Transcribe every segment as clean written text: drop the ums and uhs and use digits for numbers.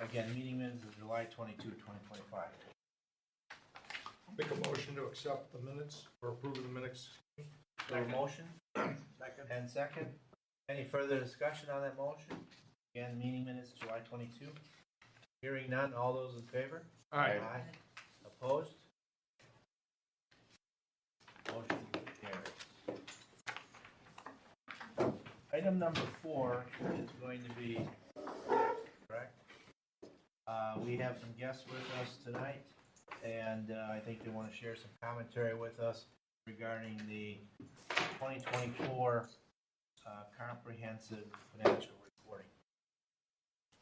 Again, meeting minutes of July 22, 2025. Make a motion to accept the minutes or approve of the minutes. So a motion? Second. And second. Any further discussion on that motion? Again, meeting minutes July 22. Hearing none, all those in favor? Aye. Opposed? Motion carries. Item number 4 is going to be, correct? We have some guests with us tonight, and I think they want to share some commentary with us regarding the 2024 comprehensive financial reporting.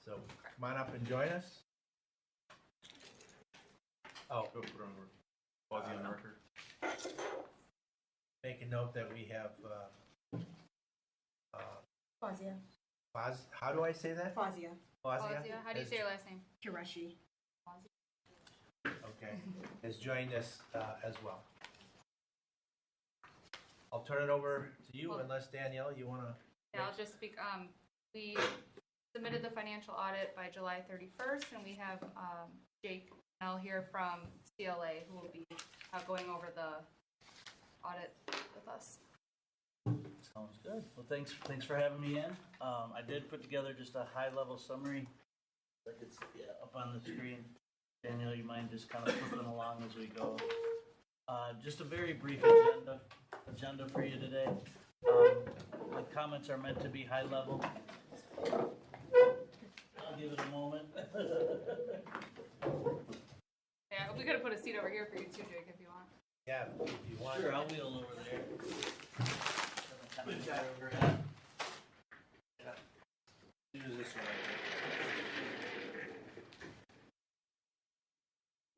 So come on up and join us. Oh, Go put on Fozzie on the record. make a note that we have Fazia. How do I say that? Fazia. Fazia? How do you say your last name? Hiroshi. Okay, has joined us as well. I'll turn it over to you unless Danielle, you want to. Yeah, I'll just speak. We submitted the financial audit by July 31st, and we have Jake Nell here from CLA who will be going over the audit with us. Sounds good. Well, thanks for having me in. I did put together just a high-level summary. Like it's up on the screen. Danielle, you mind just kind of flipping along as we go? Just a very brief agenda for you today. The comments are meant to be high-level. I'll give it a moment. Yeah, we could have put a seat over here for you too, Jake, if you want. Yeah, if you want. Sure, I'll wheel over there. Use this one.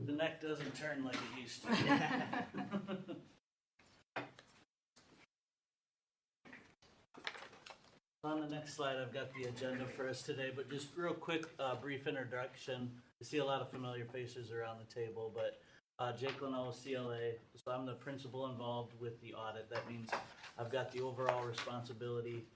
The neck doesn't turn like it used to. On the next slide, I've got the agenda for us today, but just real quick, brief introduction. You see a lot of familiar faces around the table, but Jake Linnell, CLA. So I'm the principal involved with the audit. That means I've got the overall responsibility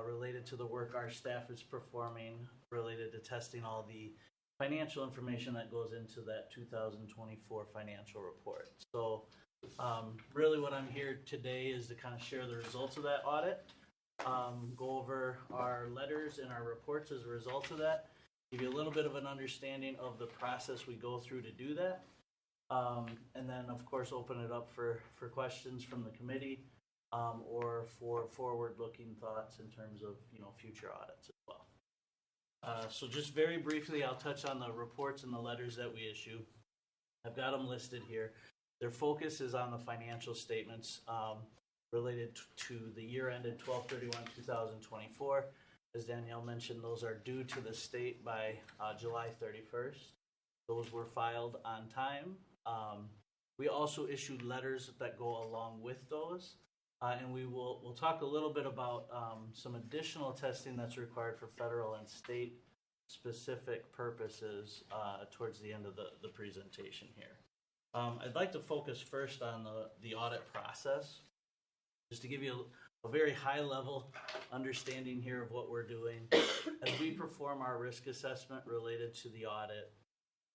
related to the work our staff is performing, related to testing all the financial information that goes into that 2024 financial report. So really what I'm here today is to kind of share the results of that audit, go over our letters and our reports as a result of that, give you a little bit of an understanding of the process we go through to do that, and then of course open it up for questions from the committee or for forward-looking thoughts in terms of future audits as well. So just very briefly, I'll touch on the reports and the letters that we issue. I've got them listed here. Their focus is on the financial statements related to the year ended 12/31/2024. As Danielle mentioned, those are due to the state by July 31st. Those were filed on time. We also issued letters that go along with those. And we'll talk a little bit about some additional testing that's required for federal and state specific purposes towards the end of the presentation here. I'd like to focus first on the audit process, just to give you a very high level understanding here of what we're doing. As we perform our risk assessment related to the audit,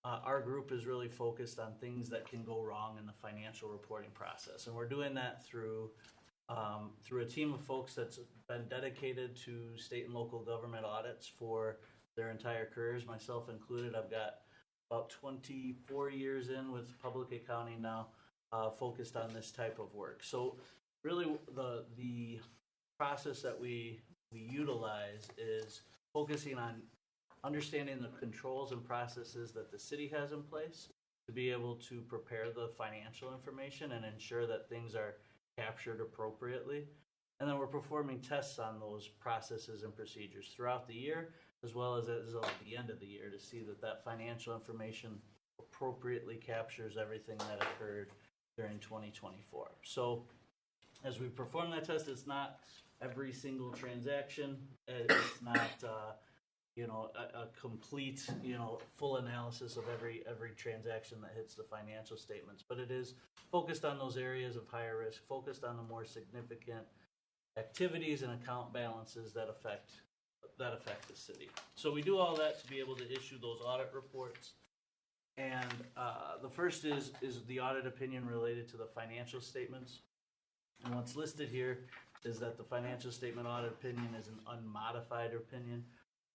our group is really focused on things that can go wrong in the financial reporting process. And we're doing that through a team of folks that's been dedicated to state and local government audits for their entire careers, myself included. I've got about 24 years in with public accounting now, focused on this type of work. So really the process that we utilize is focusing on understanding the controls and processes that the city has in place to be able to prepare the financial information and ensure that things are captured appropriately. And then we're performing tests on those processes and procedures throughout the year, as well as at the end of the year, to see that financial information appropriately captures everything that occurred during 2024. So as we perform that test, it's not every single transaction. It's not a complete full analysis of every transaction that hits the financial statements, but it is focused on those areas of higher risk, focused on the more significant activities and account balances that affect that affect the city. So we do all that to be able to issue those audit reports. And the first is the audit opinion related to the financial statements. And what's listed here is that the financial statement audit opinion is an unmodified opinion,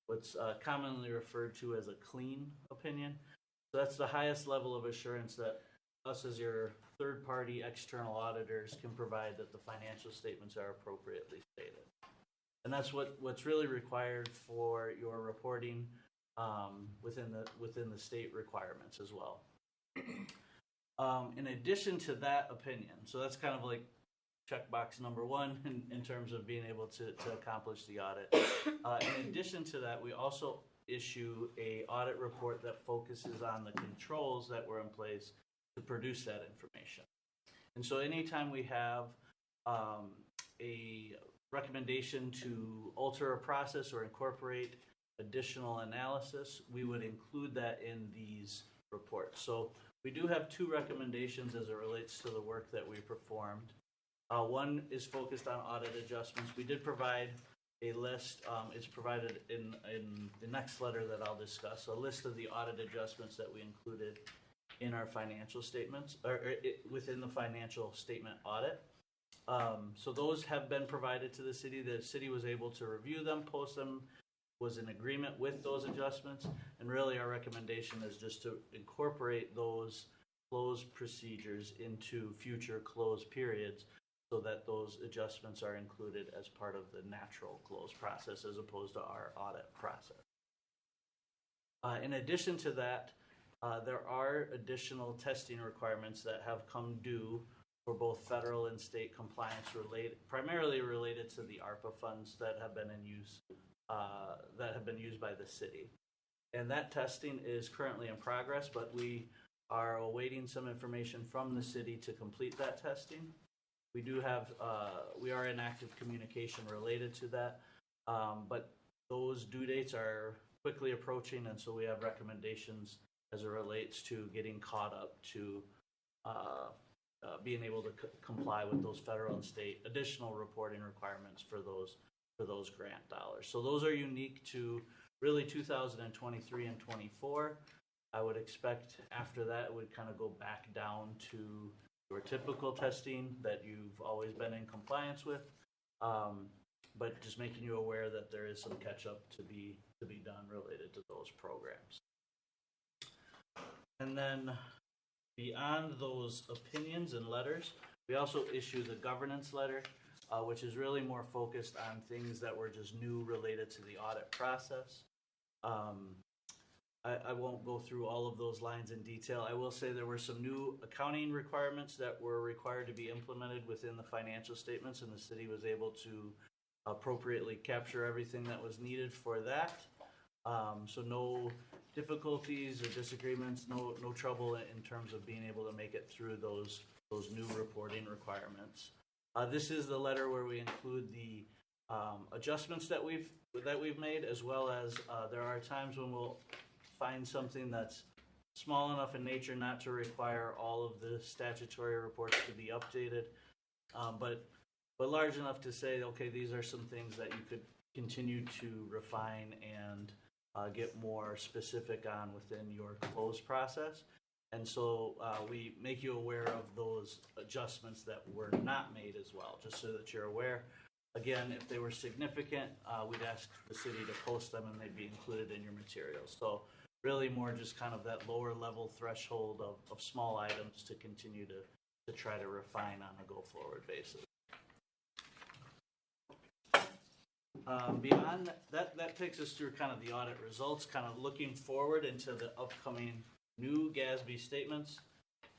what's commonly referred to as a clean opinion. So that's the highest level of assurance that us as your third-party external auditors can provide that the financial statements are appropriately stated. And that's what's really required for your reporting within the state requirements as well. In addition to that opinion, so that's kind of like checkbox number one in terms of being able to accomplish the audit. In addition to that, we also issue a audit report that focuses on the controls that were in place to produce that information. And so anytime we have a recommendation to alter a process or incorporate additional analysis, we would include that in these reports. So we do have two recommendations as it relates to the work that we performed. One is focused on audit adjustments. We did provide a list, it's provided in the next letter that I'll discuss, a list of the audit adjustments that we included in our financial statements, or within the financial statement audit. So those have been provided to the city. The city was able to review them, post them, was in agreement with those adjustments, and really our recommendation is just to incorporate those close procedures into future close periods so that those adjustments are included as part of the natural close process as opposed to our audit process. In addition to that, there are additional testing requirements that have come due for both federal and state compliance primarily related to the ARPA funds that have been in use, that have been used by the city. And that testing is currently in progress, but we are awaiting some information from the city to complete that testing. We are in active communication related to that, but those due dates are quickly approaching, and so we have recommendations as it relates to getting caught up to being able to comply with those federal and state additional reporting requirements for those grant dollars. So those are unique to really 2023 and 24. I would expect after that it would kind of go back down to your typical testing that you've always been in compliance with, but just making you aware that there is some catch up to be done related to those programs. And then beyond those opinions and letters, we also issue the governance letter, which is really more focused on things that were just new related to the audit process. I won't go through all of those lines in detail. I will say there were some new accounting requirements that were required to be implemented within the financial statements, and the city was able to appropriately capture everything that was needed for that. So no difficulties or disagreements, no trouble in terms of being able to make it through those new reporting requirements. This is the letter where we include the adjustments that we've made, as well as there are times when we'll find something that's small enough in nature not to require all of the statutory reports to be updated, but large enough to say, okay, these are some things that you could continue to refine and get more specific on within your close process. And so we make you aware of those adjustments that were not made as well, just so that you're aware. Again, if they were significant, we'd ask the city to post them and they'd be included in your materials. So really more just kind of that lower level threshold of small items to continue to try to refine on a go forward basis. Beyond that takes us through kind of the audit results, kind of looking forward into the upcoming new GASB statements.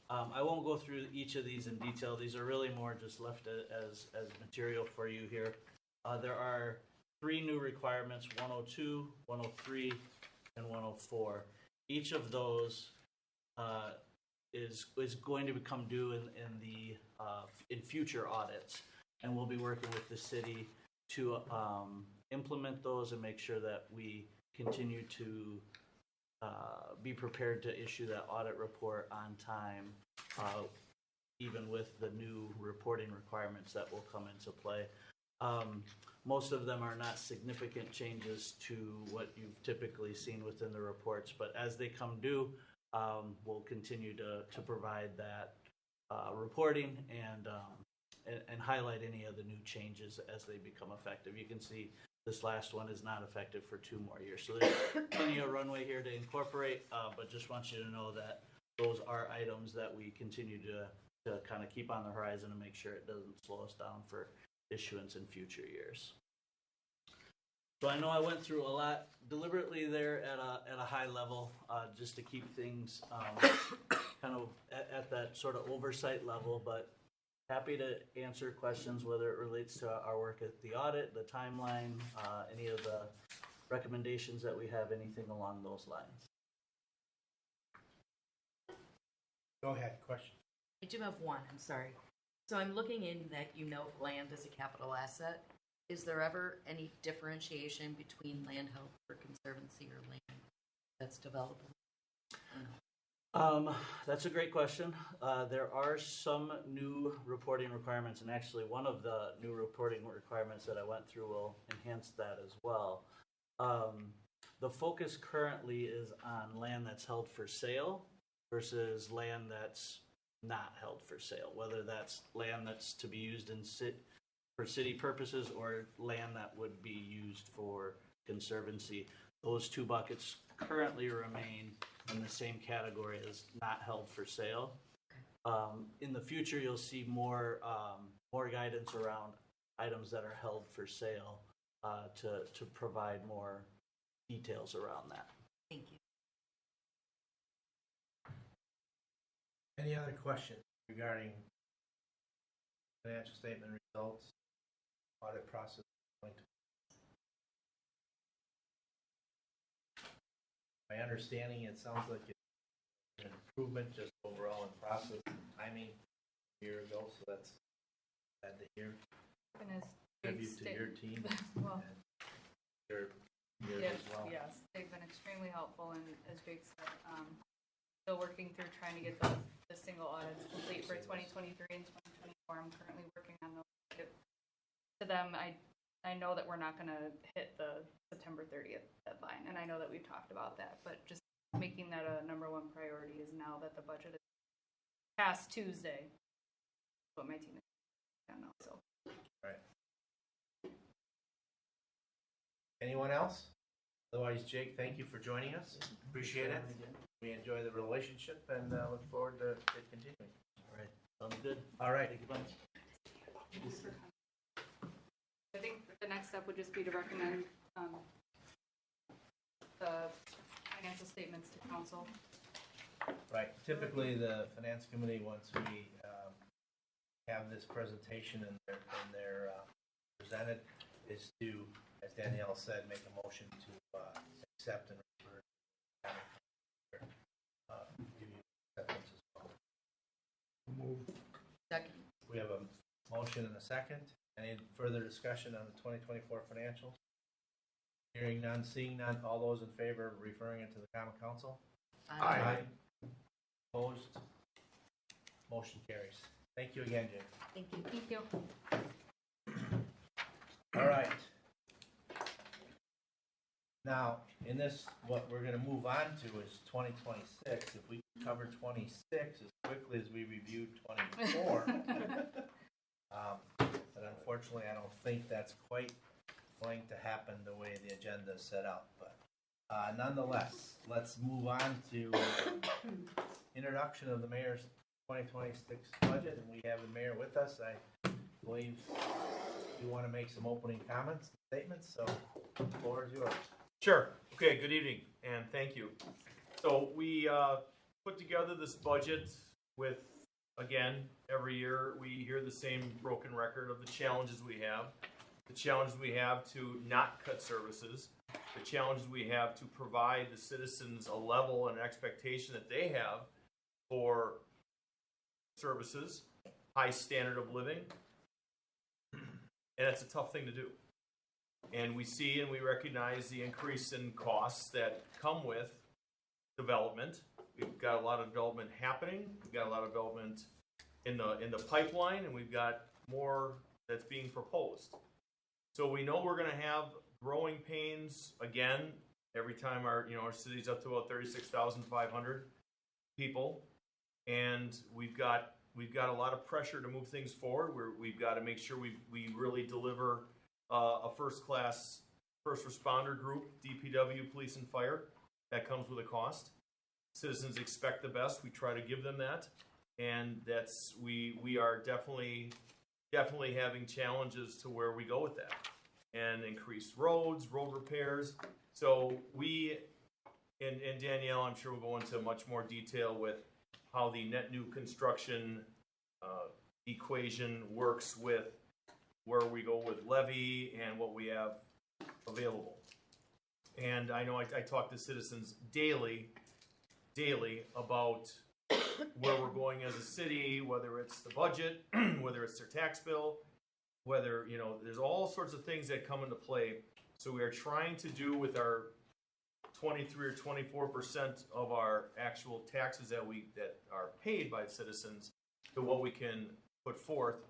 I won't go through each of these in detail. These are really more just left as material for you here. There are 3 new requirements, 102, 103, and 104. Each of those is going to become due in future audits, and we'll be working with the city to implement those and make sure that we continue to be prepared to issue that audit report on time, even with the new reporting requirements that will come into play. Most of them are not significant changes to what you've typically seen within the reports, but as they come due, we'll continue to provide that reporting and highlight any of the new changes as they become effective. You can see this last one is not effective for 2 more years. So there's plenty of runway here to incorporate, but just want you to know that those are items that we continue to kind of keep on the horizon and make sure it doesn't slow us down for issuance in future years. So I know I went through a lot deliberately there at a high level, just to keep things kind of at that sort of oversight level, but happy to answer questions, whether it relates to our work at the audit, the timeline, any of the recommendations that we have, anything along those lines. Go ahead, question. I do have one, I'm sorry. So I'm looking in that you note land as a capital asset. Is there ever any differentiation between land held for conservancy or land that's developable? That's a great question. There are some new reporting requirements, and actually one of the new reporting requirements that I went through will enhance that as well. The focus currently is on land that's held for sale versus land that's not held for sale, whether that's land that's to be used for city purposes or land that would be used for conservancy. Those 2 buckets currently remain in the same category as not held for sale. In the future, you'll see more guidance around items that are held for sale to provide more details around that. Thank you. Any other questions regarding financial statement results, audit process? My understanding, it sounds like it's an improvement just overall in process and timing a year ago, so that's glad to hear. And as Tribute to your team Well, and your years yes, as well. yes, they've been extremely helpful, and as Jake said, still working through trying to get the single audits complete for 2023 and 2024. I'm currently working on those. To them, I know that we're not going to hit the September 30th deadline, and I know that we've talked about that, but just making that a number 1 priority is now that the budget is past Tuesday. That's what my team is doing now, so. Right. Anyone else? Otherwise, Jake, thank you for joining us. Appreciate it. We enjoy the relationship and look forward to it continuing. All right, sounds good. All right. Thank you bunch. I think the next step would just be to recommend the financial statements to council. Right. Typically, the finance committee, once we have this presentation and they're presented, is to, as Danielle said, make a motion to accept and refer to give you acceptance as well. Move. Second. We have a motion and a second. Any further discussion on the 2024 financials? Hearing none, seeing none, all those in favor of referring it to the common council? Aye. Opposed? Motion carries. Thank you again, Jake. Thank you. Thank you. All right. Now, in this, what we're going to move on to is 2026. If we cover 26 as quickly as we reviewed 24, but unfortunately, I don't think that's quite going to happen the way the agenda is set up. But nonetheless, let's move on to introduction of the mayor's 2026 budget, and we have the mayor with us. I believe you want to make some opening comments, statements, so the floor is yours. Sure. Okay, good evening, and thank you. So we put together this budget with, again, every year we hear the same broken record of the challenges we have. The challenges we have to not cut services. The challenges we have to provide the citizens a level and expectation that they have for services, high standard of living. And that's a tough thing to do. And we see and we recognize the increase in costs that come with development. We've got a lot of development happening. We've got a lot of development in the pipeline, and we've got more that's being proposed. So we know we're going to have growing pains again every time our city's up to about 36,500 people, and we've got a lot of pressure to move things forward. We've got to make sure we really deliver a first responder group, DPW, police and fire. That comes with a cost. Citizens expect the best. We try to give them that, and we are definitely having challenges to where we go with that, and increased road repairs. So and Danielle, I'm sure we'll go into much more detail with how the net new construction equation works with where we go with levy and what we have available. And I know I talk to citizens daily about where we're going as a city, whether it's the budget, whether it's their tax bill, whether, there's all sorts of things that come into play. So we are trying to do with our 23 or 24% of our actual taxes that are paid by citizens to what we can put forth,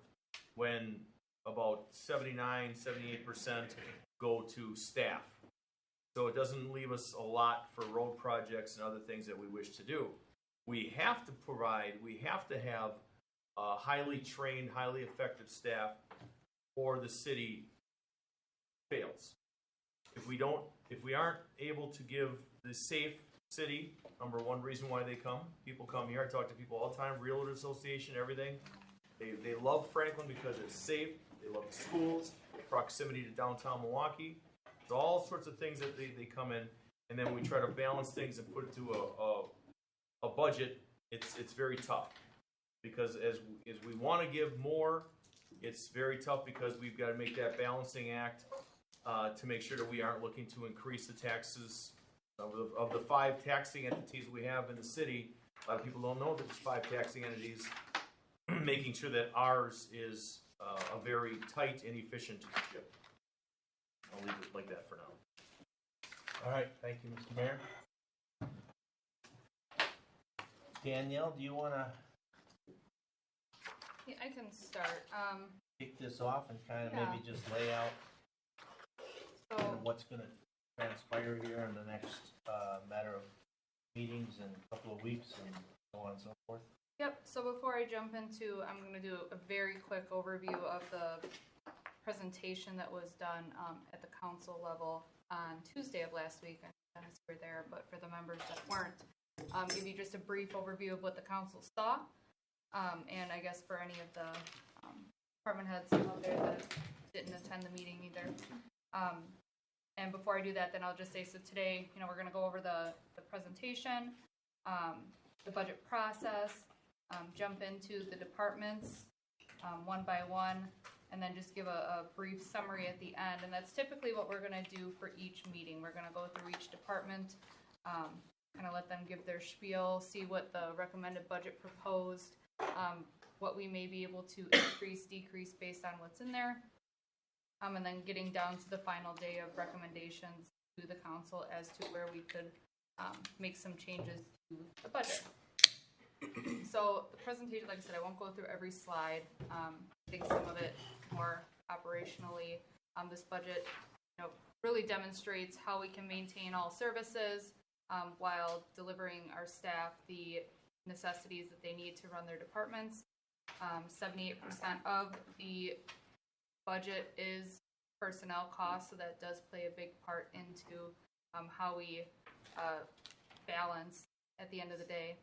when about 79-78% go to staff. So it doesn't leave us a lot for road projects and other things that we wish to do. We have to have highly trained, highly effective staff, or the city fails. If we aren't able to give the safe city, number one reason why they come, people come here, I talk to people all the time, Realtor Association, everything. They love Franklin because it's safe, they love the schools, proximity to downtown Milwaukee. There's all sorts of things that they come in, and then we try to balance things and put it to a budget. It's very tough, because as we want to give more, it's very tough because we've got to make that balancing act to make sure that we aren't looking to increase the taxes. Of the 5 taxing entities we have in the city, a lot of people don't know that there's 5 taxing entities, making sure that ours is a very tight and efficient ship. I'll leave it like that for now. All right, thank you, Mr. Mayor. Danielle, do you want to Yeah, I can start. kick this off and kind of Yeah. maybe just lay out So, what's going to transpire here in the next matter of meetings and a couple of weeks and so on and so forth? yep, so before I jump into, I'm going to do a very quick overview of the presentation that was done at the council level on Tuesday of last week. I know Dennis, you were there, but for the members that weren't, give you just a brief overview of what the council saw, and I guess for any of the department heads out there that didn't attend the meeting either. And before I do that, then I'll just say, so today, we're going to go over the presentation, the budget process, jump into the departments one by one, and then just give a brief summary at the end. And that's typically what we're going to do for each meeting. We're going to go through each department, kind of let them give their spiel, see what the recommended budget proposed, what we may be able to increase, decrease based on what's in there, and then getting down to the final day of recommendations to the council as to where we could make some changes to the budget. So the presentation, like I said, I won't go through every slide. I think some of it more operationally. This budget, really demonstrates how we can maintain all services while delivering our staff the necessities that they need to run their departments. 78% of the budget is personnel costs, so that does play a big part into how we balance at the end of the day.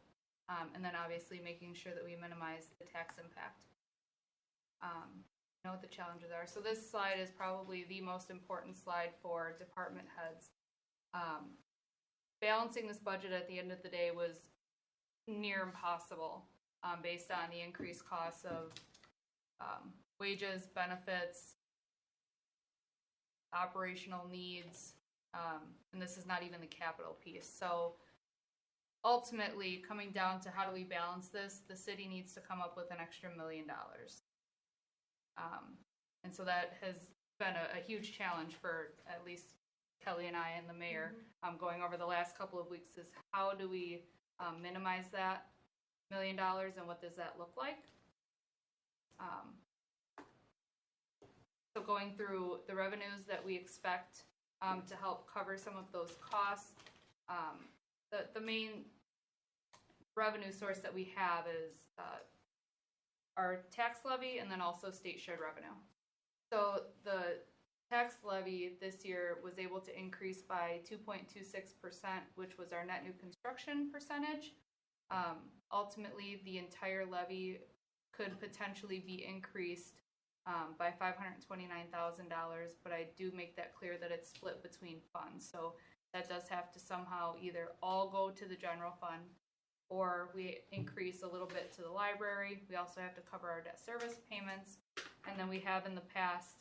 And then obviously making sure that we minimize the tax impact. Know what the challenges are. So this slide is probably the most important slide for department heads. Balancing this budget at the end of the day was near impossible based on the increased costs of wages, benefits, operational needs, and this is not even the capital piece. So ultimately, coming down to how do we balance this, the city needs to come up with an extra $1 million. And so that has been a huge challenge for at least Kelly and I and the mayor going over the last couple of weeks, is how do we minimize that $1 million and what does that look like? So going through the revenues that we expect to help cover some of those costs. The main revenue source that we have is our tax levy and then also state shared revenue. So the tax levy this year was able to increase by 2.26%, which was our net new construction percentage. Ultimately, the entire levy could potentially be increased by $529,000, but I do make that clear that it's split between funds. So that does have to somehow either all go to the general fund, or we increase a little bit to the library. We also have to cover our debt service payments, and then we have in the past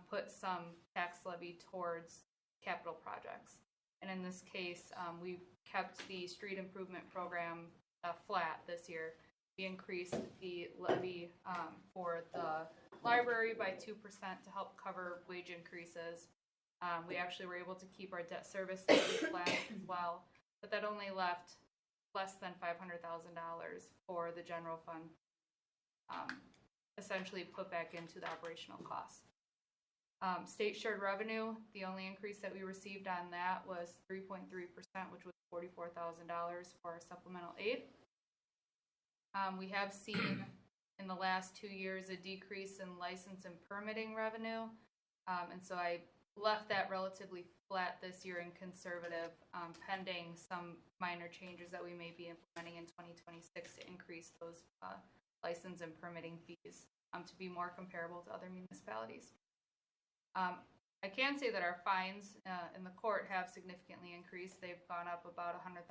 put some tax levy towards capital projects. And in this case, we kept the street improvement program flat this year. We increased the levy for the library by 2% to help cover wage increases. We actually were able to keep our debt service levy flat as well, but that only left less than $500,000 for the general fund, essentially put back into the operational costs. State shared revenue, the only increase that we received on that was 3.3%, which was $44,000 for our supplemental aid. We have seen in the last 2 years a decrease in license and permitting revenue, and so I left that relatively flat this year and conservative, pending some minor changes that we may be implementing in 2026 to increase those license and permitting fees to be more comparable to other municipalities. I can say that our fines in the court have significantly increased. They've gone up about $100,000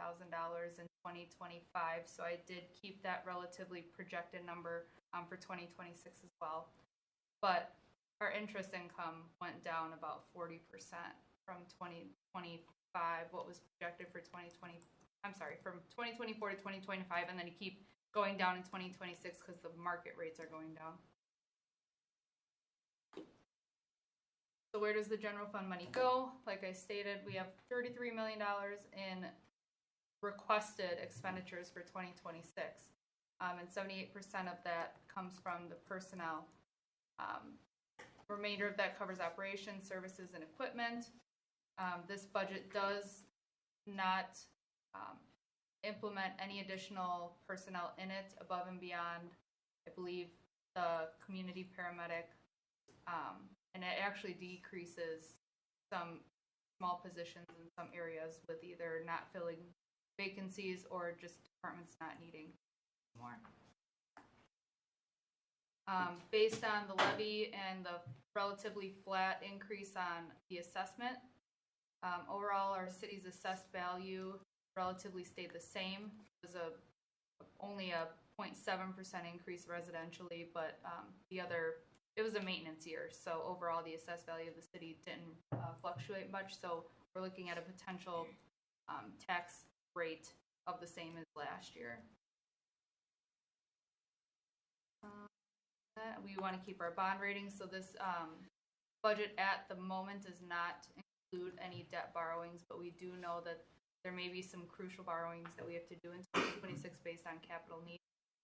in 2025, so I did keep that relatively projected number for 2026 as well. But our interest income went down about 40% from 2025, what was projected for 2020. I'm sorry, from 2024 to 2025, and then you keep going down in 2026 because the market rates are going down. So where does the general fund money go? Like I stated, we have $33 million in requested expenditures for 2026, and 78% of that comes from the personnel. Remainder of that covers operations, services, and equipment. This budget does not implement any additional personnel in it above and beyond, I believe, the community paramedic, and it actually decreases some small positions in some areas with either not filling vacancies or just departments not needing more. Based on the levy and the relatively flat increase on the assessment, overall our city's assessed value relatively stayed the same. It was only a 0.7% increase residentially, but it was a maintenance year, so overall the assessed value of the city didn't fluctuate much, so we're looking at a potential tax rate of the same as last year. We want to keep our bond rating, so this budget at the moment does not include any debt borrowings, but we do know that there may be some crucial borrowings that we have to do in 2026 based on capital needs.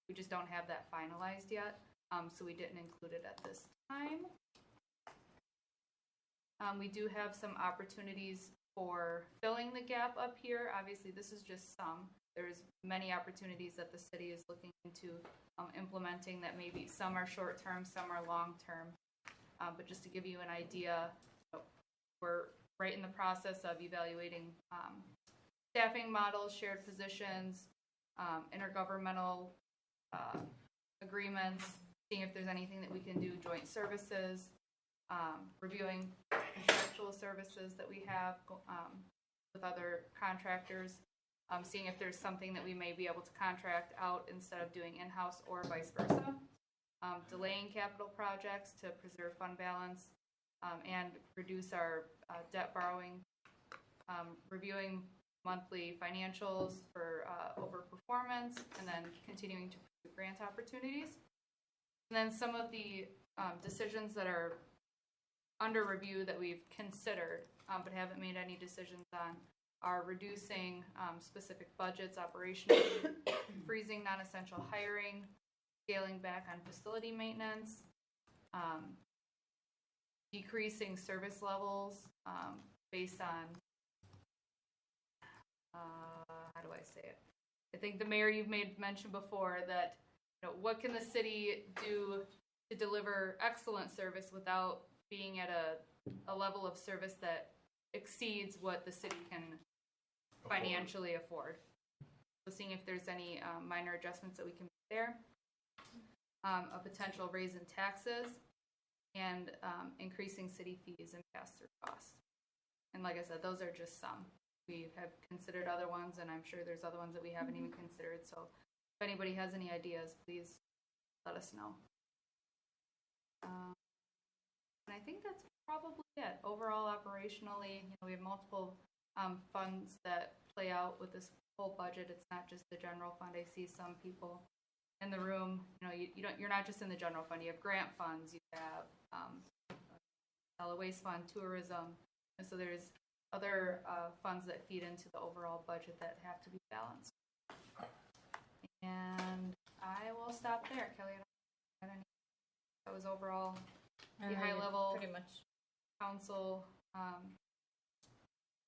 We just don't have that finalized yet. So we didn't include it at this time. We do have some opportunities for filling the gap up here. Obviously, this is just some. There's many opportunities that the city is looking into implementing that maybe some are short-term, some are long-term. But just to give you an idea, we're right in the process of evaluating staffing models, shared positions, intergovernmental agreements, seeing if there's anything that we can do, joint services, reviewing contractual services that we have with other contractors, seeing if there's something that we may be able to contract out instead of doing in-house or vice versa, delaying capital projects to preserve fund balance and reduce our debt borrowing, reviewing monthly financials for overperformance, and then continuing to pursue grant opportunities. And then some of the decisions that are under review that we've considered but haven't made any decisions on are reducing specific budgets operationally, freezing non-essential hiring, scaling back on facility maintenance, decreasing service levels based on, how do I say it? I think the mayor, you've made mention before that, what can the city do to deliver excellent service without being at a level of service that exceeds what the city can financially afford. So seeing if there's any minor adjustments that we can make there. A potential raise in taxes and increasing city fees and pass-through costs. And like I said, those are just some. We have considered other ones, and I'm sure there's other ones that we haven't even considered. So if anybody has any ideas, please let us know. And I think that's probably it. Overall, operationally, we have multiple funds that play out with this whole budget. It's not just the general fund. I see some people in the room, you're not just in the general fund. You have grant funds. You have solid waste fund, tourism. And so there's other funds that feed into the overall budget that have to be balanced. And I will stop there. Kelly, that was overall the high level pretty much. council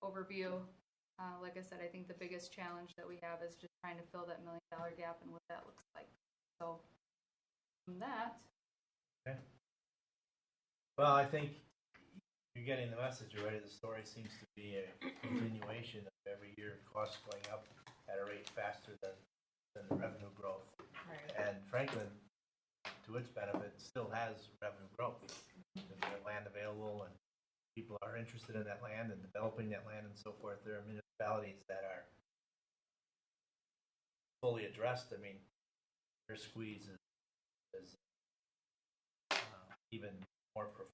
overview. Like I said, I think the biggest challenge that we have is just trying to fill that $1 million gap and what that looks like. So from that. Okay. Well, I think you're getting the message already. The story seems to be a continuation of every year costs going up at a rate faster than the revenue growth. Right. And Franklin, to its benefit, still has revenue growth. There's land available and people are interested in that land and developing that land and so forth. There are municipalities that are fully addressed. I mean, their squeeze is even more profound.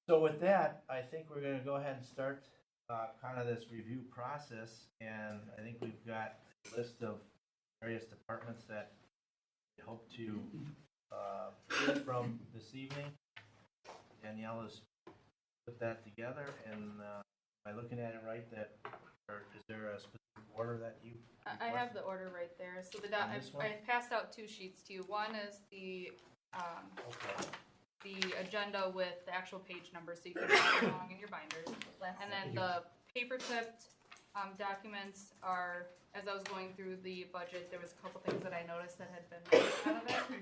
So with that, I think we're going to go ahead and start kind of this review process. And I think we've got a list of various departments that we hope to hear from this evening. Danielle has put that together, and am I looking at it right? Or is there a specific order that you? I have the order right there. So I passed out 2 sheets to you. One is the agenda with the actual page number, so you can follow along in your binders. And then the paper clipped documents are, as I was going through the budget, there was a couple things that I noticed that had been missed out of it,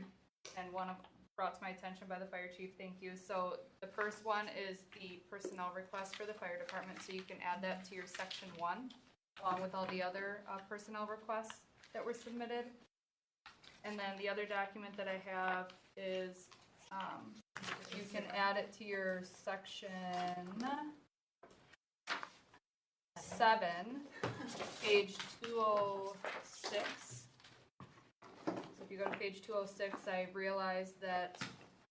and one brought to my attention by the fire chief. Thank you. So the first one is the personnel request for the fire department, so you can add that to your section 1, along with all the other personnel requests that were submitted. And then the other document that I have is you can add it to your section 7, page 206. So if you go to page 206, I realized that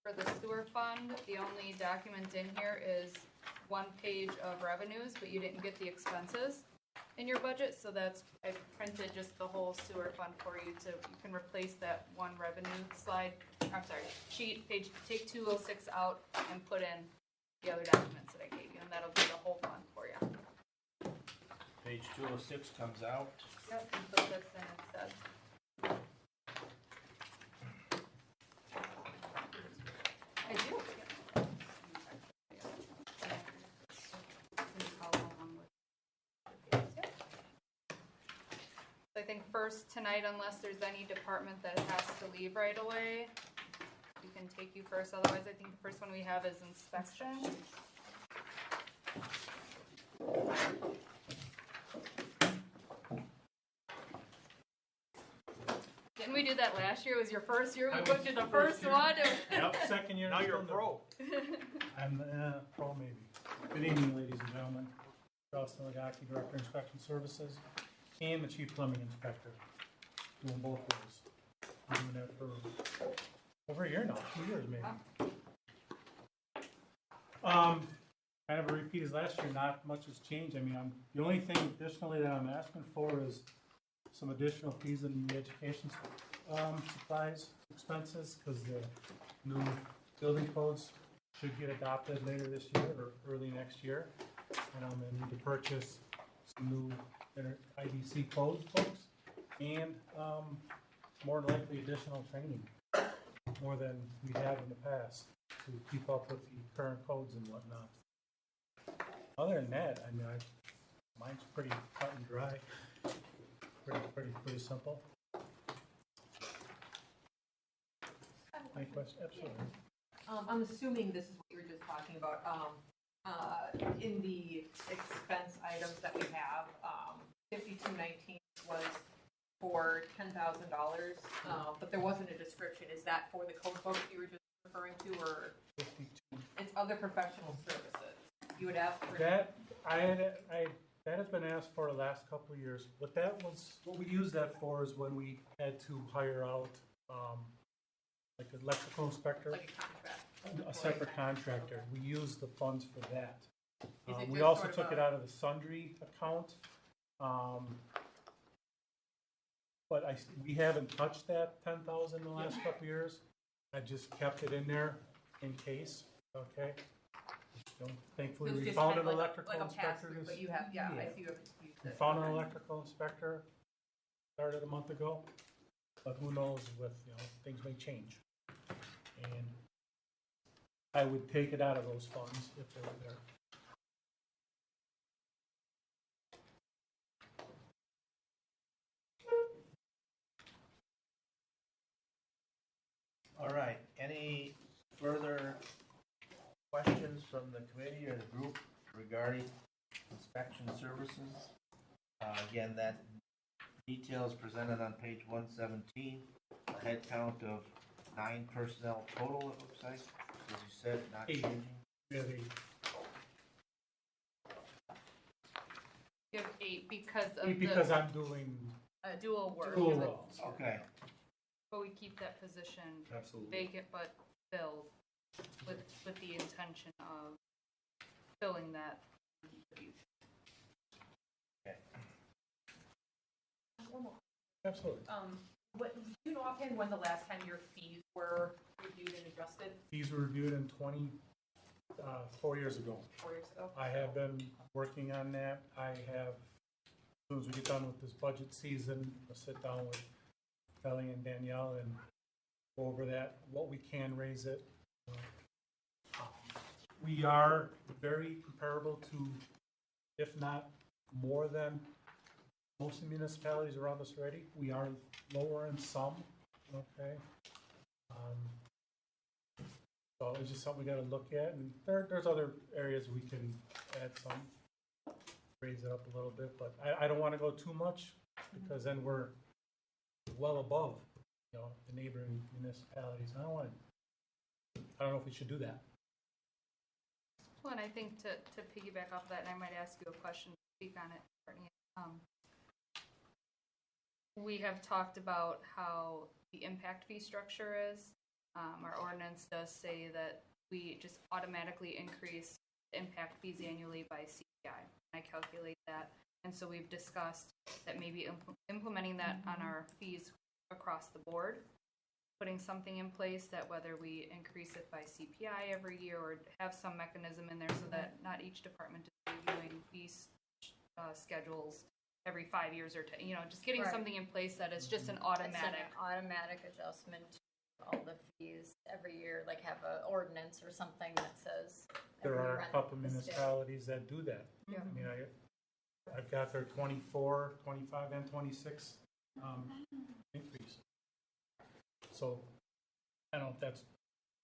for the sewer fund, the only document in here is 1 page of revenues, but you didn't get the expenses in your budget, so I printed just the whole sewer fund for you you can replace that 1 revenue sheet page, take 206 out and put in the other documents that I gave you, and that'll be the whole fund for you. Page 206 comes out. Yep, and put this in instead. I do. I think first tonight, unless there's any department that has to leave right away, we can take you first. Otherwise, I think the first one we have is inspection. Didn't we do that last year? It was your first year. We put you the first one. Yep, second year. Now you're a pro. I'm pro maybe. Good evening, ladies and gentlemen. Justin Lagaki, Director of Inspection Services, and the Chief Plumbing Inspector. Doing both roles. I'm doing that for over a year now, 2 years maybe. Kind of a repeat as last year, not much has changed. I mean, the only thing additionally that I'm asking for is some additional fees in the education supplies expenses, because the new building codes should get adopted later this year or early next year. And I'm going to need to purchase some new IDC codes books and more than likely additional training, more than we have in the past. to keep up with the current codes and whatnot. Other than that, I mean, mine's pretty cut and dry, pretty simple. Any questions? Absolutely. I'm assuming this is what you were just talking about, in the expense items that we have, 5219 was for $10,000, but there wasn't a description. Is that for the code book you were just referring to, or 52. it's other professional services? You would ask for. That, that has been asked for the last couple of years. What we used that for is when we had to hire out, like an electrical inspector, Like a contract. a separate contractor. We used the funds for that. Is it We just also sort of took a- it out of the sundry account. But we haven't touched that 10,000 in the last couple of years. I just kept it in there in case, okay? You know, thankfully, It was we just found kind an of like electrical a inspector. pass-through, this- but you have, I yeah. see you haven't used We it. found an Okay. electrical inspector, started a month ago, but who knows with, things may change. And I would take it out of those funds if they were there. All right, any further questions from the committee or the group regarding inspection services? Again, that detail is presented on page 117, a head count of 9 personnel total, it looks like, as you said, not 8. changing. We have 8. You have 8 because of Because the I'm doing dual work. dual but- roles. Okay, But we keep that position Absolutely. vacant but filled with the intention of filling that in the future. One more. Absolutely. What, do you know offhand when the last time your fees were reviewed and adjusted? These were reviewed in 4 years ago. 4 years ago? I have been working on that. I have, as soon as we get done with this budget season, I'll sit down with Kelly and Danielle and go over that, what we can raise it. We are very comparable to, if not more than, most of the municipalities around us already. We are lower in some, okay? So it's just something we gotta look at, and there's other areas we can add some, raise it up a little bit, but I don't wanna go too much, because then we're well above, the neighboring municipalities. I don't know if we should do that. Well, and I think to piggyback off that, and I might ask you a question to speak on it, Courtney. We have talked about how the impact fee structure is. Our ordinance does say that we just automatically increase the impact fees annually by CPI. I calculate that. And so we've discussed that maybe implementing that on our fees across the board, putting something in place that whether we increase it by CPI every year or have some mechanism in there so that not each department is reviewing fees schedules every 5 years or 10, just getting Right. something in place that is just an It's automatic. an automatic adjustment to all the fees every year, like have an ordinance or something that says. There every are a rent couple the state. municipalities that do that. Yeah. I mean, I've got their 24, 25, and 26 increase. So, I don't know if that's,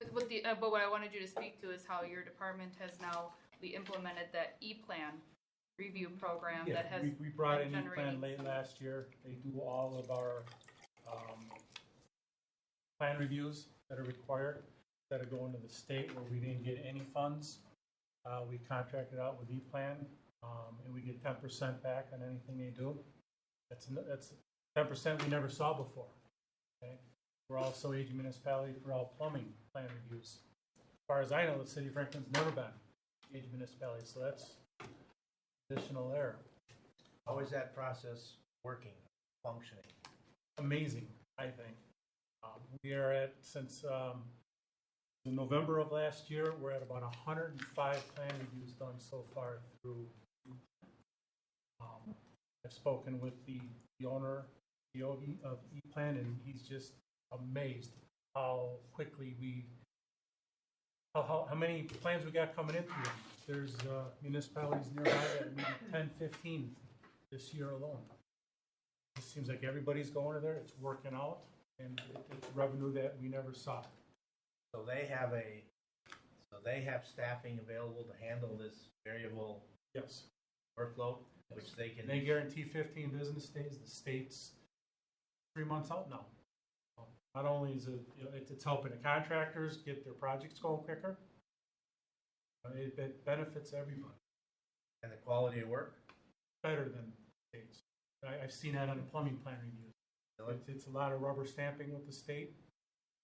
But what I wanted you to speak to is how your department has now, we implemented that E-plan review program yeah, that has. we brought in generating- E-Plan late last year. They do all of our plan reviews that are required, that are going to the state where we didn't get any funds. We contracted out with E-Plan, and we get 10% back on anything they do. That's 10% we never saw before. Okay? We're also aging municipality for all plumbing plan reviews. As far as I know, the city of Franklin's never been aging municipality, so that's additional there. how is that process working, functioning? Amazing, I think. We are at, since November of last year, we're at about 105 plan reviews done so far through. I've spoken with the owner, Yogi, of E-Plan, and he's just amazed how quickly we how many plans we got coming in through them. There's municipalities nearby that are maybe 10, 15 this year alone. It seems like everybody's going to there, it's working out, and it's revenue that we never saw. So they have staffing available to handle this variable Yes. workload, which they can. And they guarantee 15 business days. The state's 3 months out now. Not only is it, it's helping the contractors get their projects going quicker, it benefits everybody And the quality of work. better than states. I've seen that on the plumbing plan reviews. Really? It's a lot of rubber stamping with the state.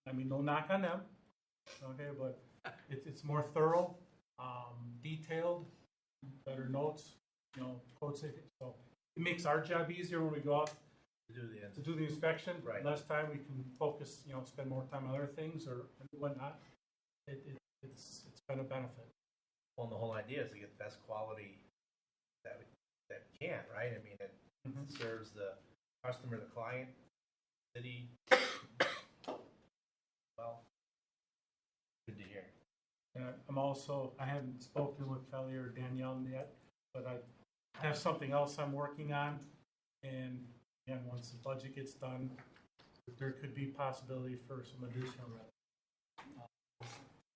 I mean, no knock on them, okay, but it's more thorough, detailed, better notes, code safety. So it makes our job easier when we go out to do the inspection. Right. Less time we can focus, spend more time on other things or whatnot. It's been a benefit. Well, and the whole idea is to get the best quality that we can, right? I mean, it serves the customer, the client, city. Well, good to hear. And I haven't spoken with Kelly or Danielle yet, but I have something else I'm working on. And again, once the budget gets done, there could be possibility for some additional revenue.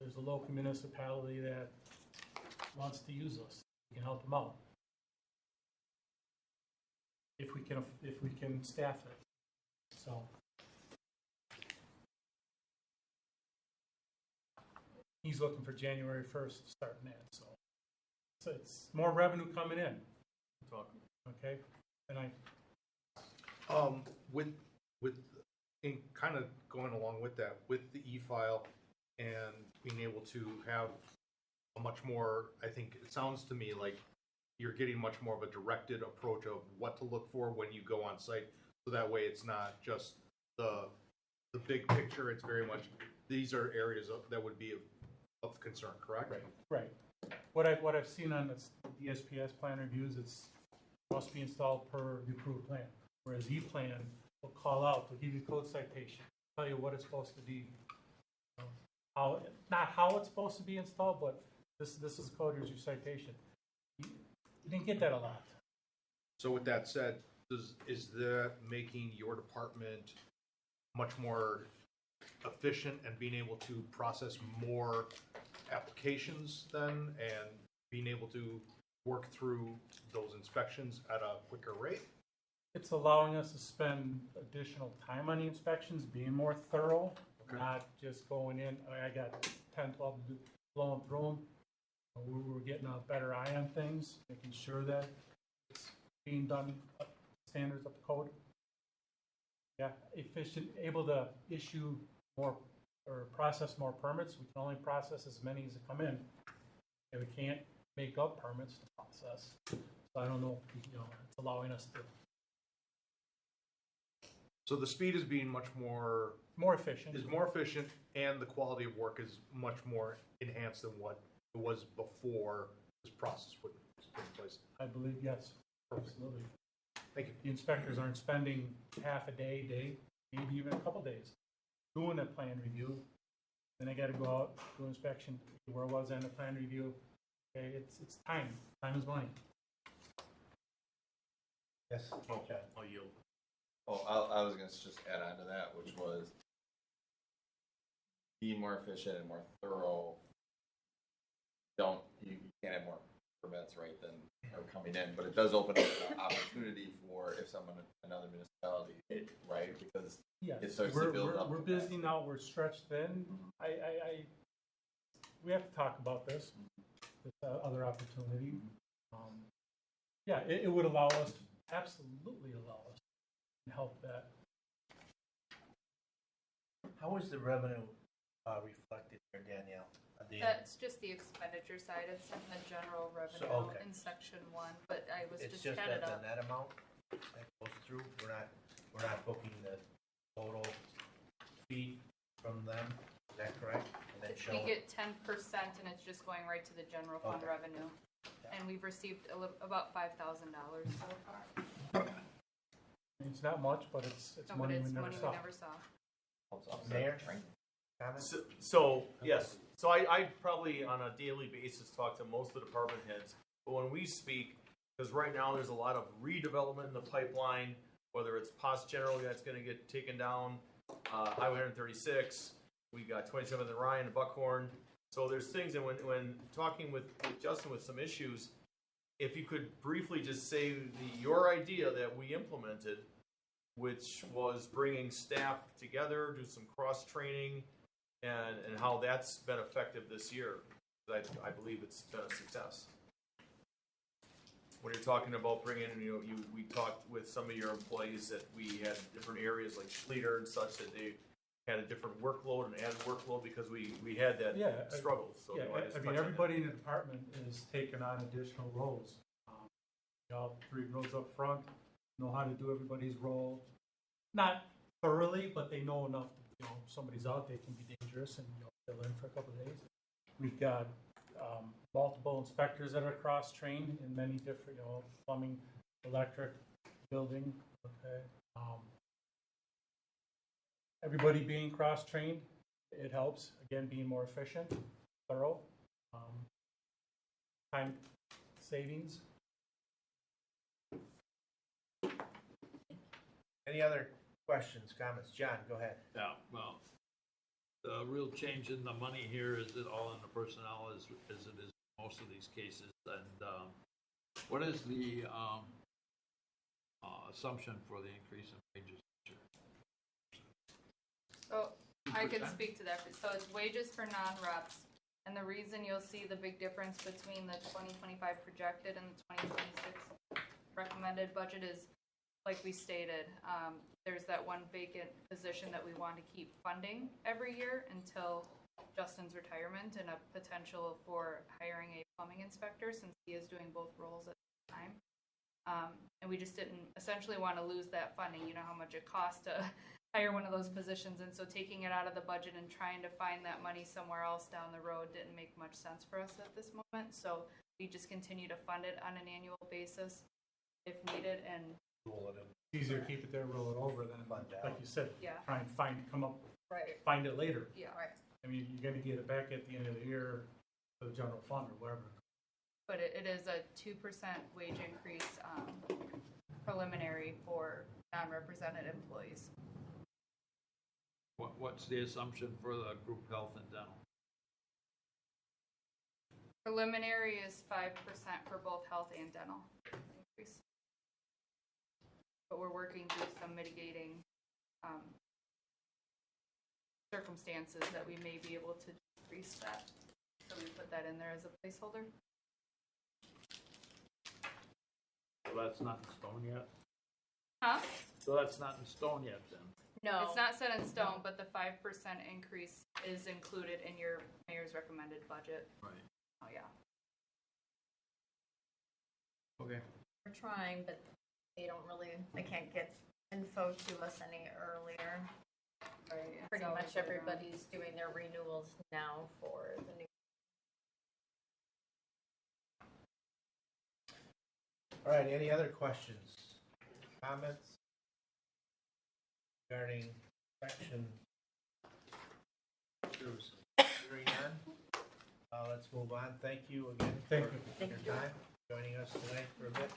There's a local municipality that wants to use us. We can help them out. If we can staff it. So. He's looking for January 1st to start that, so it's more revenue coming in. Okay, and With in kind of going along with that, with the e-file and being able to have a much more, I think it sounds to me like you're getting much more of a directed approach of what to look for when you go on site. So that way it's not just the big picture, it's very much, these are areas that would be of concern, correct? right. What I've seen on the SPS plan reviews, it's must be installed per the approved plan. Whereas E-plan will call out, will give you code citation, tell you what it's supposed to be, not how it's supposed to be installed, but this is code, here's your citation. You didn't get that a lot. So with that said, is that making your department much more efficient and being able to process more applications then and being able to work through those inspections at a quicker rate? It's allowing us to spend additional time on the inspections, being more thorough, not just going in, I got 10, 12 to do, blowing through them. We're getting a better eye on things, making sure that it's being done up to standards of the code. Yeah, efficient, able to issue more or process more permits. We can only process as many as come in. And we can't make up permits to process. So I don't know if it's allowing us to. So the speed is being much more efficient. Is more efficient, and the quality of work is much more enhanced than what it was before this process was put in place. I believe, yes, absolutely. Thank you. The inspectors aren't spending half a day, maybe even a couple days, doing a plan review. Then they got to go out, do inspection. Where was I in the plan review? Okay, it's time. Time is money. Yes. Okay, I'll yield. Oh, I was going to just add on to that, which was being more efficient and more thorough. You can't have more permits, right, than are coming in, but it does open up an opportunity for another municipality, right, because Yes, it starts to build up. We're busy now. We're stretched thin. We have to talk about this other opportunity. Yeah, it would allow us, absolutely allow us to help that. How is the revenue reflected here, Danielle? That's just the expenditure side. It's in the general revenue in section 1, but I was It's just just headed that up. the net amount that goes through. We're not booking the total fee from them. Is that correct? And then We get 10% and it's just going right to the general fund revenue. And we've received about $5,000 so far. It's not much, but it's No, but money it's we never money saw. we never saw. Helps offset Mayor? training. Comments? So, yes, so I probably on a daily basis talk to most of the department heads, but when we speak, because right now there's a lot of redevelopment in the pipeline, whether it's Post General that's gonna get taken down, Highway 136, we got 27th and Ryan and Buckhorn, so there's things, and when talking with Justin with some issues, if you could briefly just say your idea that we implemented, which was bringing staff together, do some cross-training, and how that's been effective this year. I believe it's been a success. When you're talking about bringing, we talked with some of your employees that we had different areas like Schleter and such, that they had a different workload and added workload because we had that struggle. So Yeah, you wanna just I mean, touch on that? everybody in the department is taking on additional roles. All 3 roles up front, know how to do everybody's role. Not thoroughly, but they know enough, somebody's out, they can be dangerous and, fill in for a couple of days. We've got multiple inspectors that are cross-trained in many different, plumbing, electric, building, okay. Everybody being cross-trained, it helps, again, being more efficient, thorough, time savings. Any other questions, comments? John, go ahead. Yeah, well, the real change in the money here is it all in the personnel as it is in most of these cases. And what is the assumption for the increase in wages this year? So I can speak to that. So it's wages for non-reps. And the reason you'll see the big difference between the 2025 projected and the 2026 recommended budget is, like we stated, there's that one vacant position that we want to keep funding every year until Justin's retirement, and a potential for hiring a plumbing inspector since he is doing both roles at the time. And we just didn't essentially want to lose that funding. You know how much it costs to hire one of those positions, and so taking it out of the budget and trying to find that money somewhere else down the road didn't make much sense for us at this moment. So we just continue to fund it on an annual basis if needed, and It's easier to keep it there, roll it over than, like you said, Yeah. try and right, find it later. yeah. I mean, you're gonna get it back at the end of the year to the general fund or whatever. But it is a 2% wage increase preliminary for non-represented employees. What's the assumption for the group health and dental? Preliminary is 5% for both health and dental increase. But we're working through some mitigating circumstances that we may be able to decrease that. So we put that in there as a placeholder. So that's not in stone yet? Huh? So that's not in stone yet then? No. It's not set in stone, but the 5% increase is included in your mayor's recommended budget. Right. Oh, yeah. Okay. We're trying, but they can't get info to us any earlier. Right. Pretty much everybody's doing their renewals now for the new. All right, any other questions, comments regarding section? Hearing none, let's move on. Thank you again Thank for you. your time, joining us tonight for a bit.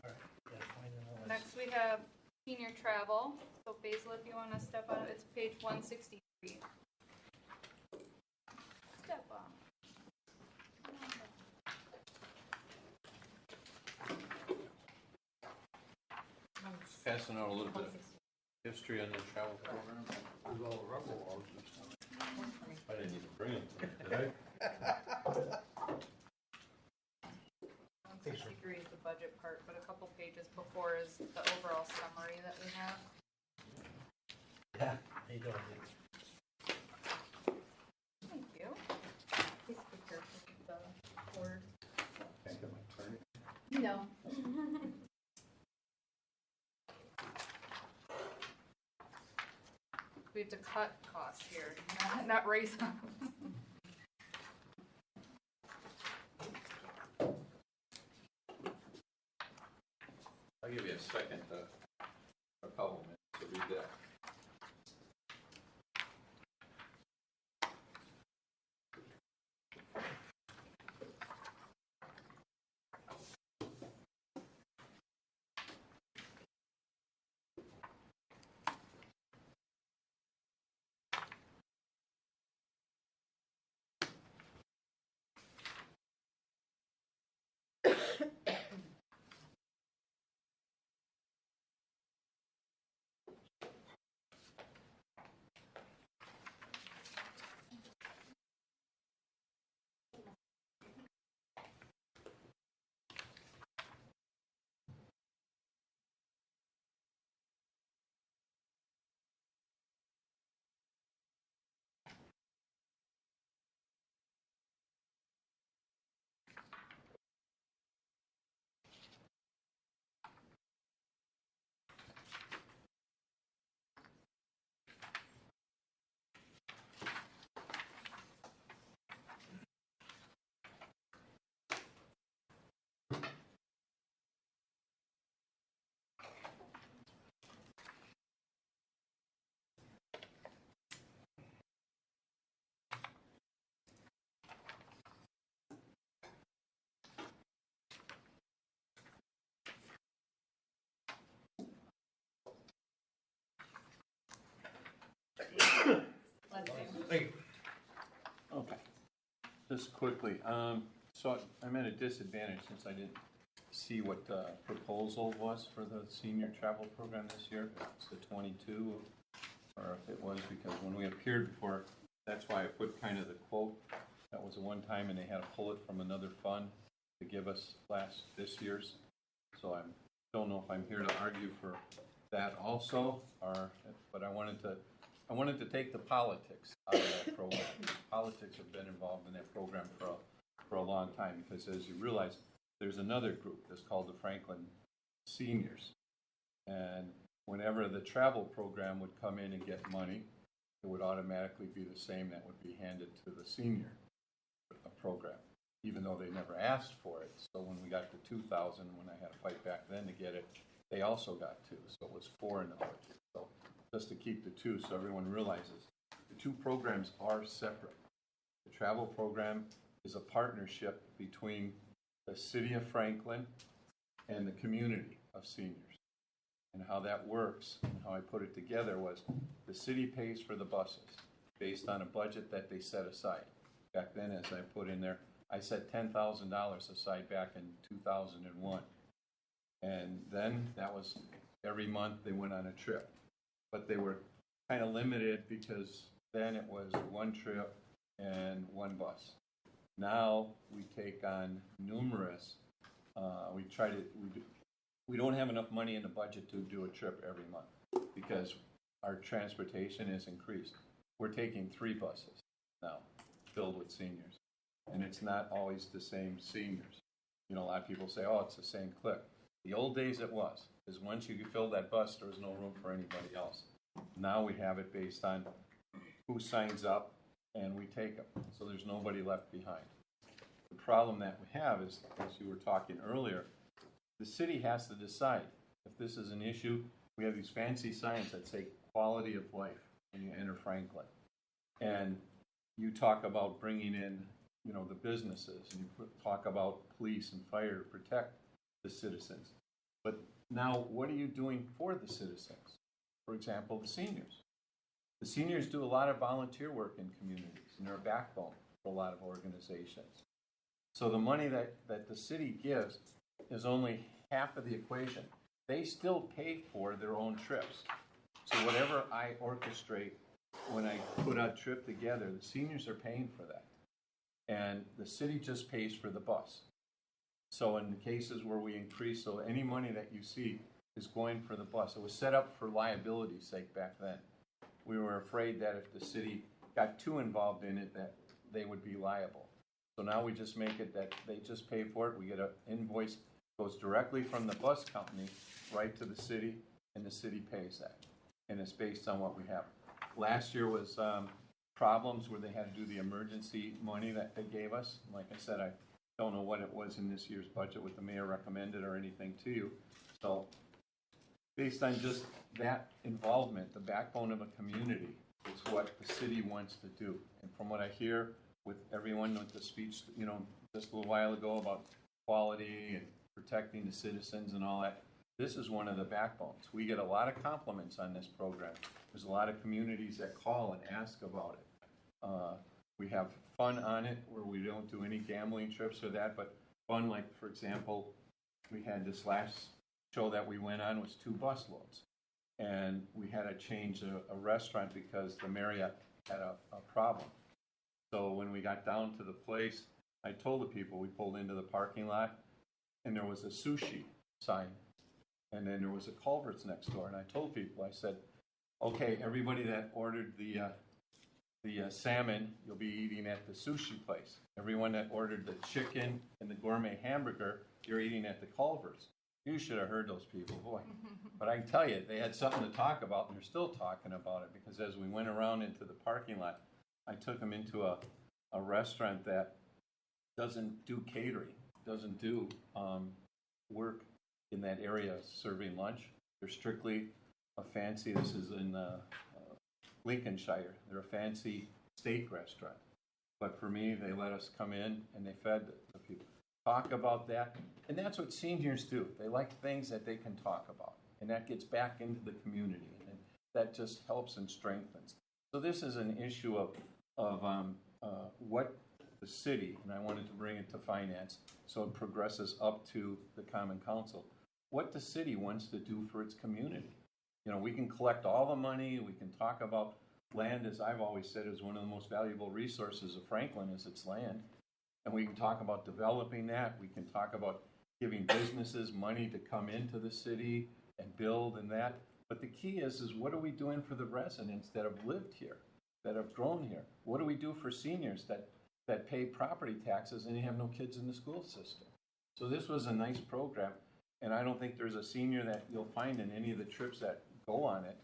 All right, gotta find the list. Next, we have senior travel. So Basil, if you want to step on, it's page 163. Step on. Passing out a little bit of history on the travel program. There's all the rubber walls and stuff. I didn't even bring it, did I? 163 is the budget part, but a couple pages before is the overall summary that we have. Yeah, how you doing? Thank you. Please be careful with the word. Can't get my turn. No. We have to cut costs here, not raise them. I'll give you a second, a couple minutes to read that. Thank you. Okay. Just quickly, so I'm at a disadvantage since I didn't see what the proposal was for the senior travel program this year. If it's the 22, or if it was, because when we appeared before, that's why I put kind of the quote. That was a one time, and they had to pull it from another fund to give us this year's. So I don't know if I'm here to argue for that also, or, but I wanted to take the politics out of that program. Politics have been involved in that program for a long time, because as you realize, there's another group that's called the Franklin Seniors. And whenever the travel program would come in and get money, it would automatically be the same that would be handed to the senior program, even though they never asked for it. So when we got to 2000, when I had to fight back then to get it, they also got 2. So it was 4 in the budget. So just to keep the 2 so everyone realizes, the 2 programs are separate. The travel program is a partnership between the city of Franklin and the community of seniors. And how that works and how I put it together was the city pays for the buses based on a budget that they set aside. Back then, as I put in there, I set $10,000 aside back in 2001. And then that was every month they went on a trip. But they were kind of limited because then it was 1 trip and 1 bus. Now we take on numerous, we don't have enough money in the budget to do a trip every month because our transportation is increased. We're taking 3 buses now filled with seniors. And it's not always the same seniors. You know, a lot of people say, oh, it's the same clique. The old days it was, because once you filled that bus, there was no room for anybody else. Now we have it based on who signs up, and we take them. So there's nobody left behind. The problem that we have is, as you were talking earlier, the city has to decide if this is an issue. We have these fancy signs that say quality of life when you enter Franklin. And you talk about bringing in, you know, the businesses, and you talk about police and fire to protect the citizens. But now, what are you doing for the citizens? For example, the seniors. The seniors do a lot of volunteer work in communities, and they're a backbone for a lot of organizations. So the money that the city gives is only half of the equation. They still pay for their own trips. So whatever I orchestrate when I put a trip together, the seniors are paying for that. And the city just pays for the bus. So in the cases where we increase, so any money that you see is going for the bus. It was set up for liability's sake back then. We were afraid that if the city got too involved in it, that they would be liable. So now we just make it that they just pay for it. We get an invoice, goes directly from the bus company right to the city, and the city pays that. And it's based on what we have. Last year was problems where they had to do the emergency money that they gave us. Like I said, I don't know what it was in this year's budget, what the mayor recommended or anything to you. So based on just that involvement, the backbone of a community is what the city wants to do. And from what I hear with everyone with the speech, you know, just a little while ago about quality and protecting the citizens and all that, this is one of the backbones. We get a lot of compliments on this program. There's a lot of communities that call and ask about it. We have fun on it where we don't do any gambling trips or that, but fun, like, for example, we had this last show that we went on was 2 bus loads. And we had to change a restaurant because the Marriott had a problem. So when we got down to the place, I told the people, we pulled into the parking lot, and there was a sushi sign. And then there was a Culver's next door. And I told people, I said, okay, everybody that ordered the salmon, you'll be eating at the sushi place. Everyone that ordered the chicken and the gourmet hamburger, you're eating at the Culver's. You should have heard those people, boy. But I can tell you, they had something to talk about, and they're still talking about it, because as we went around into the parking lot, I took them into a restaurant that doesn't do catering, doesn't do work in that area serving lunch. They're strictly a fancy, this is in Lincolnshire, they're a fancy steak restaurant. But for me, they let us come in and they fed the people. Talk about that, and that's what seniors do. They like things that they can talk about, and that gets back into the community, and that just helps and strengthens. So this is an issue of what the city, and I wanted to bring it to finance, so it progresses up to the common council, what the city wants to do for its community. You know, we can collect all the money, we can talk about land, as I've always said, is one of the most valuable resources of Franklin is its land. And we can talk about developing that, we can talk about giving businesses money to come into the city and build and that. But the key is what are we doing for the residents that have lived here, that have grown here? What do we do for seniors that pay property taxes and have no kids in the school system? So this was a nice program, and I don't think there's a senior that you'll find in any of the trips that go on it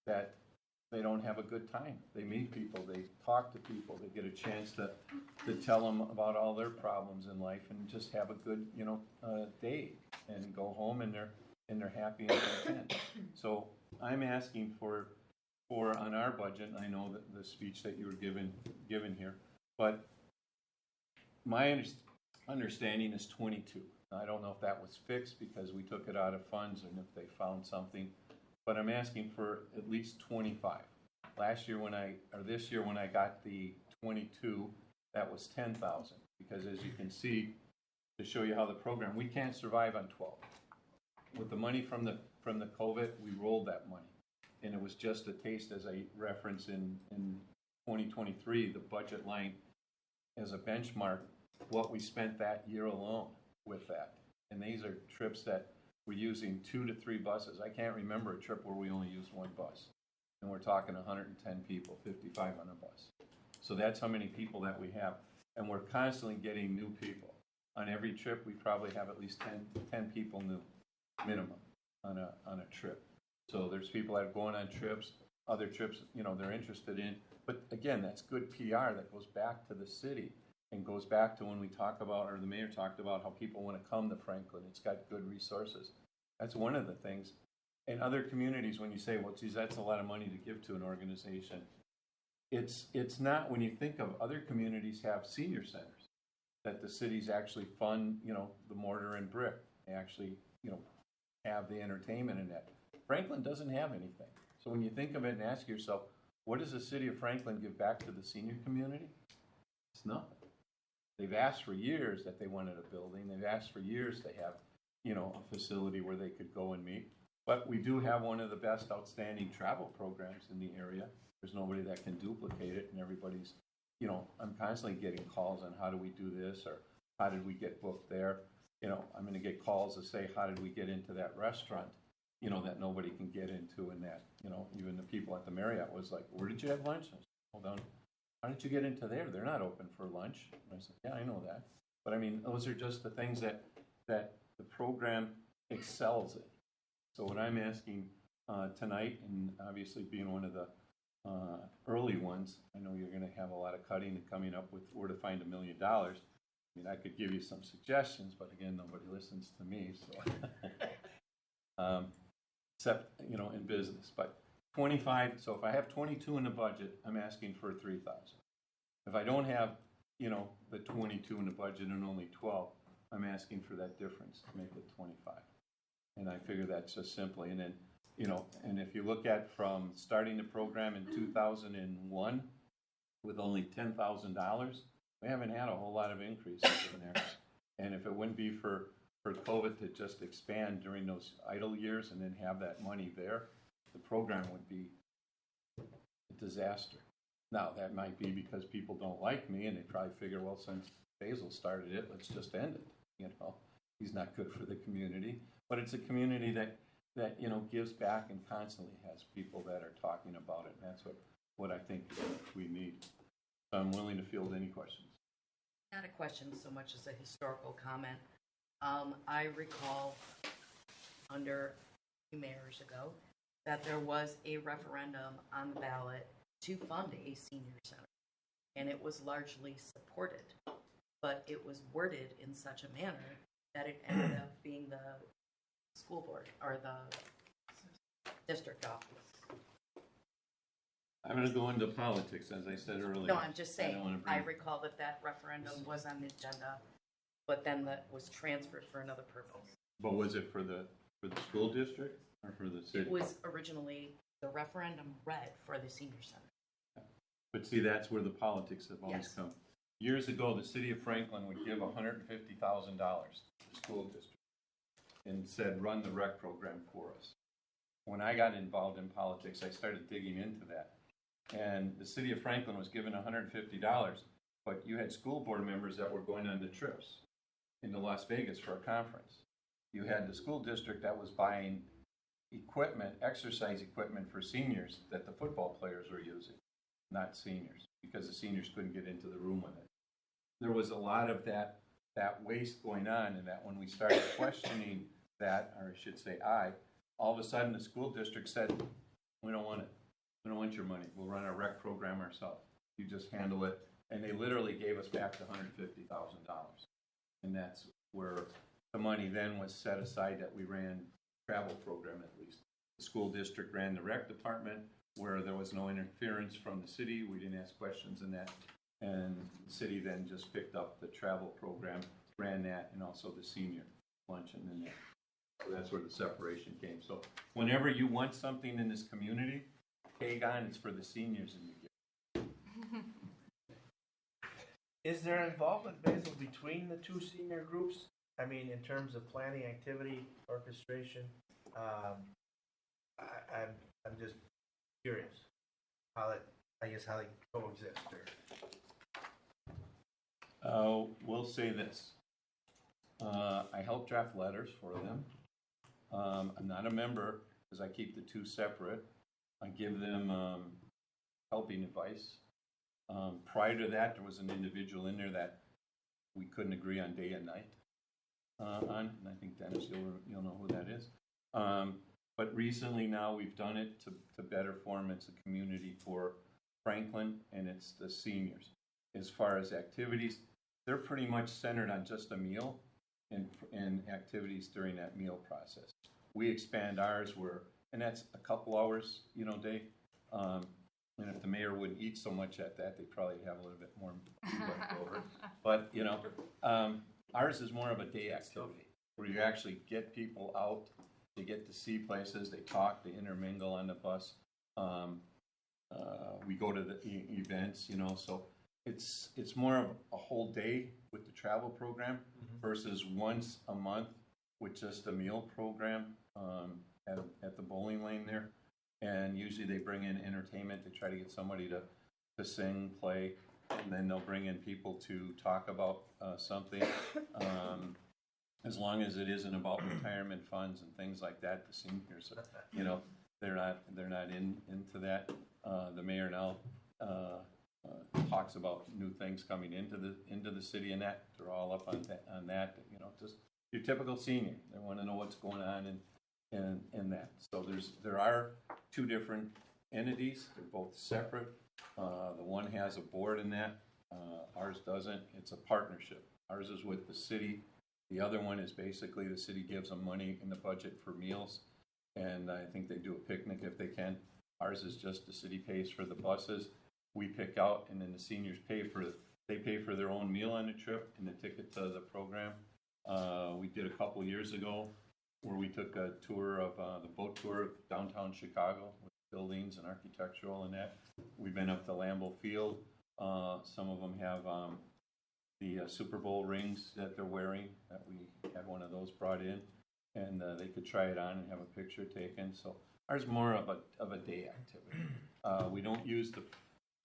that they don't have a good time. They meet people, they talk to people, they get a chance to tell them about all their problems in life and just have a good, day and go home and they're happy and content. So I'm asking for on our budget, and I know that the speech that you were given here, but my understanding is 22. I don't know if that was fixed because we took it out of funds and if they found something, but I'm asking for at least 25. This year when I got the 22, that was 10,000 because as you can see, to show you how the program, we can't survive on 12. With the money from the COVID, we rolled that money. And it was just a taste, as I referenced in 2023, the budget line as a benchmark, what we spent that year alone with that. And these are trips that we're using 2 to 3 buses. I can't remember a trip where we only used 1 bus. And we're talking 110 people, 55 on a bus. So that's how many people that we have. And we're constantly getting new people. On every trip, we probably have at least 10 people new, minimum, on a trip. So there's people that are going on trips, other trips, they're interested in. But again, that's good PR that goes back to the city and goes back to when we talk about, or the mayor talked about how people want to come to Franklin. It's got good resources. That's one of the things. In other communities, when you say, well, geez, that's a lot of money to give to an organization, it's not. When you think of other communities have senior centers that the cities actually fund, the mortar and brick. They actually, have the entertainment in that. Franklin doesn't have anything. So when you think of it and ask yourself, what does the city of Franklin give back to the senior community? It's nothing. They've asked for years that they wanted a building. They've asked for years to have, a facility where they could go and meet. But we do have one of the best outstanding travel programs in the area. There's nobody that can duplicate it, and everybody's, I'm constantly getting calls on how do we do this or how did we get booked there. I'm going to get calls to say, how did we get into that restaurant, that nobody can get into, and that, even the people at the Marriott was like, where did you have lunch? I said, hold on. How did you get into there? They're not open for lunch. And I said, yeah, I know that. But I mean, those are just the things that the program excels in. So what I'm asking tonight, and obviously being one of the early ones, I know you're going to have a lot of cutting and coming up with where to find $1 million. I mean, I could give you some suggestions, but again, nobody listens to me. So, except in business. But 25. So if I have 22 in the budget, I'm asking for 3,000. If I don't have the 22 in the budget and only 12, I'm asking for that difference to make it 25. And I figure that's just simply. And then and if you look at from starting the program in 2001 with only $10,000. We haven't had a whole lot of increases in there. And if it wouldn't be for COVID to just expand during those idle years and then have that money there, the program would be a disaster. Now, that might be because people don't like me and they probably figure, well, since Basil started it, let's just end it. He's not good for the community. But it's a community that gives back and constantly has people that are talking about it. And that's what I think we need. So I'm willing to field any questions. Not a question so much as a historical comment. I recall under a few mayors ago that there was a referendum on the ballot to fund a senior center, and it was largely supported, but it was worded in such a manner that it ended up being the school board or the district office. I'm going to go into politics, as I said earlier. No, I'm just saying, I recall that referendum was on the agenda, but then that was transferred for another purpose. But was it for the school district or for the city? It was originally the referendum read for the senior center. But see, that's where the politics have always Yes. come. Years ago, the city of Franklin would give $150,000 to the school district and said, run the rec program for us. When I got involved in politics, I started digging into that. And the city of Franklin was given $150, but you had school board members that were going on the trips into Las Vegas for a conference. You had the school district that was buying equipment, exercise equipment for seniors that the football players were using, not seniors, because the seniors couldn't get into the room with it. There was a lot of that waste going on, and that when we started questioning that, or I should say all of a sudden the school district said, we don't want it. We don't want your money. We'll run our rec program ourselves. You just handle it. And they literally gave us back the $150,000. And that's where the money then was set aside that we ran travel program at least. The school district ran the rec department where there was no interference from the city. We didn't ask questions in that. And the city then just picked up the travel program, ran that, and also the senior luncheon in there. So that's where the separation came. So whenever you want something in this community, KAGON is for the seniors and you get. Is there involvement, Basil, between the two senior groups? I mean, in terms of planning, activity, orchestration? I'm just curious how they coexist. We'll say this. I help draft letters for them. I'm not a member because I keep the two separate. I give them helping advice. Prior to that, there was an individual in there that we couldn't agree on day and night on, and I think Dennis, you'll know who that is. But recently now we've done it to better form. It's a community for Franklin, and it's the seniors. As far as activities, they're pretty much centered on just a meal and activities during that meal process. We expand ours and that's a couple hours, day. And if the mayor wouldn't eat so much at that, they'd probably have a little bit more left over. But, ours is more of a day activity where you actually get people out, they get to see places, they talk, they intermingle on the bus. We go to the events, so it's more of a whole day with the travel program versus once a month with just a meal program at the bowling lane there. And usually they bring in entertainment to try to get somebody to sing, play, and then they'll bring in people to talk about something. As long as it isn't about retirement funds and things like that, the seniors, they're not into that. The mayor now talks about new things coming into the city, and that they're all up on that. Just your typical senior. They want to know what's going on and that. So there are two different entities. They're both separate. The one has a board in that. Ours doesn't. It's a partnership. Ours is with the city. The other one is basically the city gives them money in the budget for meals, and I think they do a picnic if they can. Ours is just the city pays for the buses. We pick out, and then the seniors pay for their own meal on the trip and the ticket to the program. We did a couple years ago where we took a tour of the boat tour of downtown Chicago with buildings and architectural and that. We've been up to Lambeau Field. Some of them have the Super Bowl rings that they're wearing. That we had one of those brought in, and they could try it on and have a picture taken. So ours more of a day activity. We don't use the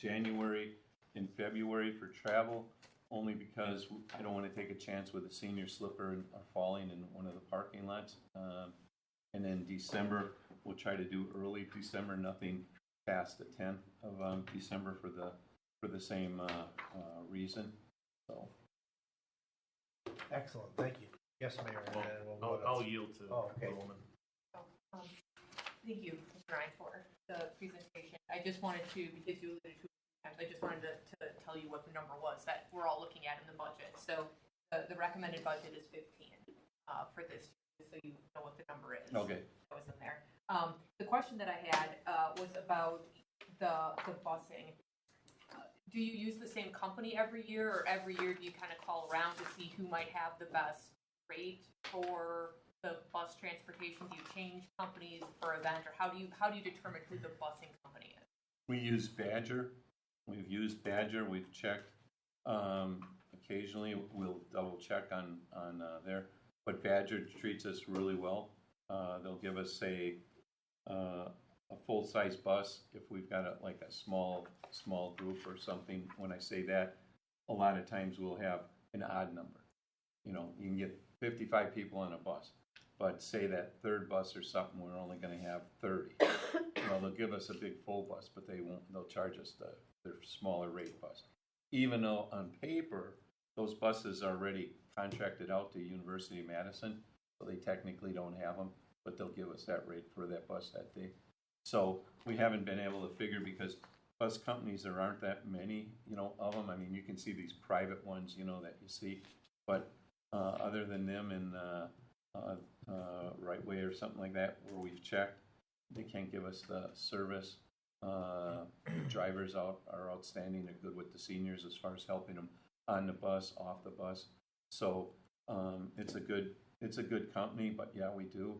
January and February for travel, only because I don't want to take a chance with a senior slipper or falling in one of the parking lots. And then December, we'll try to do early December, nothing past the 10th of December for the same reason. So. Excellent, thank you. Yes, Mayor. And then we'll I'll yield to okay. the woman. Thank you, Mr. Ryan, for the presentation. I just wanted to, because you alluded to it times, I just wanted to tell you what the number was that we're all looking at in the budget. So the recommended budget is 15 for this year, so you know what the number is. Okay. That was in there. The question that I had was about the busing. Do you use the same company every year, or every year do you kind of call around to see who might have the best rate for the bus transportation? Do you change companies per event, or how do you determine who the busing company is? We use Badger We've used Badger, we've checked. Occasionally, we'll double check on there, but Badger treats us really well. They'll give us a full-size bus if we've got a small group or something. When I say that, a lot of times we'll have an odd number. You know, you can get 55 people on a bus, but say that third bus or something, we're only going to have 30. Well, they'll give us a big full bus, but they won't. They'll charge us their smaller rate bus. Even though on paper those buses are already contracted out to University of Madison, so they technically don't have them, but they'll give us that rate for that bus that day. So we haven't been able to figure, because bus companies, there aren't that many, you know, of them. I mean, you can see these private ones, you know, that you see, but other than them in Right Way or something like that, where we've checked, they can't give us the service. Drivers are outstanding. They're good with the seniors as far as helping them on the bus, off the bus. So it's a good company. But yeah, we do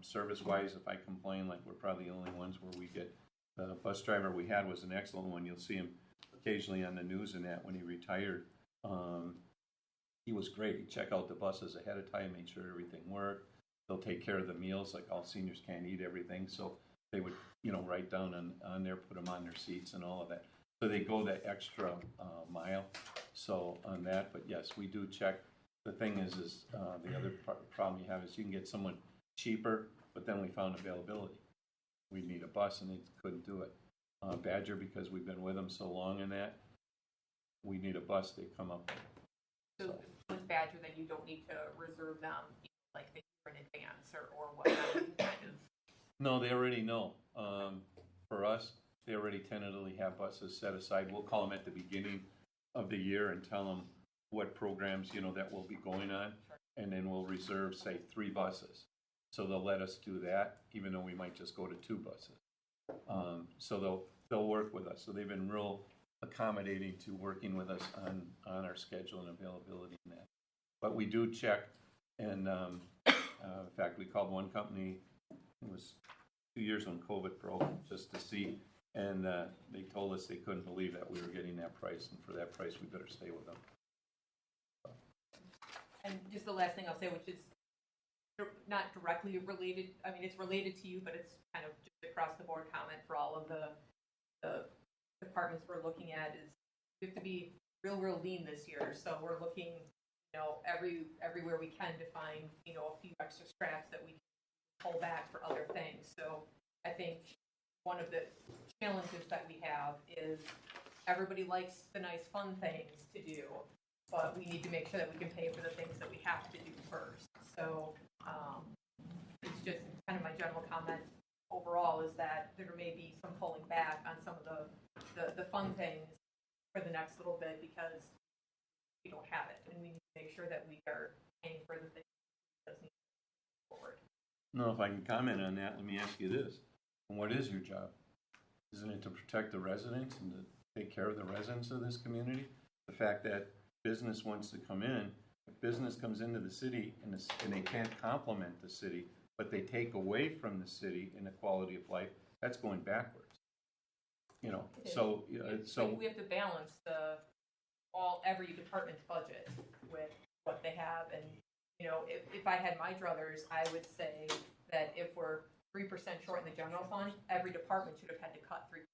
service-wise. If I complain, like, we're probably the only ones where we get the bus driver we had was an excellent one. You'll see him occasionally on the news and that when he retired. He was great. He'd check out the buses ahead of time, make sure everything worked. They'll take care of the meals. Like, all seniors can't eat everything, so they would, you know, write down on there, put them on their seats and all of that. So they go that extra mile. So on that, but yes, we do check. The thing is the other problem you have is you can get someone cheaper, but then we found availability. We need a bus and they couldn't do it. Badger, because we've been with them so long in that, we need a bus, they come up. So with Badger, then you don't need to reserve them, like, the year in advance or whatnot, you can kind of. No, they already know. For us, they already tentatively have buses set aside. We'll call them at the beginning of the year and tell them what programs, you know, that will be going on. And then we'll reserve, say, 3 buses. So they'll let us do that, even though we might just go to 2 buses. So they'll work with us. So they've been real accommodating to working with us on our schedule and availability and that. But we do check, and in fact, we called one company. It was 2 years when COVID broke, just to see, and they told us they couldn't believe that we were getting that price, and for that price, we better stay with them. And just the last thing I'll say, which is not directly related, I mean, it's related to you, but it's kind of just across the board comment for all of the departments we're looking at, is we have to be real lean this year. So we're looking, you know, everywhere we can to find, you know, a few extra scraps that we can pull back for other things. So I think one of the challenges that we have is everybody likes the nice fun things to do, but we need to make sure that we can pay for the things that we have to do first. So it's just kind of my general comment overall, is that there may be some pulling back on some of the fun things for the next little bit, because we don't have it, and we need to make sure that we are paying for the things that does need to go forward. No, if I can comment on that, let me ask you this. What is your job? Isn't it to protect the residents and to take care of the residents of this community? The fact that business wants to come in, if business comes into the city and they can't complement the city, but they take away from the city in the quality of life, that's going backwards. You know, so we have to balance every department's budget with what they have. And, you know, if I had my druthers, I would say that if we're 3% short in the general fund, every department should have had to cut 3%.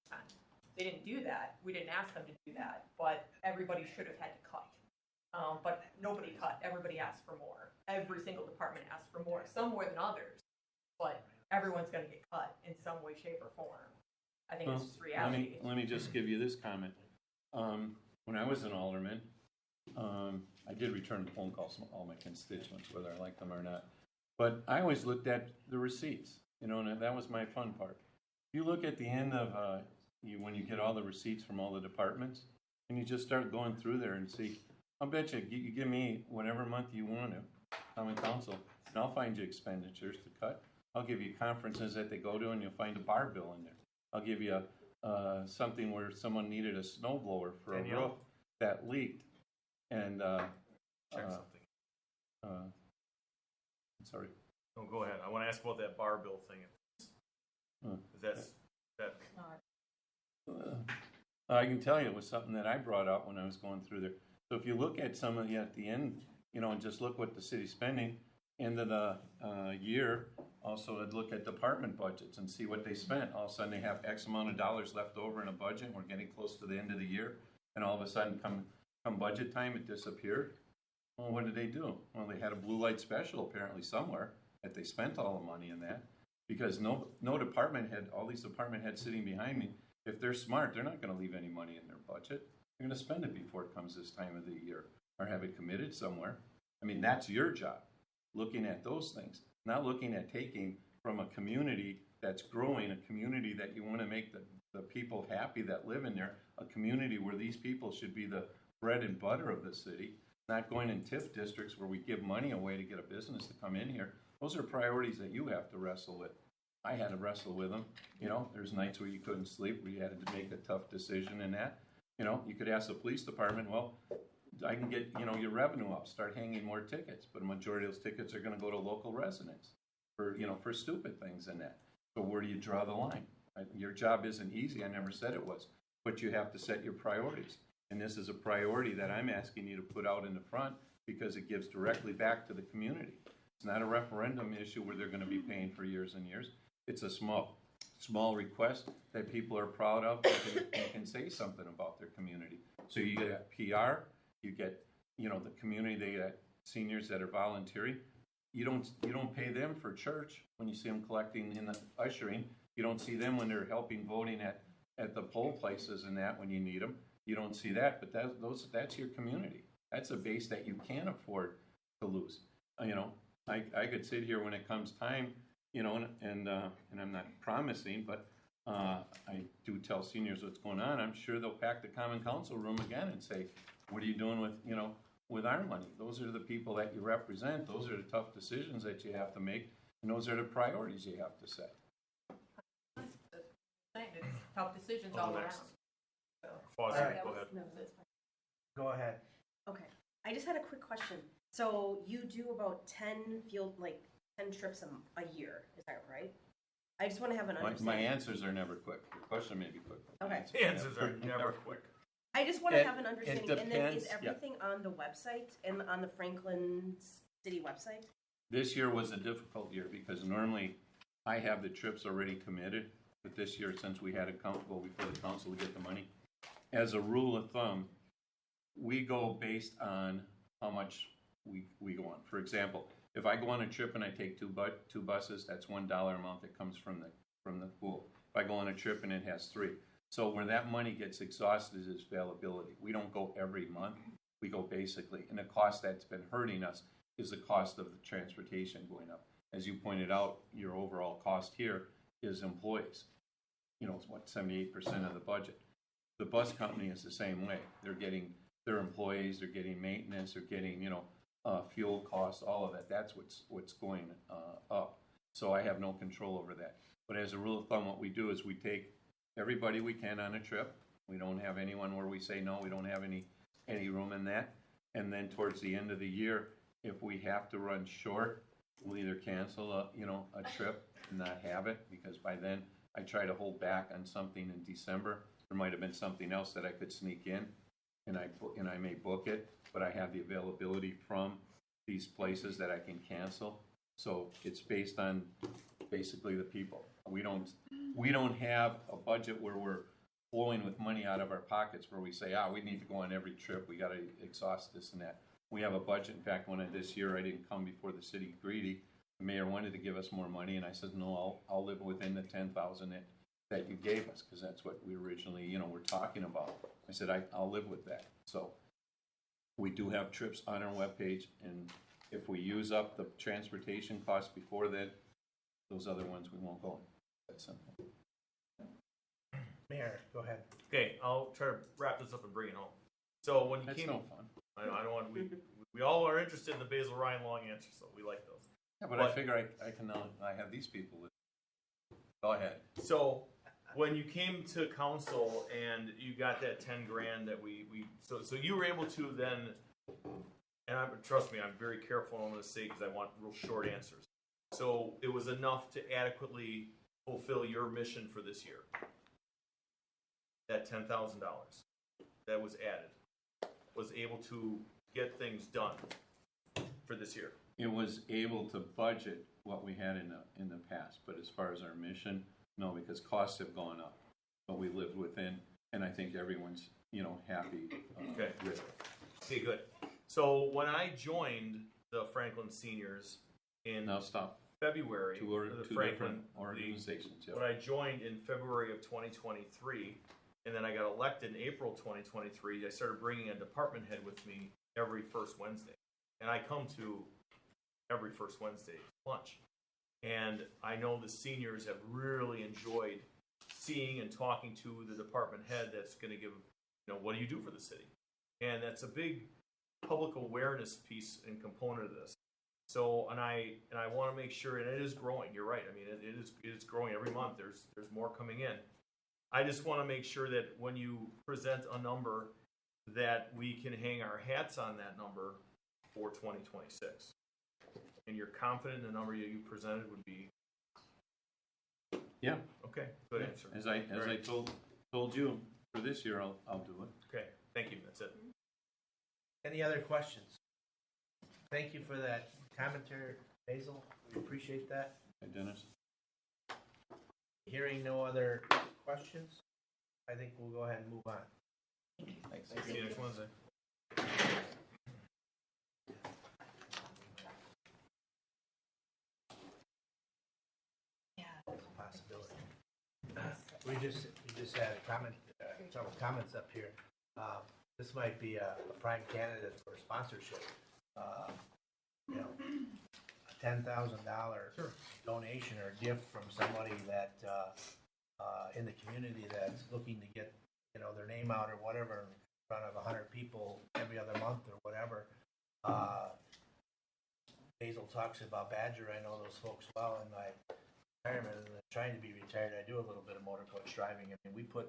They didn't do that. We didn't ask them to do that, but everybody should have had to cut. But nobody cut. Everybody asked for more. Every single department asked for more, some more than others, but everyone's going to get cut in some way, shape, or form. I think it's just reality. Let me just give you this comment. When I was an alderman, I did return phone calls from all my constituents, whether I liked them or not. But I always looked at the receipts, you know, and that was my fun part. If you look at the end of when you get all the receipts from all the departments, and you just start going through there and see, I'll bet you give me whatever month you want to, common council, and I'll find you expenditures to cut. I'll give you conferences that they go to, and you'll find a bar bill in there. I'll give you something where someone needed a snow blower for a roof that leaked, and check something. Sorry. No, go ahead. I want to ask about that bar bill thing. I can tell you it was something that I brought up when I was going through there. So if you look at some of the, at the end, and just look what the city's spending, end of the year, also I'd look at department budgets and see what they spent. All of a sudden they have X amount of dollars left over in a budget, and we're getting close to the end of the year, and all of a sudden come budget time, it disappeared. Well, what did they do? Well, they had a blue light special apparently somewhere that they spent all the money in that, because no department head, all these department heads sitting behind me, if they're smart, they're not going to leave any money in their budget. They're going to spend it before it comes this time of the year, or have it committed somewhere. I mean, that's your job, looking at those things, not looking at taking from a community that's growing, a community that you want to make the people happy that live in there, a community where these people should be the bread and butter of the city, not going in TIF districts where we give money away to get a business to come in here. Those are priorities that you have to wrestle with. I had to wrestle with them. There's nights where you couldn't sleep, where you had to make a tough decision in that. You could ask the police department, well, I can get, your revenue up, start hanging more tickets, but a majority of those tickets are going to go to local residents for stupid things in that. So where do you draw the line? Your job isn't easy. I never said it was, but you have to set your priorities. And this is a priority that I'm asking you to put out in the front, because it gives directly back to the community. It's not a referendum issue where they're going to be paying for years and years. It's a small request that people are proud of and can say something about their community. So you get PR, you get, the community, they get seniors that are volunteering. You don't pay them for church when you see them collecting in the ushering. You don't see them when they're helping voting at the poll places and that when you need them. You don't see that, but that's your community. That's a base that you can't afford to lose. I could sit here when it comes time, and I'm not promising, but I do tell seniors what's going on. I'm sure they'll pack the common council room again and say, what are you doing with our money? Those are the people that you represent. Those are the tough decisions that you have to make, and those are the priorities you have to set. It's tough decisions Oh, all around. next. So. Fawzi, All right. go ahead. No, that's fine. Go ahead. Okay, I just had a quick question. So you do about 10 trips a year, is that right? I just want to have an My understanding. answers are never quick. The question may be quick. Okay. The answers are never quick. I just want to have an understanding. And then is depends, yeah. everything on the website and on the Franklin City website? This year was a difficult year because normally I have the trips already committed, but this year, since we had to go before the council to get the money, as a rule of thumb, we go based on how much we go on. For example, if I go on a trip and I take two buses, that's $1 amount that comes from the pool. If I go on a trip and it has 3. So where that money gets exhausted is availability. We don't go every month. We go basically, and the cost that's been hurting us is the cost of the transportation going up. As you pointed out, your overall cost here is employees. It's what, 78% of the budget. The bus company is the same way. They're getting their employees, they're getting maintenance, they're getting, fuel costs, all of that. That's what's going up. So I have no control over that. But as a rule of thumb, what we do is we take everybody we can on a trip. We don't have anyone where we say, no, we don't have any room in that. And then towards the end of the year, if we have to run short, we'll either cancel a trip and not have it, because by then I try to hold back on something in December. There might have been something else that I could sneak in, and I may book it, but I have the availability from these places that I can cancel. So it's based on basically the people. We don't have a budget where we're flowing with money out of our pockets where we say, we need to go on every trip. We got to exhaust this and that. We have a budget. In fact, this year I didn't come before the city greedy. The mayor wanted to give us more money, and I said, no, I'll live within the 10,000 that you gave us, because that's what we originally, were talking about. I said, I'll live with that. So we do have trips on our webpage, and if we use up the transportation costs before then, those other ones we won't go in. That's simple. Mayor, go ahead. Okay, I'll try to wrap this up and bring it home. So when you That's came, no fun. I don't want we all are interested in the Basil Ryan long answer, so we like those. Yeah, but I figure I can now, I have these people with. Go ahead. So when you came to council and you got that 10 grand that so you were able to then, and trust me, I'm very careful on this say because I want real short answers. So it was enough to adequately fulfill your mission for this year. that $10,000 that was added was able to get things done for this year? It was able to budget what we had in the past, but as far as our mission, no, because costs have gone up. But we lived within, and I think everyone's, happy Okay. with it. Okay, good. So when I joined the Franklin Seniors in Now stop. February, Two the different Franklin organizations. when I joined in February of 2023, and then I got elected in April 2023, I started bringing a department head with me every first Wednesday. And I come to every first Wednesday lunch. And I know the seniors have really enjoyed seeing and talking to the department head that's going to give, what do you do for the city? And that's a big public awareness piece and component of this. So, and I want to make sure, and it is growing. You're right. I mean, it's growing every month. There's more coming in. I just want to make sure that when you present a number, that we can hang our hats on that number for 2026. And you're confident the number you presented would be. Yeah. Okay. Good answer. As I told you for this year, I'll do it. Okay. Thank you. That's it. Any other questions? Thank you for that commentary, Basil. We appreciate that. Hey, Dennis. Hearing no other questions, I think we'll go ahead and move on. Thanks. See you next Wednesday. Possibility. We just had a comment, several comments up here. This might be a prime candidate for sponsorship. A $10,000 donation or gift from somebody that in the community that's looking to get their name out or whatever in front of 100 people every other month or whatever. Basil talks about Badger. I know those folks well in my retirement, and trying to be retired. I do a little bit of motor coach driving. I mean, we put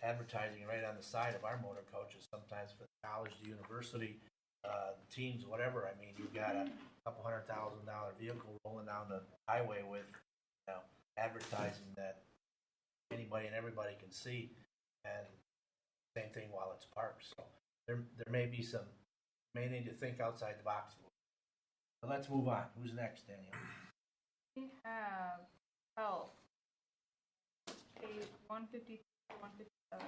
advertising right on the side of our motor coaches sometimes for the college, the university, teams, whatever. I mean, you've got a couple $100,000 vehicle rolling down the highway with advertising that anybody and everybody can see, and same thing while it's parked. So there may be may need to think outside the box a little. But let's move on. Who's next, Daniel? We have health, page 153 to 157.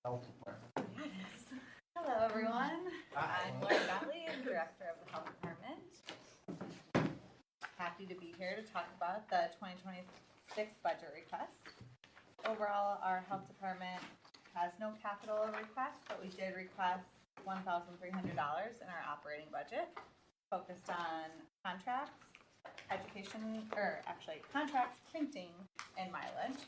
Health Department. Hello, everyone. Hi. I'm Lauren Gottlieb, Director of the Health Department. Happy to be here to talk about the 2026 budget request. Overall, our health department has no capital request, but we did request $1,300 in our operating budget, focused on contracts, contracts, printing, and mileage.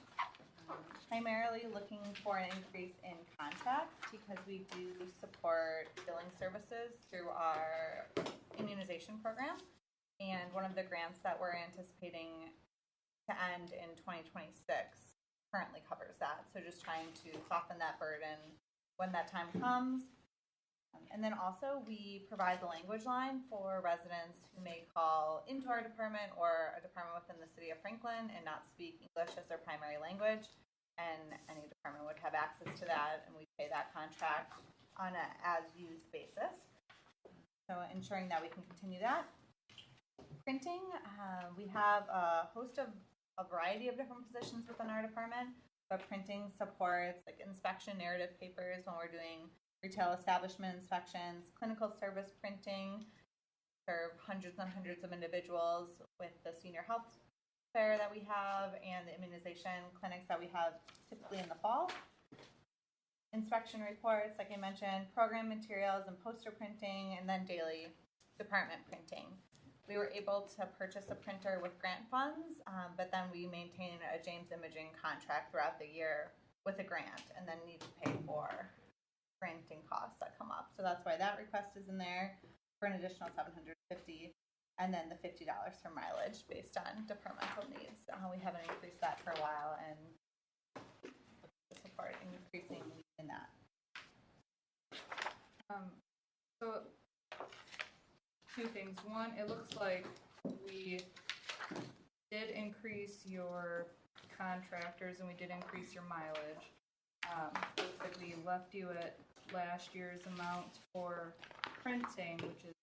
Primarily looking for an increase in contracts because we do support billing services through our immunization program. And one of the grants that we're anticipating to end in 2026 currently covers that. So just trying to soften that burden when that time comes. And then also we provide the language line for residents who may call into our department or a department within the city of Franklin and not speak English as their primary language. And any department would have access to that, and we pay that contract on an as-used basis. So ensuring that we can continue that. Printing, we have a host of a variety of different positions within our department, but printing supports like inspection narrative papers when we're doing retail establishment inspections, clinical service printing, serve hundreds and hundreds of individuals with the senior health fair that we have and the immunization clinics that we have typically in the fall. Inspection reports, like I mentioned, program materials and poster printing, and then daily department printing. We were able to purchase a printer with grant funds, but then we maintain a James Imaging contract throughout the year with a grant and then need to pay for printing costs that come up. So that's why that request is in there for an additional $750, and then the $50 for mileage based on departmental needs. We haven't increased that for a while, and support increasing in that. So two things. One, it looks like we did increase your contractors and we did increase your mileage. Looks like we left you at last year's amount for printing, which is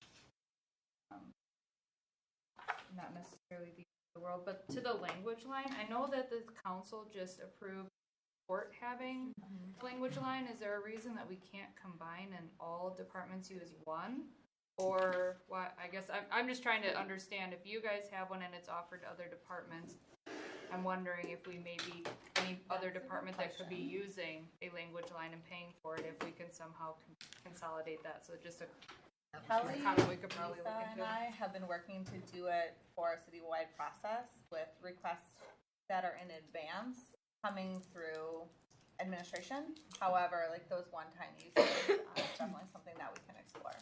not necessarily the end of the world, but to the language line, I know that the council just approved court having language line. Is there a reason that we can't combine and all departments use one? Or what? I guess I'm just trying to understand if you guys have one and it's offered to other departments. I'm wondering if we maybe any other department that could be using a language line and paying for it, if we can somehow consolidate that. So just a Kelly, comment we could probably Lisa, look and into. I have been working to do it for a citywide process with requests that are in advance coming through administration. However, like those one-time uses, is definitely something that we can explore.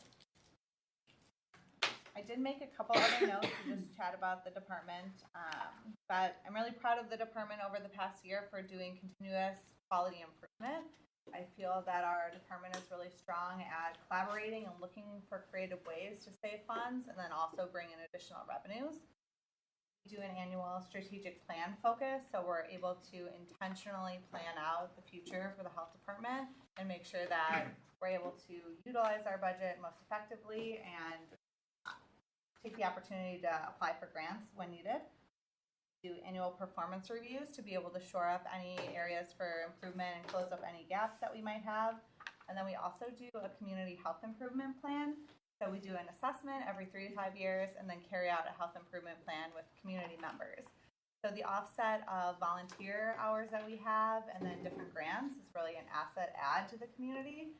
I did make a couple other notes to just chat about the department, but I'm really proud of the department over the past year for doing continuous quality improvement. I feel that our department is really strong at collaborating and looking for creative ways to save funds and then also bring in additional revenues. We do an annual strategic plan focus, so we're able to intentionally plan out the future for the health department and make sure that we're able to utilize our budget most effectively and take the opportunity to apply for grants when needed. Do annual performance reviews to be able to shore up any areas for improvement and close up any gaps that we might have. And then we also do a community health improvement plan. So we do an assessment every 3 to 5 years and then carry out a health improvement plan with community members. So the offset of volunteer hours that we have and then different grants is really an asset add to the community,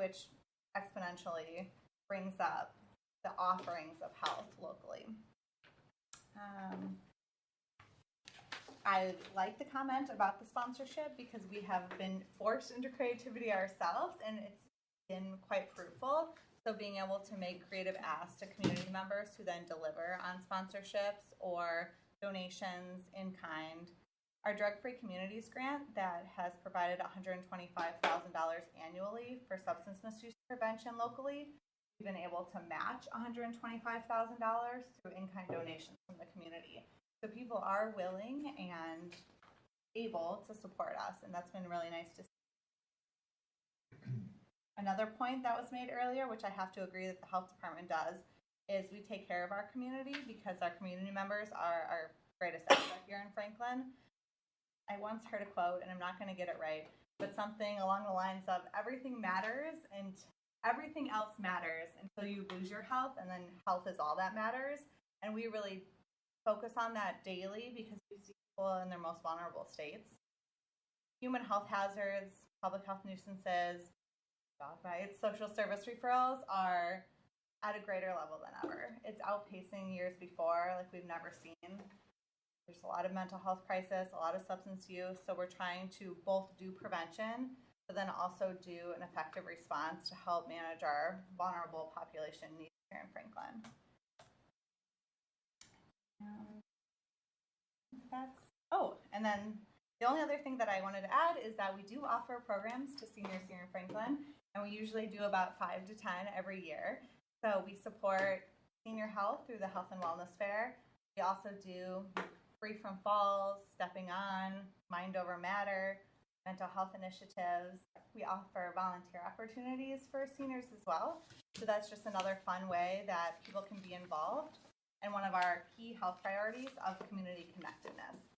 which exponentially brings up the offerings of health locally. I like the comment about the sponsorship because we have been forced into creativity ourselves and it's been quite fruitful. So being able to make creative asks to community members who then deliver on sponsorships or donations in kind. Our Drug Free Communities grant that has provided $125,000 annually for substance misuse prevention locally. We've been able to match $125,000 through in-kind donations from the community. So people are willing and able to support us, and that's been really nice to see. Another point that was made earlier, which I have to agree that the health department does, is we take care of our community because our community members are our greatest asset here in Franklin. I once heard a quote, and I'm not going to get it right, but something along the lines of everything matters and everything else matters until you lose your health, and then health is all that matters. And we really focus on that daily because we see people in their most vulnerable states. Human health hazards, public health nuisances, dog bites, social service referrals are at a greater level than ever. It's outpacing years before like we've never seen. There's a lot of mental health crisis, a lot of substance use, so we're trying to both do prevention but then also do an effective response to help manage our vulnerable population needs here in Franklin. And then the only other thing that I wanted to add is that we do offer programs to seniors here in Franklin, and we usually do about 5 to 10 every year. So we support senior health through the Health and Wellness Fair. We also do Free from Falls, Stepping On, Mind Over Matter, mental health initiatives. We offer volunteer opportunities for seniors as well. So that's just another fun way that people can be involved. And one of our key health priorities of community connectedness.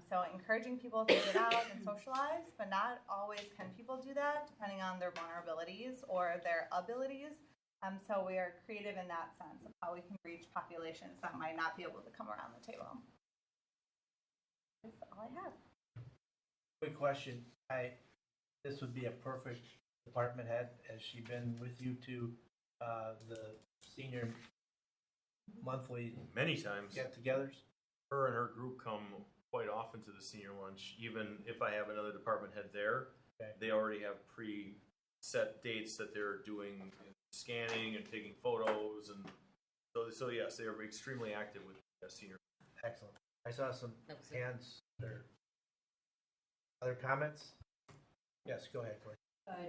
So encouraging people to get out and socialize, but not always can people do that depending on their vulnerabilities or their abilities. So we are creative in that sense of how we can reach populations that might not be able to come around the table. That's all I have. Quick question. This would be a perfect department head. Has she been with you to the senior monthly Many times. get-togethers? Her and her group come quite often to the senior lunch. Even if I have another department head there, Okay. they already have pre-set dates that they're doing scanning and taking photos, and so yes, they are extremely active with senior. Excellent. I saw some That was it. hands there. Other comments? Yes, go ahead, Cory.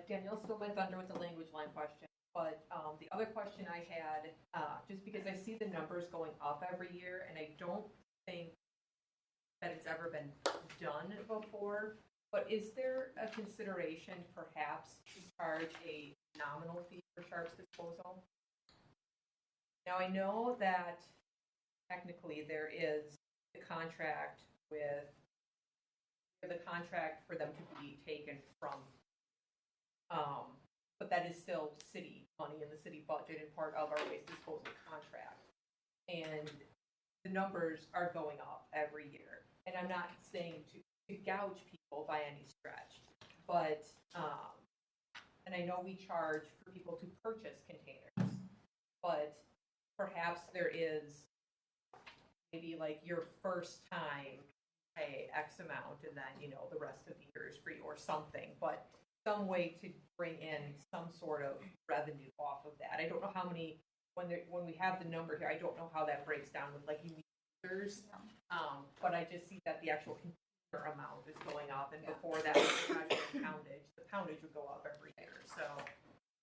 Danielle still my thunder with the language line question, but the other question I had, just because I see the numbers going up every year and I don't think that it's ever been done before, but is there a consideration perhaps to charge a nominal fee for sharps disposal? Now, I know that technically there is the contract for them to be taken from, but that is still city money in the city budget and part of our waste disposal contract. And the numbers are going up every year. And I'm not saying to gouge people by any stretch, but, and I know we charge for people to purchase containers, but perhaps there is maybe like your first time pay X amount and then, you know, the rest of the year is free or something, but some way to bring in some sort of revenue off of that. I don't know how many, when we have the number here, I don't know how that breaks down with like unique users, but I just see that the actual container amount is going up, and before that, the poundage would go up every year, so.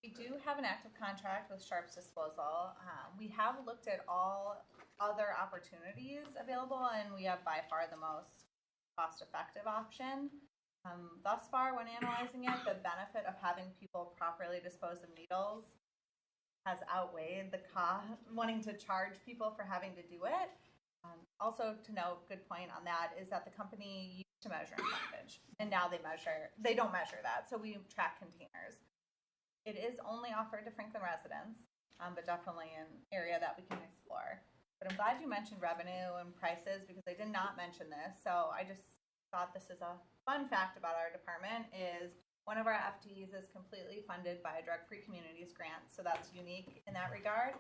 We do have an active contract with Sharps Disposal. We have looked at all other opportunities available, and we have by far the most cost-effective option. Thus far, when analyzing it, the benefit of having people properly dispose of needles has outweighed the cost, wanting to charge people for having to do it. Also to note, good point on that, is that the company used to measure in tonnage, and now they don't measure that, so we track containers. It is only offered to Franklin residents, but definitely an area that we can explore. But I'm glad you mentioned revenue and prices, because I did not mention this, so I just thought this is a fun fact about our department is one of our FTEs is completely funded by a drug-free communities grant, so that's unique in that regard.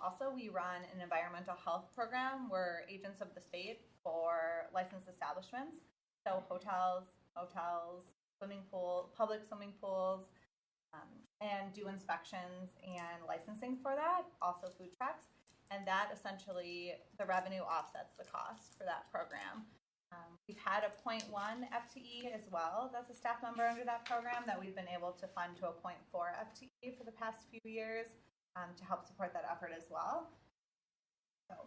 Also, we run an environmental health program. We're agents of the state for licensed establishments, so hotels, motels, public swimming pools, and do inspections and licensing for that, also food trucks, and that essentially, the revenue offsets the cost for that program. We've had a 0.1 FTE as well. That's a staff member under that program that we've been able to fund to a 0.4 FTE for the past few years to help support that effort as well. So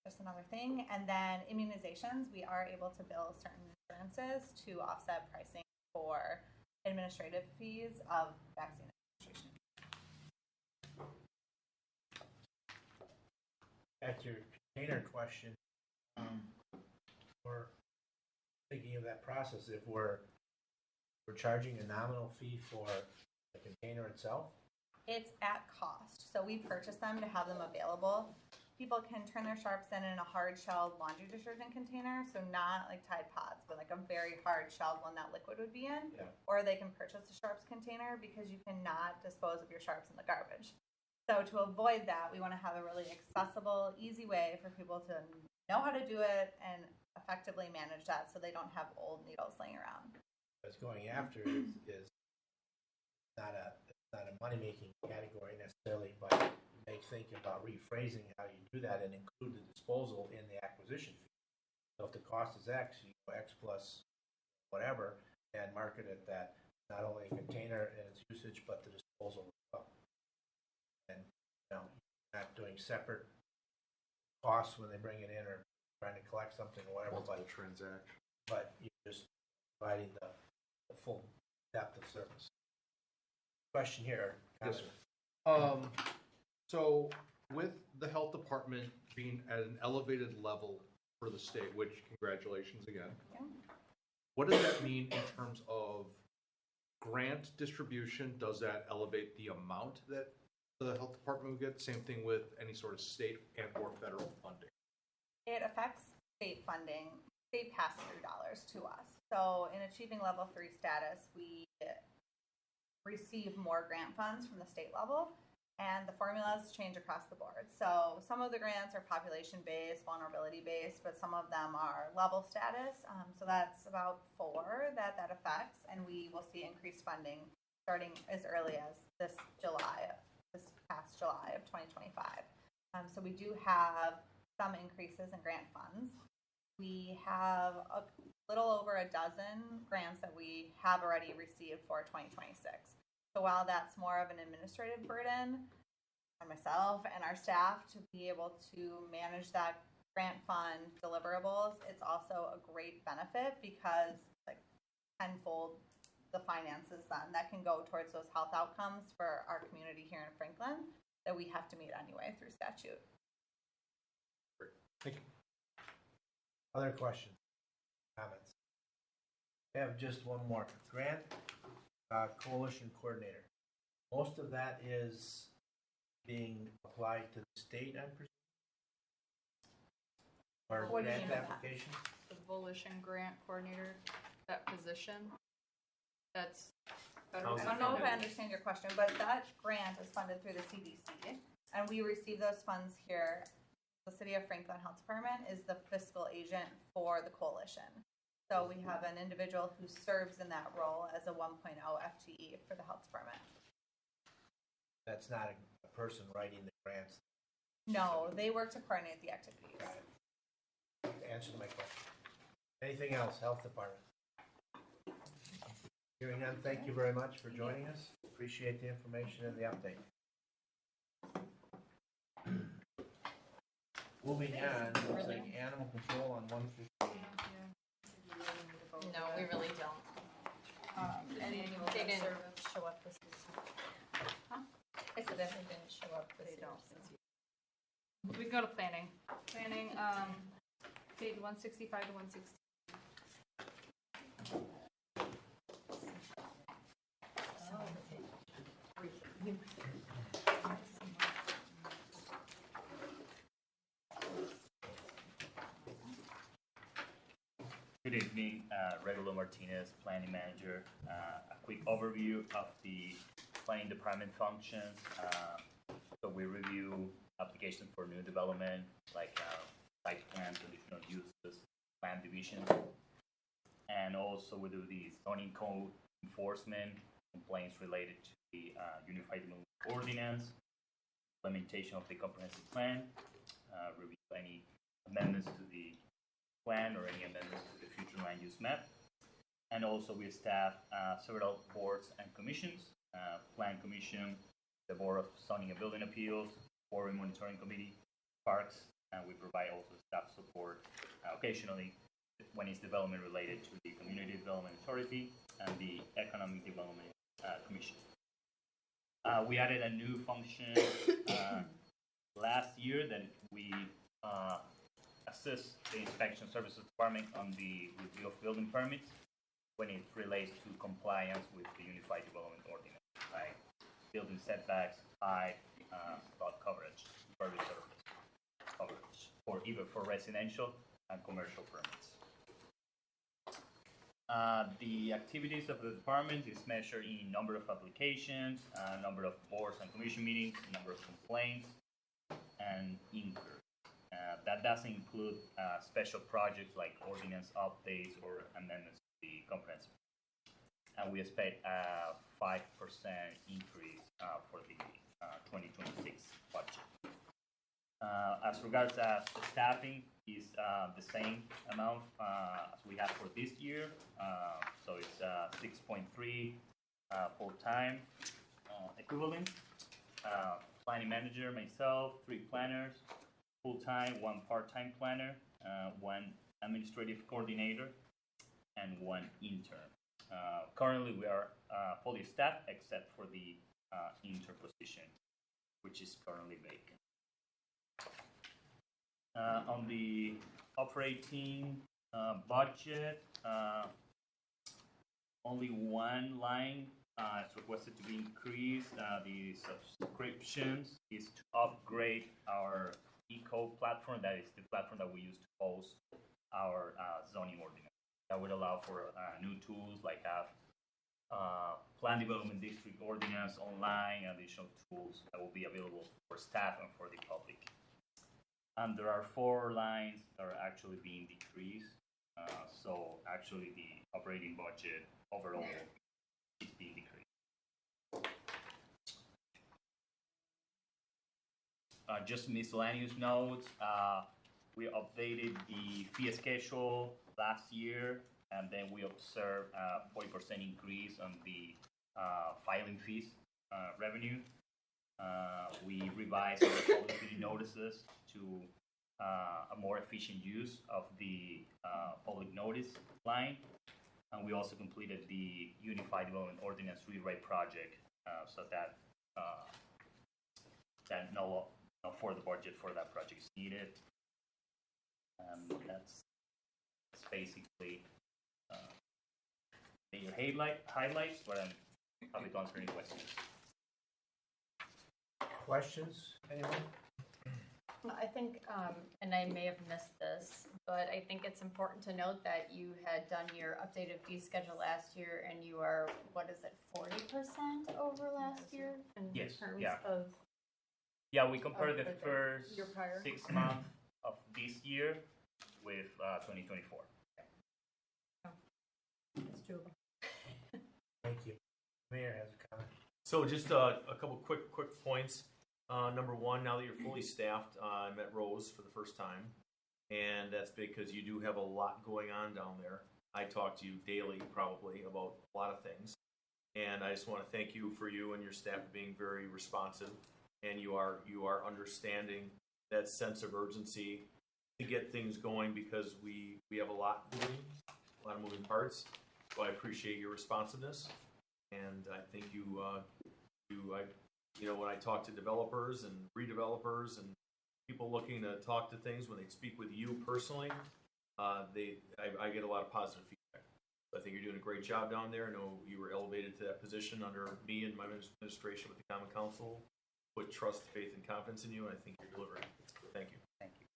just another thing. And then immunizations, we are able to bill certain insurances to offset pricing for administrative fees of vaccine administration. At your container question, we're thinking of that process. If we're charging a nominal fee for the container itself? It's at cost. So we purchase them to have them available. People can turn their sharps in a hard-shelled laundry detergent container, so not like Tide Pods, but like a very hard-shelled one that liquid would be in. Yeah. Or they can purchase a sharps container because you cannot dispose of your sharps in the garbage. So to avoid that, we want to have a really accessible, easy way for people to know how to do it and effectively manage that so they don't have old needles laying around. What's going after is not a money-making category necessarily, but you may think about rephrasing how you do that and include the disposal in the acquisition fee. So if the cost is X, you go X plus whatever, and market it that not only a container and its usage, but the disposal as well. And you know, you're not doing separate costs when they bring it in or trying to collect something or whatever, but you're just providing the full depth of service. Question here. Yes, sir. So with the health department being at an elevated level for the state, which congratulations again. Yeah. What does that mean in terms of grant distribution? Does that elevate the amount that the health department will get? Same thing with any sort of state and or federal funding. It affects state funding, state pass-through dollars to us. So in achieving level 3 status, we receive more grant funds from the state level, and the formulas change across the board. So some of the grants are population-based, vulnerability-based, but some of them are level status. So that's about 4 that affects, and we will see increased funding starting as early as this past July of 2025. So we do have some increases in grant funds. We have a little over a dozen grants that we have already received for 2026. So while that's more of an administrative burden on myself and our staff to be able to manage that grant fund deliverables, it's also a great benefit because like tenfold the finances then that can go towards those health outcomes for our community here in Franklin that we have to meet anyway through statute. Thank you. Other questions, comments? I have just one more. Grant Coalition Coordinator. Most of that is being applied to the state, I'm presuming? Or What do you grant mean by that? application? The Volition Grant Coordinator, that position, that's federal. I don't know if I understand your question, but that grant is funded through the CDC, and we receive those funds here. The City of Franklin Health Department is the fiscal agent for the coalition. So we have an individual who serves in that role as a 1.0 FTE for the health department. That's not a person writing the grants. No, they work to coordinate the activities. Got it. Answer my question. Anything else, Health Department? Hearing none, thank you very much for joining us. Appreciate the information and the update. Moving on, looks like animal control on 115. No, we really don't. And They didn't show up this week. Huh? I said that they didn't show up this week. We can go to planning. Planning, page 165 to 160. Good evening, Regulo Martinez, Planning Manager. A quick overview of the Planning Department functions. So we review applications for new development, like site plans, conditional uses, plan divisions. And also we do the zoning code enforcement, complaints related to the Unified Development Ordinance, implementation of the comprehensive plan, review any amendments to the plan or any amendments to the future land use map. And also we staff several boards and commissions, Plan Commission, the Board of Zoning and Building Appeals, Board Monitoring Committee, Parks, and we provide also staff support occasionally when it's development related to the Community Development Authority and the Economic Development Commission. We added a new function last year that we assist the Inspection Services Department on the review of building permits when it relates to compliance with the Unified Development Ordinance, right? Building setbacks, height, lot coverage, impervious surface coverage, or even for residential and commercial permits. The activities of the department is measured in number of applications, number of boards and commission meetings, number of complaints, and incurs. That doesn't include special projects like ordinance updates or amendments to the comprehensive. And we expect a 5% increase for the 2026 budget. As regards the staffing, is the same amount as we have for this year. So it's 6.3 full-time equivalent. Planning manager, myself, 3 planners, full-time, 1 part-time planner, 1 administrative coordinator, and 1 intern. Currently, we are fully staffed except for the intern position, which is currently vacant. On the operating budget, only 1 line is requested to be increased. The subscriptions is to upgrade our eCo platform. That is the platform that we use to host our zoning ordinance. That would allow for new tools like Plan Development District Ordinance online, additional tools that will be available for staff and for the public. And there are 4 lines that are actually being decreased. So actually the operating budget overall is being decreased. Just miscellaneous notes. We updated the fee schedule last year, and then we observed a 40% increase on the filing fees revenue. We revised our public meeting notices to a more efficient use of the public notice line. And we also completed the Unified Development Ordinance rewrite project, so that that no further budget for that project is needed. That's basically the highlights, but I'm happy to answer any questions. Questions, anyone? I think, and I may have missed this, but I think it's important to note that you had done your updated fee schedule last year, and you are, what is it, 40% over last year in Yes, terms yeah. of Yeah, we compared the the first year prior. 6 months of this year with 2024. it's doable. Thank you. Mayor has a comment. So just a couple quick points. Number one, now that you're fully staffed, I met Rose for the first time, and that's because you do have a lot going on down there. I talk to you daily, probably, about a lot of things, and I just want to thank you for you and your staff being very responsive, and you are understanding that sense of urgency to get things going because we have a lot doing, a lot of moving parts. So I appreciate your responsiveness, and I think when I talk to developers and redevelopers and people looking to talk to things, when they speak with you personally, I get a lot of positive feedback. So I think you're doing a great job down there. I know you were elevated to that position under me and my administration with the Common Council. Put trust, faith, and confidence in you, and I think you're delivering. Thank you. Thank you.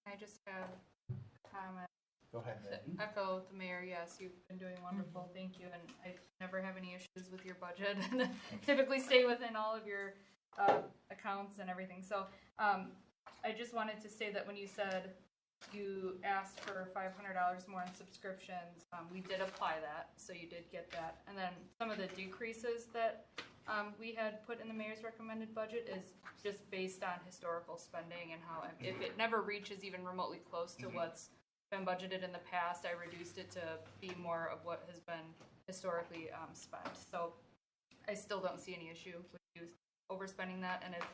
I just have a comment. Go ahead, To Maggie. echo the mayor, yes, you've been doing wonderful, thank you, and I never have any issues with your budget, and typically stay within all of your accounts and everything, so, I just wanted to say that when you said you asked for $500 more in subscriptions, we did apply that, so you did get that, and then some of the decreases that we had put in the mayor's recommended budget is just based on historical spending and how, if it never reaches even remotely close to what's been budgeted in the past, I reduced it to be more of what has been historically spent. So I still don't see any issue with you overspending that, and if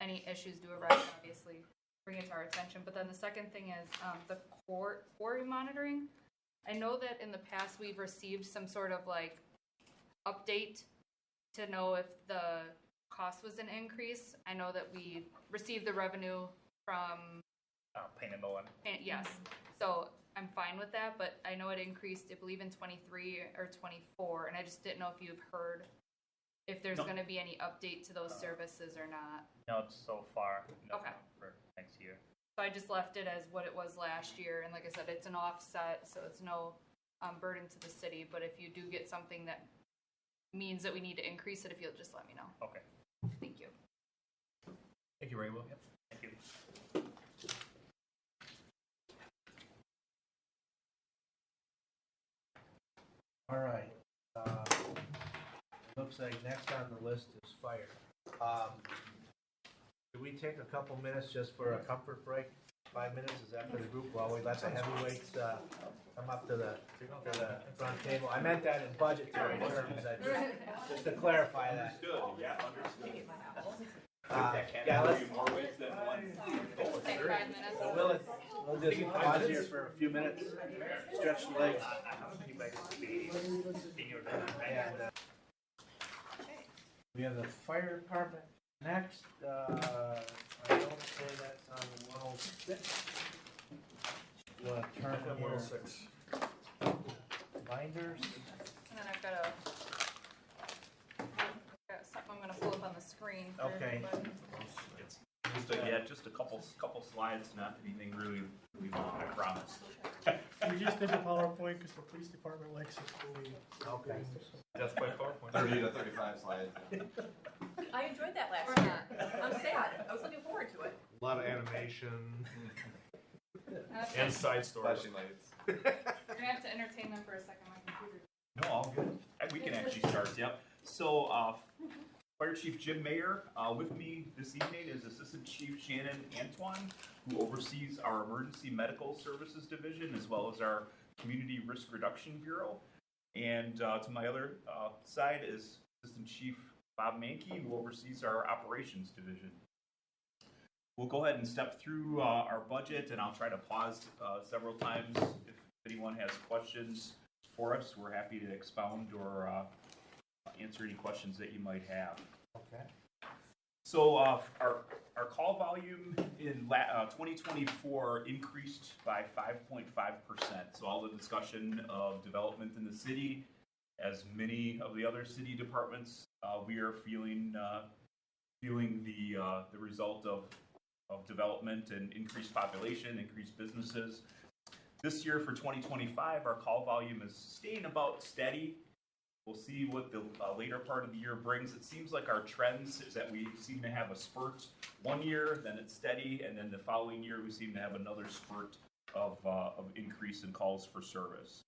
any issues do arise, obviously bring it to our attention. But then the second thing is the quarry monitoring. I know that in the past we've received some sort of like update to know if the cost was an increase. I know that we received the revenue from Paint and Bowen. yes. So I'm fine with that, but I know it increased, I believe, in 23 or 24, and I just didn't know if you've heard if there's No. going to be any update to those services or not. Not so far. Okay. For next year. So I just left it as what it was last year, and like I said, it's an offset, so it's no burden to the city. But if you do get something that means that we need to increase it, if you'll just let me know. Okay. Thank you. Thank you, Rainbow. Thank you. All right. Looks like next on the list is fire. Should we take a couple minutes just for a comfort break? 5 minutes, is that for the group while we let the heavyweights come up to the front table? I meant that in budgetary terms, just to clarify that. Yeah, let's. Take 5 minutes. So we'll just pause here for a few minutes, stretch the legs. And, we have the fire department next. I don't say that's on 106. You want to turn FM here. 106. And Binders. then I've got something I'm going to pull up on the screen. For Okay. everybody. Just a couple slides, not anything really long, I promise. We just did the PowerPoint because the police department likes it fully. Okay. That's by PowerPoint. 30 to 35 slides. I enjoyed that last Or year. not. I'm sad. I was looking forward to it. A lot of animation. And side stories. Flashing lights. You're going to have to entertain them for a second. My computer. No, all good. We can actually start, yep. So, Fire Chief Jim Mayer, with me this evening is Assistant Chief Shannon Antoine, who oversees our Emergency Medical Services Division as well as our Community Risk Reduction Bureau. And to my other side is Assistant Chief Bob Mankey, who oversees our Operations Division. we'll go ahead and step through our budget, and I'll try to pause several times. If anyone has questions for us, we're happy to expound or answer any questions that you might have. Okay. So our call volume in 2024 increased by 5.5%. So all the discussion of development in the city, as many of the other city departments, we are feeling the result of development and increased population, increased businesses. This year for 2025, our call volume is staying about steady. We'll see what the later part of the year brings. It seems like our trends is that we seem to have a spurt one year, then it's steady, and then the following year we seem to have another spurt of increase in calls for service.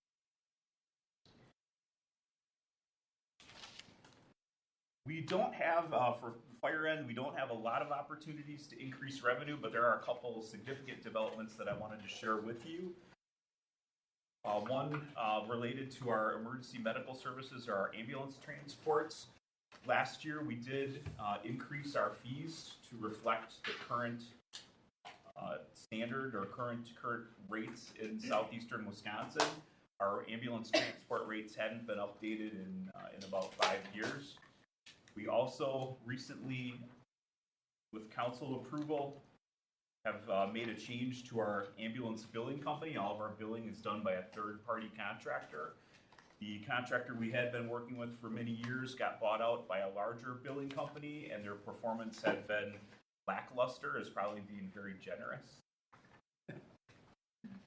We don't have, for fire end, we don't have a lot of opportunities to increase revenue, but there are a couple significant developments that I wanted to share with you. One related to our emergency medical services or our ambulance transports. Last year, we did increase our fees to reflect the current standard or current rates in southeastern Wisconsin. Our ambulance transport rates hadn't been updated in about 5 years. We also recently, with council approval, have made a change to our ambulance billing company. All of our billing is done by a third-party contractor. The contractor we had been working with for many years got bought out by a larger billing company, and their performance had been lackluster, is probably being very generous.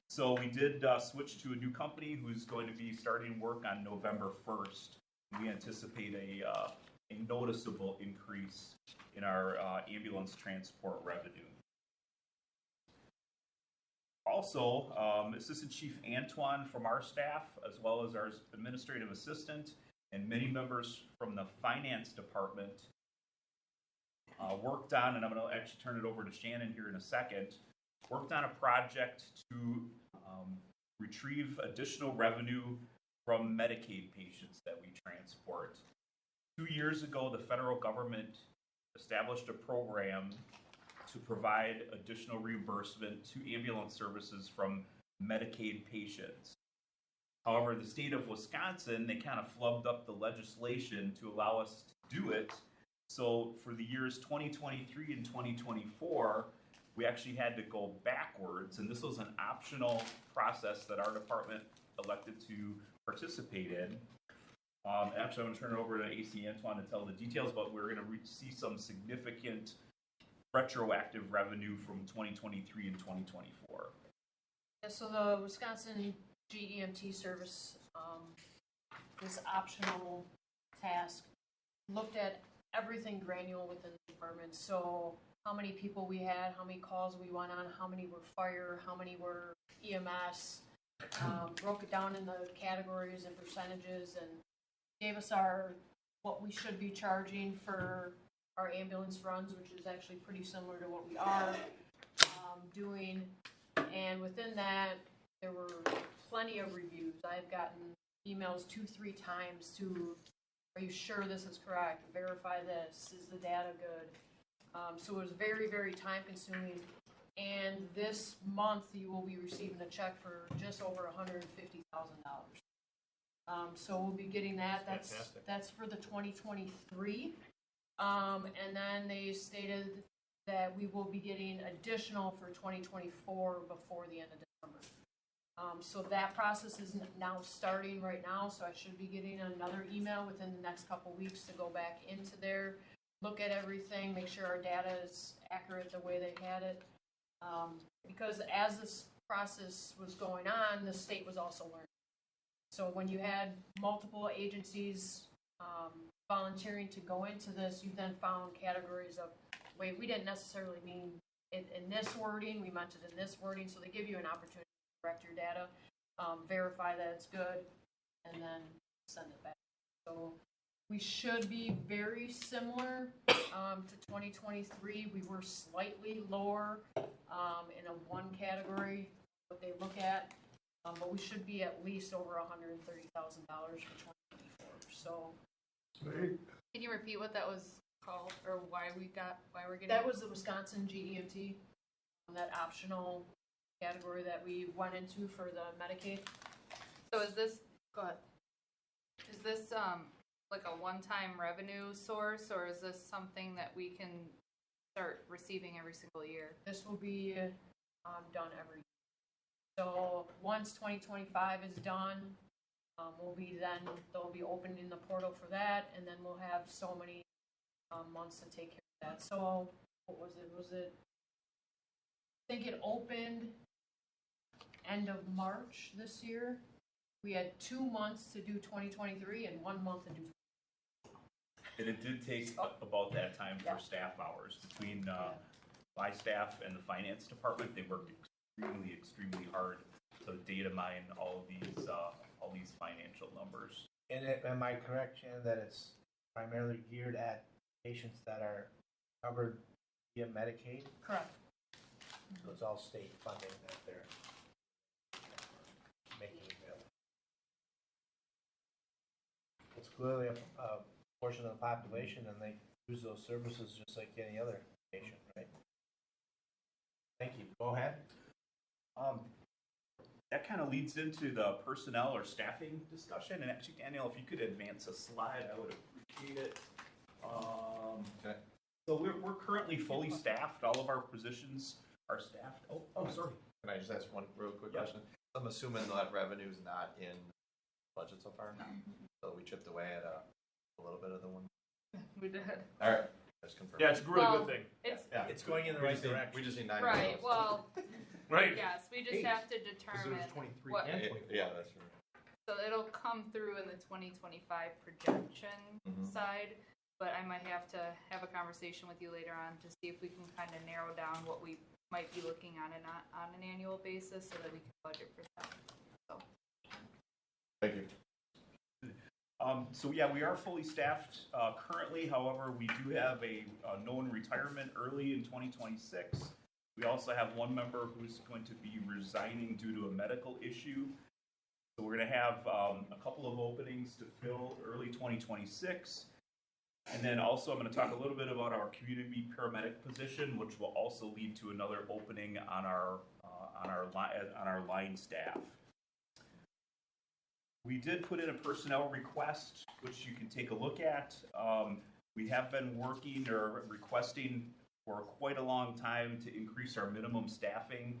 So we did switch to a new company who's going to be starting work on November 1st. We anticipate a noticeable increase in our ambulance transport revenue. Also, Assistant Chief Antoine from our staff, as well as our administrative assistant, and many members from the finance department worked on, and I'm going to actually turn it over to Shannon here in a second, worked on a project to retrieve additional revenue from Medicaid patients that we transport. 2 years ago, the federal government established a program to provide additional reimbursement to ambulance services from Medicaid patients. However, the state of Wisconsin, they kind of flubbed up the legislation to allow us to do it. So for the years 2023 and 2024, we actually had to go backwards, and this was an optional process that our department elected to participate in. Actually, I'm going to turn it over to AC Antoine to tell the details, but we're going to see some significant retroactive revenue from 2023 and 2024. Yeah, so the Wisconsin GEMT service, this optional task, looked at everything granular within the department. So how many people we had, how many calls we went on, how many were fire, how many were EMS, broke it down in the categories and percentages, and gave us what we should be charging for our ambulance runs, which is actually pretty similar to what we are doing. And within that, there were plenty of reviews. I've gotten emails 2-3 times to, are you sure this is correct? Verify this. Is the data good? So it was very, very time consuming. And this month, you will be receiving a check for just over $150,000. So we'll be getting that. That's for the 2023. And then they stated that we will be getting additional for 2024 before the end of December. So that process is now starting right now. So I should be getting another email within the next couple weeks to go back into there, look at everything, make sure our data is accurate the way they had it. Because as this process was going on, the state was also learning. So when you had multiple agencies volunteering to go into this, you then found categories of, wait, we didn't necessarily mean it in this wording, we meant it in this wording. So they give you an opportunity to correct your data, verify that it's good, and then send it back. So we should be very similar to 2023. We were slightly lower in a one category, what they look at, but we should be at least over $130,000 for 2024. So, can you repeat what that was called, or why we're getting? That was the Wisconsin GEMT, that optional category that we went into for the Medicaid. So is this, go ahead. Is this, like a one-time revenue source, or is this something that we can start receiving every single year? This will be done every year. So once 2025 is done, they'll be opening the portal for that, and then we'll have so many months to take care of that. So what was it? I think it opened end of March this year. We had 2 months to do 2023 and 1 month to do. And it did take about that time for staff hours between my staff and the finance department. They worked extremely hard to data mine all these financial numbers. And am I correct, Shannon, that it's primarily geared at patients that are covered via Medicaid? Correct. So it's all state funding that they're making available. It's clearly a portion of the population, and they use those services just like any other patient, right? Thank you. Go ahead. That kind of leads into the personnel or staffing discussion. And actually, Daniel, if you could advance a slide, I would appreciate it. Okay. So we're currently fully staffed. All of our positions are staffed. Oh, sorry. Can I just ask one real quick Yeah. question? I'm assuming that revenue is not in budget so far. So we chipped away at a little bit of the one. We did. All right. Just confirm. Yeah, it's a really Well, good thing. It's going in the right direction. We just need 9 Right, zeros. well, Right. yes, we just have to determine what, Yeah, that's right. so it'll come through in the 2025 projection side, but I might have to have a conversation with you later on to see if we can kind of narrow down what we might be looking on an annual basis so that we can budget for that. So. Thank you. So yeah, we are fully staffed currently. However, we do have a known retirement early in 2026. We also have one member who's going to be resigning due to a medical issue. So we're going to have a couple of openings to fill early 2026. And then also I'm going to talk a little bit about our community paramedic position, which will also lead to another opening on our line staff. We did put in a personnel request, which you can take a look at. We have been working or requesting for quite a long time to increase our minimum staffing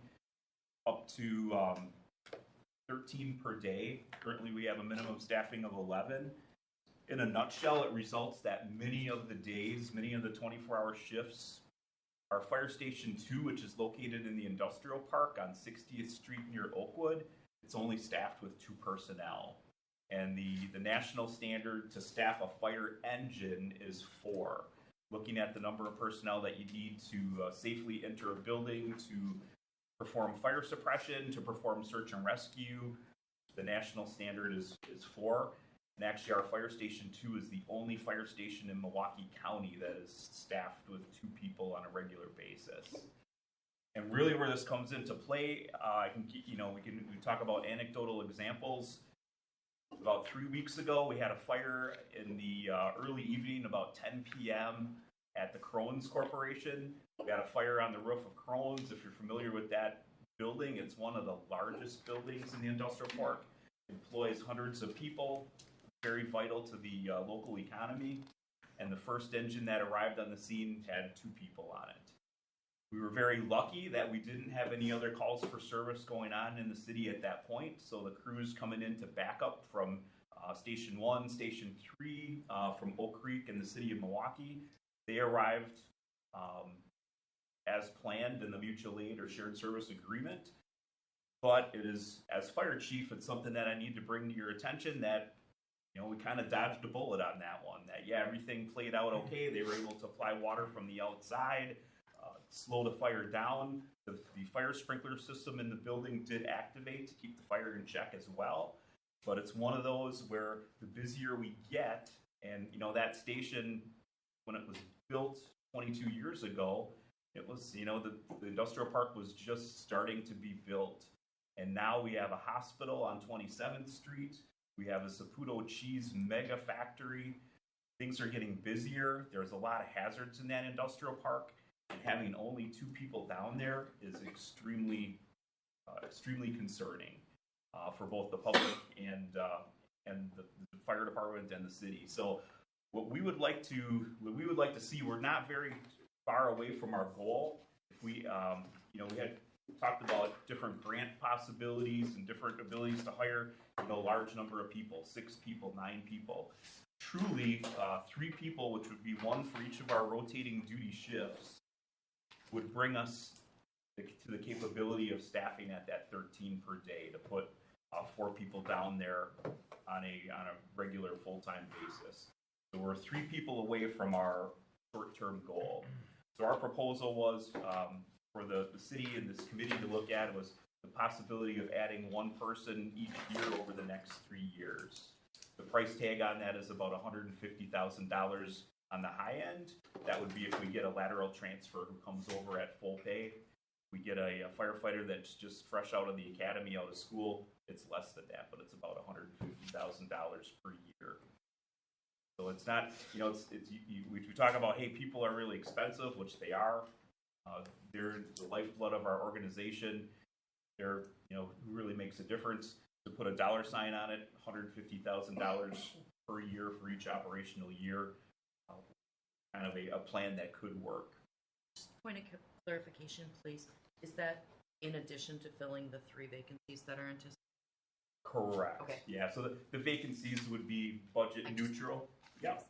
up to 13 per day. Currently, we have a minimum staffing of 11. In a nutshell, it results that many of the days, many of the 24-hour shifts, our Fire Station 2, which is located in the industrial park on 60th Street near Oakwood, it's only staffed with 2 personnel. And the national standard to staff a fire engine is 4. Looking at the number of personnel that you need to safely enter a building, to perform fire suppression, to perform search and rescue, the national standard is 4. And actually, our Fire Station 2 is the only fire station in Milwaukee County that is staffed with 2 people on a regular basis. And really, where this comes into play, we talk about anecdotal examples. About 3 weeks ago, we had a fire in the early evening, about 10 p.m. at the Crohn's Corporation. We got a fire on the roof of Crohn's. If you're familiar with that building, it's one of the largest buildings in the industrial park. It employs hundreds of people, very vital to the local economy. And the first engine that arrived on the scene had 2 people on it. We were very lucky that we didn't have any other calls for service going on in the city at that point. So the crews coming in to back up from Station 1, Station 3, from Oak Creek in the city of Milwaukee, they arrived as planned in the mutual aid or shared service agreement. But it is, as fire chief, it's something that I need to bring to your attention that, we kind of dodged a bullet on that one. That, yeah, everything played out okay. They were able to apply water from the outside, slow the fire down. The fire sprinkler system in the building did activate to keep the fire in check as well. But it's one of those where the busier we get, and that station, when it was built 22 years ago, it was, the industrial park was just starting to be built. And now we have a hospital on 27th Street. We have a Saputo cheese mega factory. things are getting busier. There's a lot of hazards in that industrial park, and having only 2 people down there is extremely concerning for both the public and the fire department and the city. So what we would like to see, we're not very far away from our goal. If we we had talked about different grant possibilities and different abilities to hire a large number of people, 6 people, 9 people. Truly, 3 people, which would be 1 for each of our rotating duty shifts, would bring us to the capability of staffing at that 13 per day to put 4 people down there on a regular full-time basis. So we're 3 people away from our short-term goal. So our proposal was for the city and this committee to look at was the possibility of adding 1 person each year over the next 3 years. The price tag on that is about $150,000 on the high end. That would be if we get a lateral transfer who comes over at full pay. We get a firefighter that's just fresh out of the academy, out of school, it's less than that, but it's about $150,000 per year. So it's not, we talk about, hey, people are really expensive, which they are. They're the lifeblood of our organization. They're, who really makes a difference. To put a dollar sign on it, $150,000 per year for each operational year, kind of a plan that could work. Just point of clarification, please. Is that in addition to filling the 3 vacancies that are anticipated? Correct. Okay. Yeah, so the vacancies would be budget neutral. Yep.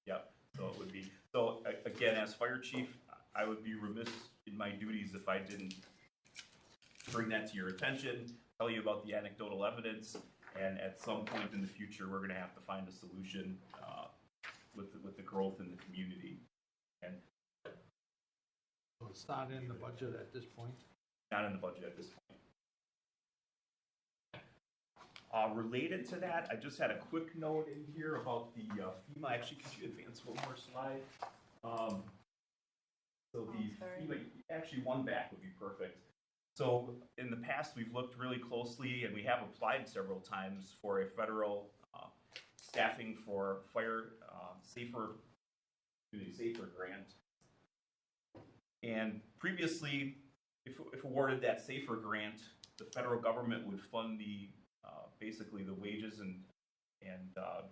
Yep. So it would be. So again, as fire chief, I would be remiss in my duties if I didn't bring that to your attention, tell you about the anecdotal evidence, and at some point in the future, we're going to have to find a solution with the growth in the community. And So it's not in the budget at this point? Not in the budget at this point. Related to that, I just had a quick note in here about the FEMA. Actually, could you advance 1 more slide? So the FEMA, actually 1 back would be perfect. So in the past, we've looked really closely, and we have applied several times for a federal staffing for fire safer grant. And previously, if awarded that safer grant, the federal government would fund the basically the wages and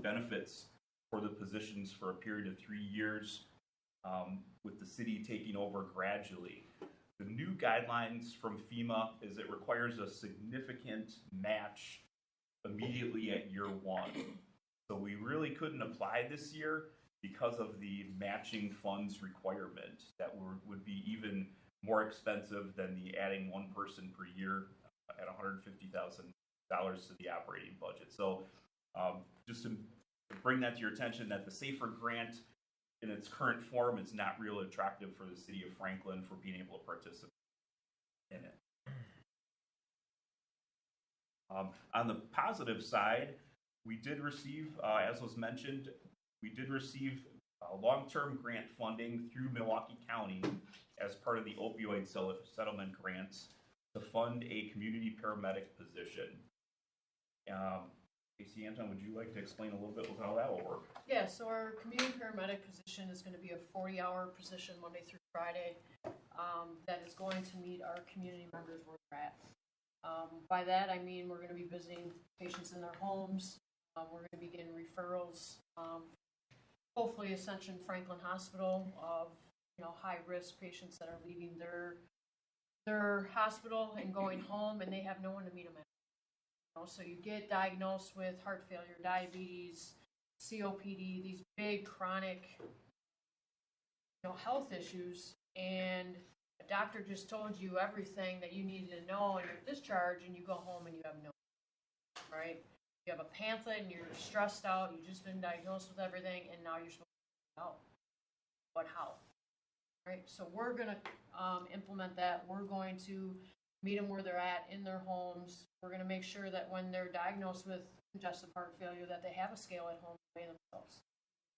benefits for the positions for a period of 3 years, with the city taking over gradually. The new guidelines from FEMA is it requires a significant match immediately at year 1. So we really couldn't apply this year because of the matching funds requirement that would be even more expensive than the adding 1 person per year at $150,000 to the operating budget. So just to bring that to your attention, that the SAFER grant in its current form is not really attractive for the city of Franklin for being able to participate in it. On the positive side, we did receive, as was mentioned, we did receive long-term grant funding through Milwaukee County as part of the opioid settlement grants to fund a community paramedic position. Casey Anton, would you like to explain a little bit how that will work? Yeah, so our community paramedic position is going to be a 40-hour position Monday through Friday that is going to meet our community members where they're at. By that, I mean we're going to be visiting patients in their homes. We're going to be getting referrals, hopefully Ascension Franklin Hospital, of high-risk patients that are leaving their hospital and going home, and they have no one to meet them at. So you get diagnosed with heart failure, diabetes, COPD, these big chronic health issues, and a doctor just told you everything that you needed to know, and you're discharged, and you go home and you have no, right? You have a pamphlet and you're stressed out, you've just been diagnosed with everything, and now you're supposed to out. But how? Right? So we're going to implement that. We're going to meet them where they're at in their homes. We're going to make sure that when they're diagnosed with congestive heart failure, that they have a scale at home to weigh themselves,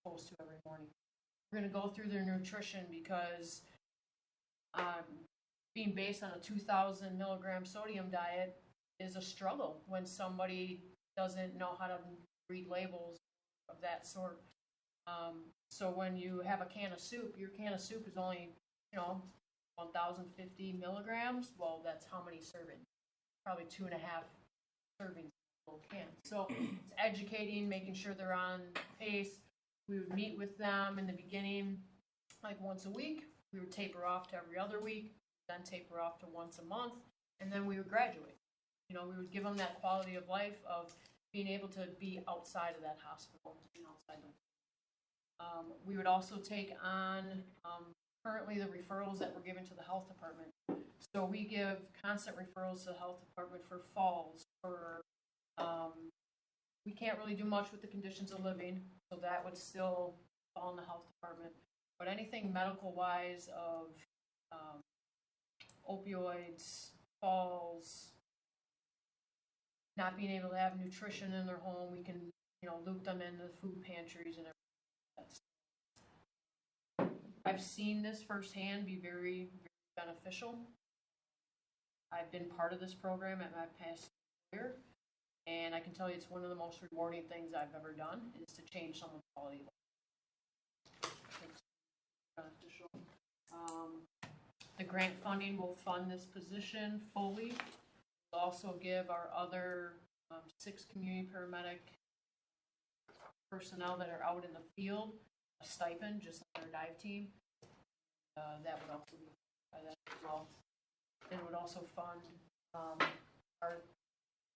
supposed to every morning. We're going to go through their nutrition because being based on a 2,000 milligram sodium diet is a struggle when somebody doesn't know how to read labels of that sort. So when you have a can of soup, your can of soup is only, 1,050 milligrams. Well, that's how many servings? Probably 2.5 servings in a little can. So it's educating, making sure they're on pace. We would meet with them in the beginning, like once a week. We would taper off to every other week, then taper off to once a month, and then we would graduate. We would give them that quality of life of being able to be outside of that hospital and outside the we would also take on currently the referrals that we're given to the health department. So we give constant referrals to the health department for falls, for we can't really do much with the conditions of living, so that would still fall in the health department. But anything medical wise of opioids, falls, not being able to have nutrition in their home, we can loop them into food pantries and everything. I've seen this firsthand be very, very beneficial. I've been part of this program at my past employer, and I can tell you it's one of the most rewarding things I've ever done is to change someone's quality of life. It's beneficial. The grant funding will fund this position fully. We'll also give our other 6 community paramedic personnel that are out in the field a stipend, just like our dive team. That would also be by that as well. It would also fund our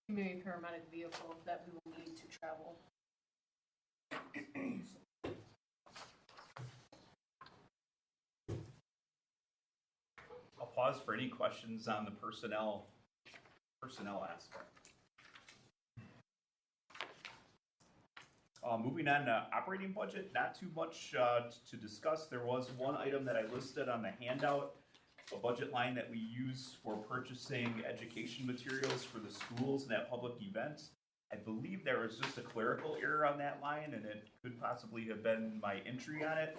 community paramedic vehicle that we will need to travel. I'll pause for any questions on the personnel aspect. Moving on to operating budget, not too much to discuss. There was one item that I listed on the handout, a budget line that we use for purchasing education materials for the schools and at public events. I believe there was just a clerical error on that line, and it could possibly have been my entry on it.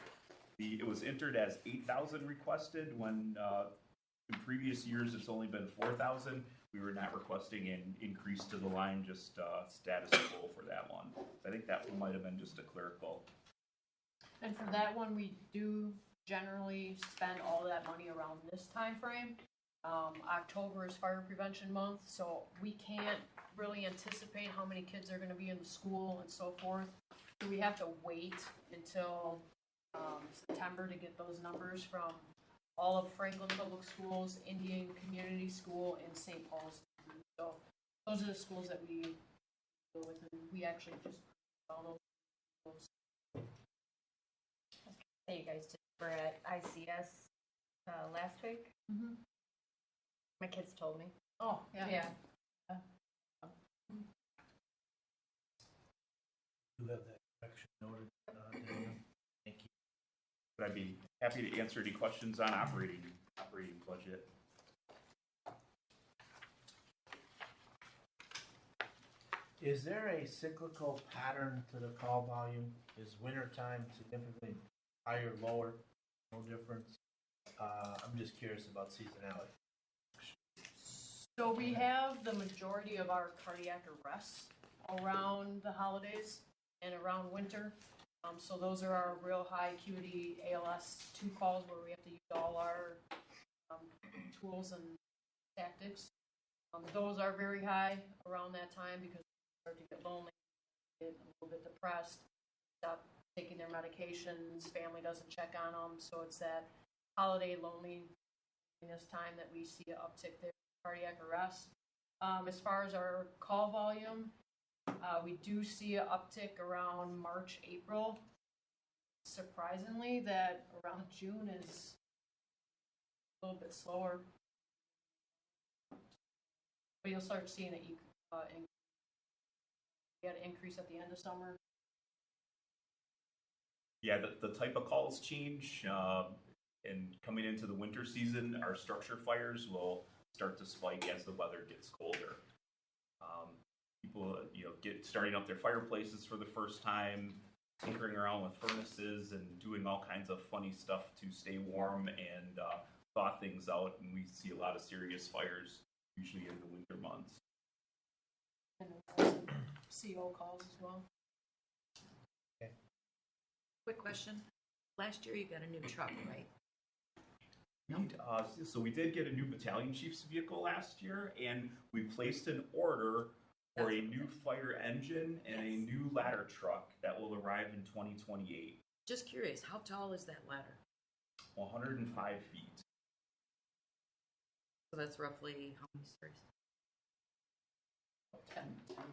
It was entered as 8,000 requested when in previous years it's only been 4,000. We were not requesting an increase to the line, just status quo for that one. I think that one might have been just a clerical. And for that one, we do generally spend all that money around this time frame. October is fire prevention month, so we can't really anticipate how many kids are going to be in the school and so forth. So we have to wait until September to get those numbers from all of Franklin Public Schools, Indian Community School, and St. Paul's. So those are the schools that we deal with, and we actually just all those schools. Hey, you guys just were at ICS last week. Mm-hmm. My kids told me. Oh, yeah. Yeah. You have that correction noted, Daniel. Thank you. But I'd be happy to answer any questions on operating budget. Is there a cyclical pattern to the call volume? Is wintertime significantly higher, lower? No difference? I'm just curious about seasonality. So we have the majority of our cardiac arrests around the holidays and around winter. So those are our real high acuity ALS 2 calls where we have to use all our tools and tactics. Those are very high around that time because they start to get lonely, get a little bit depressed, stop taking their medications, family doesn't check on them. So it's that holiday loneliness time that we see an uptick there in cardiac arrest. As far as our call volume, we do see an uptick around March, April. Surprisingly, that around June is a little bit slower. But you'll start seeing an increase at the end of summer. Yeah, the type of calls change. And coming into the winter season, our structure fires will start to spike as the weather gets colder. People, starting up their fireplaces for the first time, tinkering around with furnaces and doing all kinds of funny stuff to stay warm and thaw things out. And we see a lot of serious fires usually in the winter months. And CO calls as well. Okay. Quick question. Last year you got a new truck, right? So we did get a new battalion chief's vehicle last year, and we placed an order for a new fire engine and a new ladder truck that will arrive in 2028. Just curious, how tall is that ladder? 105 feet. So that's roughly how many stories? 10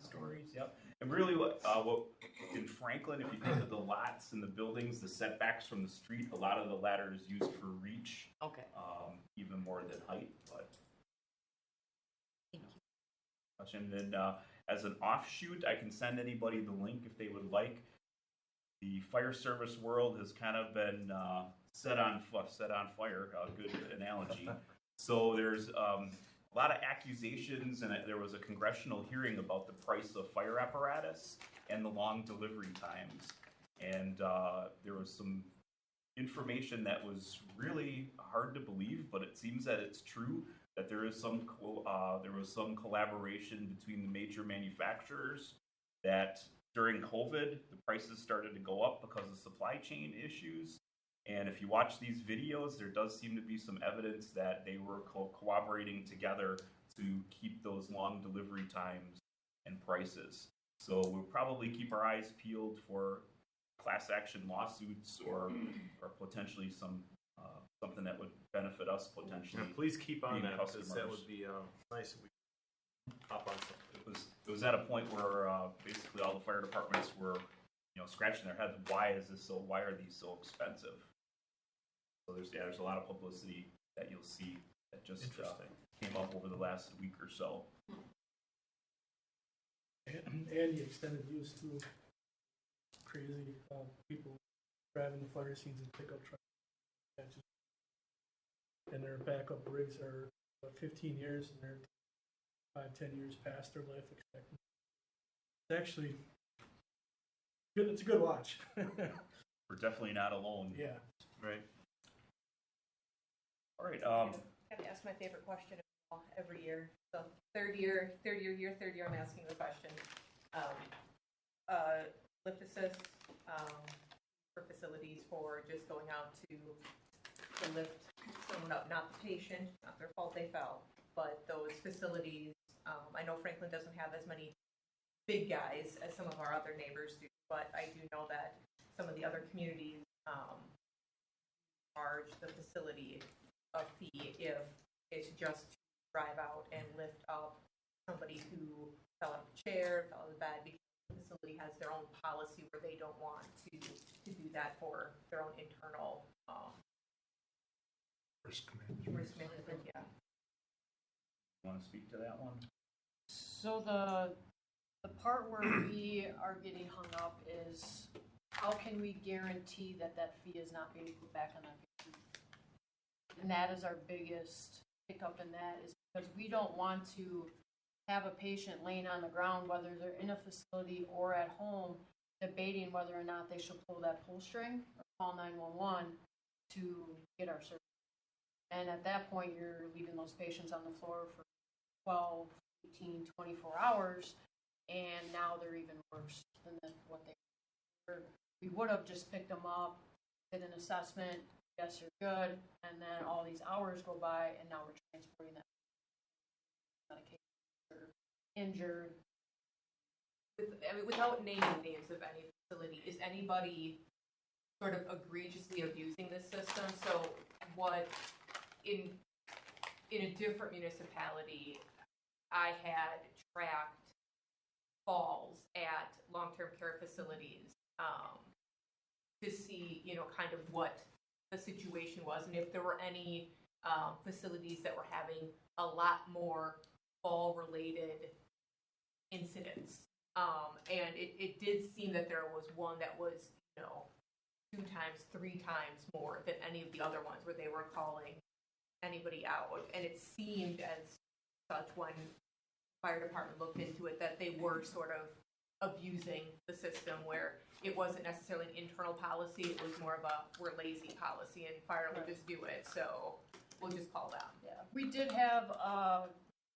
stories, yep. And really what in Franklin, if you think of the lots and the buildings, the setbacks from the street, a lot of the ladder is used for reach. Okay. Even more than height, but. Thank you. And then as an offshoot, I can send anybody the link if they would like. The fire service world has kind of been set on fire, a good analogy. So there's a lot of accusations, and there was a congressional hearing about the price of fire apparatus and the long delivery times. And there was some information that was really hard to believe, but it seems that it's true, that there was some collaboration between the major manufacturers, that during COVID, the prices started to go up because of supply chain issues. And if you watch these videos, there does seem to be some evidence that they were cooperating together to keep those long delivery times and prices. So we'll probably keep our eyes peeled for class action lawsuits or potentially something that would benefit us potentially. Yeah, please keep on being that, because that customers. would be nice if we hop on something. It was at a point where basically all the fire departments were, scratching their heads. Why are these so expensive? So there's a lot of publicity that you'll see that just came up over the last week or so. And the extended use too. Crazy people driving the fire scenes in pickup trucks. And their backup rigs are 15 years, and they're 5-10 years past their life expectancy. It's actually good. It's a good watch. We're definitely not alone. Yeah. Right. All right. I have to ask my favorite question every year. So third year, I'm asking the question. Lift assist for facilities for just going out to lift someone up, not the patient, not their fault they fell, but those facilities. I know Franklin doesn't have as many big guys as some of our other neighbors do, but I do know that some of the other communities charge the facility a fee if it's just to drive out and lift up somebody who fell out of a chair, fell out of the bed, because the facility has their own policy where they don't want to do that for their own internal Risk management. Yeah. You want to speak to that one? So the part where we are getting hung up is, how can we guarantee that that fee is not being put back on that patient? And that is our biggest hiccup in that, is because we don't want to have a patient laying on the ground, whether they're in a facility or at home, debating whether or not they should pull that pull string or call 911 to get our service. And at that point, you're leaving those patients on the floor for 12, 18, 24 hours, and now they're even worse than what they were. We would have just picked them up, did an assessment, yes, you're good, and then all these hours go by, and now we're transporting them medication or injured. Without naming names of any facility, is anybody sort of egregiously abusing this system? So what, in a different municipality, I had tracked falls at long-term care facilities to see, kind of what the situation was, and if there were any facilities that were having a lot more fall-related incidents. And it did seem that there was one that was, 2 times, 3 times more than any of the other ones where they were calling anybody out. And it seemed as such, when the fire department looked into it, that they were sort of abusing the system, where it wasn't necessarily an internal policy, it was more of a we're lazy policy, and fire will just do it, so we'll just call them. Yeah, we did have,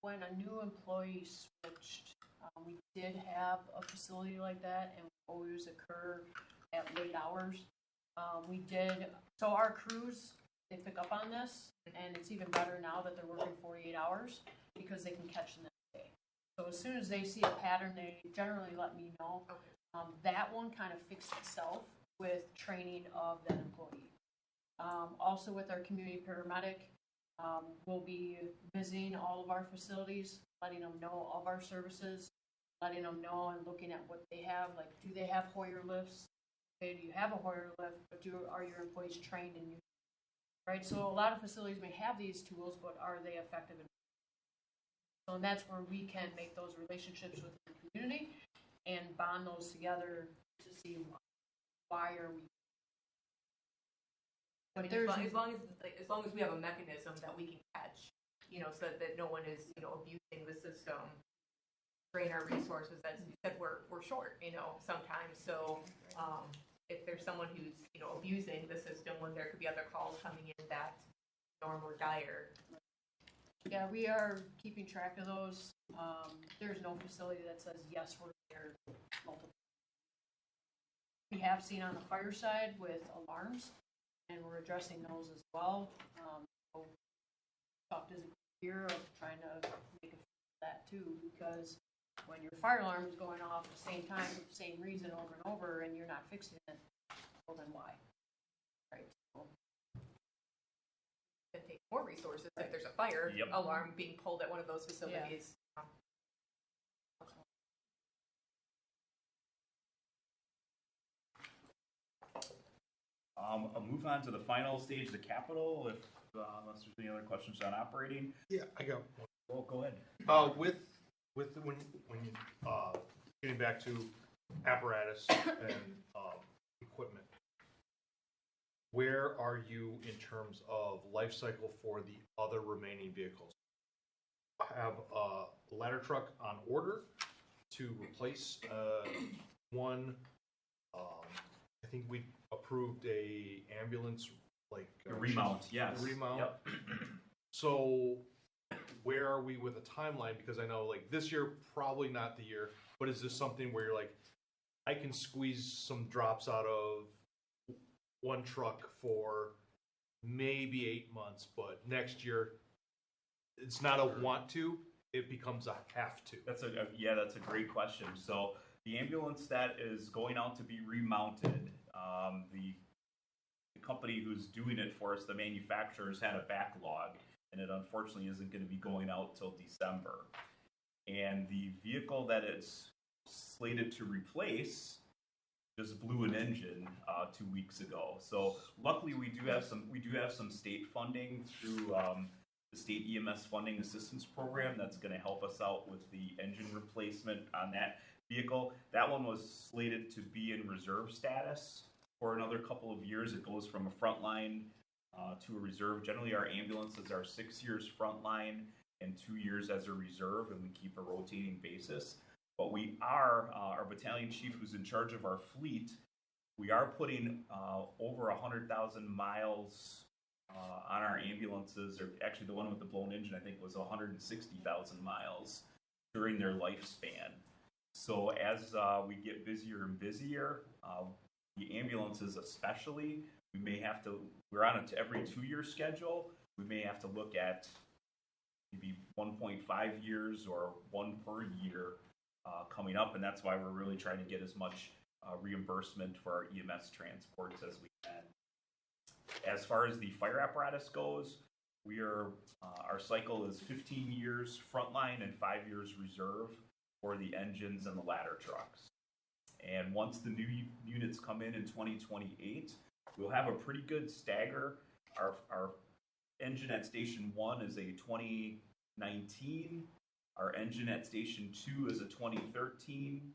when a new employee switched, we did have a facility like that, and it always occur at late hours. So our crews, they pick up on this, and it's even better now that they're working 48 hours because they can catch the next day. So as soon as they see a pattern, they generally let me know. That one kind of fixed itself with training of that employee. Also with our community paramedic, we'll be visiting all of our facilities, letting them know of our services, letting them know and looking at what they have, like do they have Hoyer lifts? Okay, do you have a Hoyer lift, but are your employees trained in using it? Right, so a lot of facilities may have these tools, but are they effective? So that's where we can make those relationships with the community and bond those together to see why are we. I mean, as long as we have a mechanism that we can catch, so that no one is, abusing the system, drain our resources, as you said, we're short, sometimes. So if there's someone who's, abusing the system when there could be other calls coming in that are more dire. Yeah, we are keeping track of those. There's no facility that says, yes, we're there multiple. We have seen on the fire side with alarms, and we're addressing those as well. So talked as a year of trying to make a that too, because when your fire alarm is going off at the same time for the same reason over and over, and you're not fixing it, well then why? Right. So, It takes more resources if there's a fire alarm being pulled at one of those facilities. I'll move on to the final stage of the capital, if unless there's any other questions on operating. Yeah, I got one. Well, go ahead. When getting back to apparatus and equipment, where are you in terms of life cycle for the other remaining vehicles? I have a ladder truck on order to replace one. I think we approved a ambulance a remount, yes. Remount. Yep. So where are we with a timeline? Because I know this year, probably not the year, but is this something where you're like, I can squeeze some drops out of one truck for maybe 8 months, but next year it's not a want to, it becomes a have to. That's a great question. So the ambulance that is going out to be remounted, the company who's doing it for us, the manufacturers, had a backlog, and it unfortunately isn't going to be going out till December. And the vehicle that it's slated to replace just blew an engine 2 weeks ago. So luckily we do have some state funding through the state EMS funding assistance program that's going to help us out with the engine replacement on that vehicle. That one was slated to be in reserve status for another couple of years. It goes from a frontline to a reserve. Generally, our ambulances are 6 years frontline and 2 years as a reserve, and we keep a rotating basis. But we are, our battalion chief who's in charge of our fleet, we are putting over 100,000 miles on our ambulances, or actually the one with the blown engine I think was 160,000 miles during their lifespan. So as we get busier and busier, the ambulances especially, we may have to, we're on it every 2 year schedule. We may have to look at maybe 1.5 years or one per year coming up, and that's why we're really trying to get as much reimbursement for our EMS transports as we can. As far as the fire apparatus goes, we are our cycle is 15 years frontline and 5 years reserve for the engines and the ladder trucks. And once the new units come in 2028, we'll have a pretty good stagger. Our engine at Station 1 is a 2019. Our engine at Station 2 is a 2013.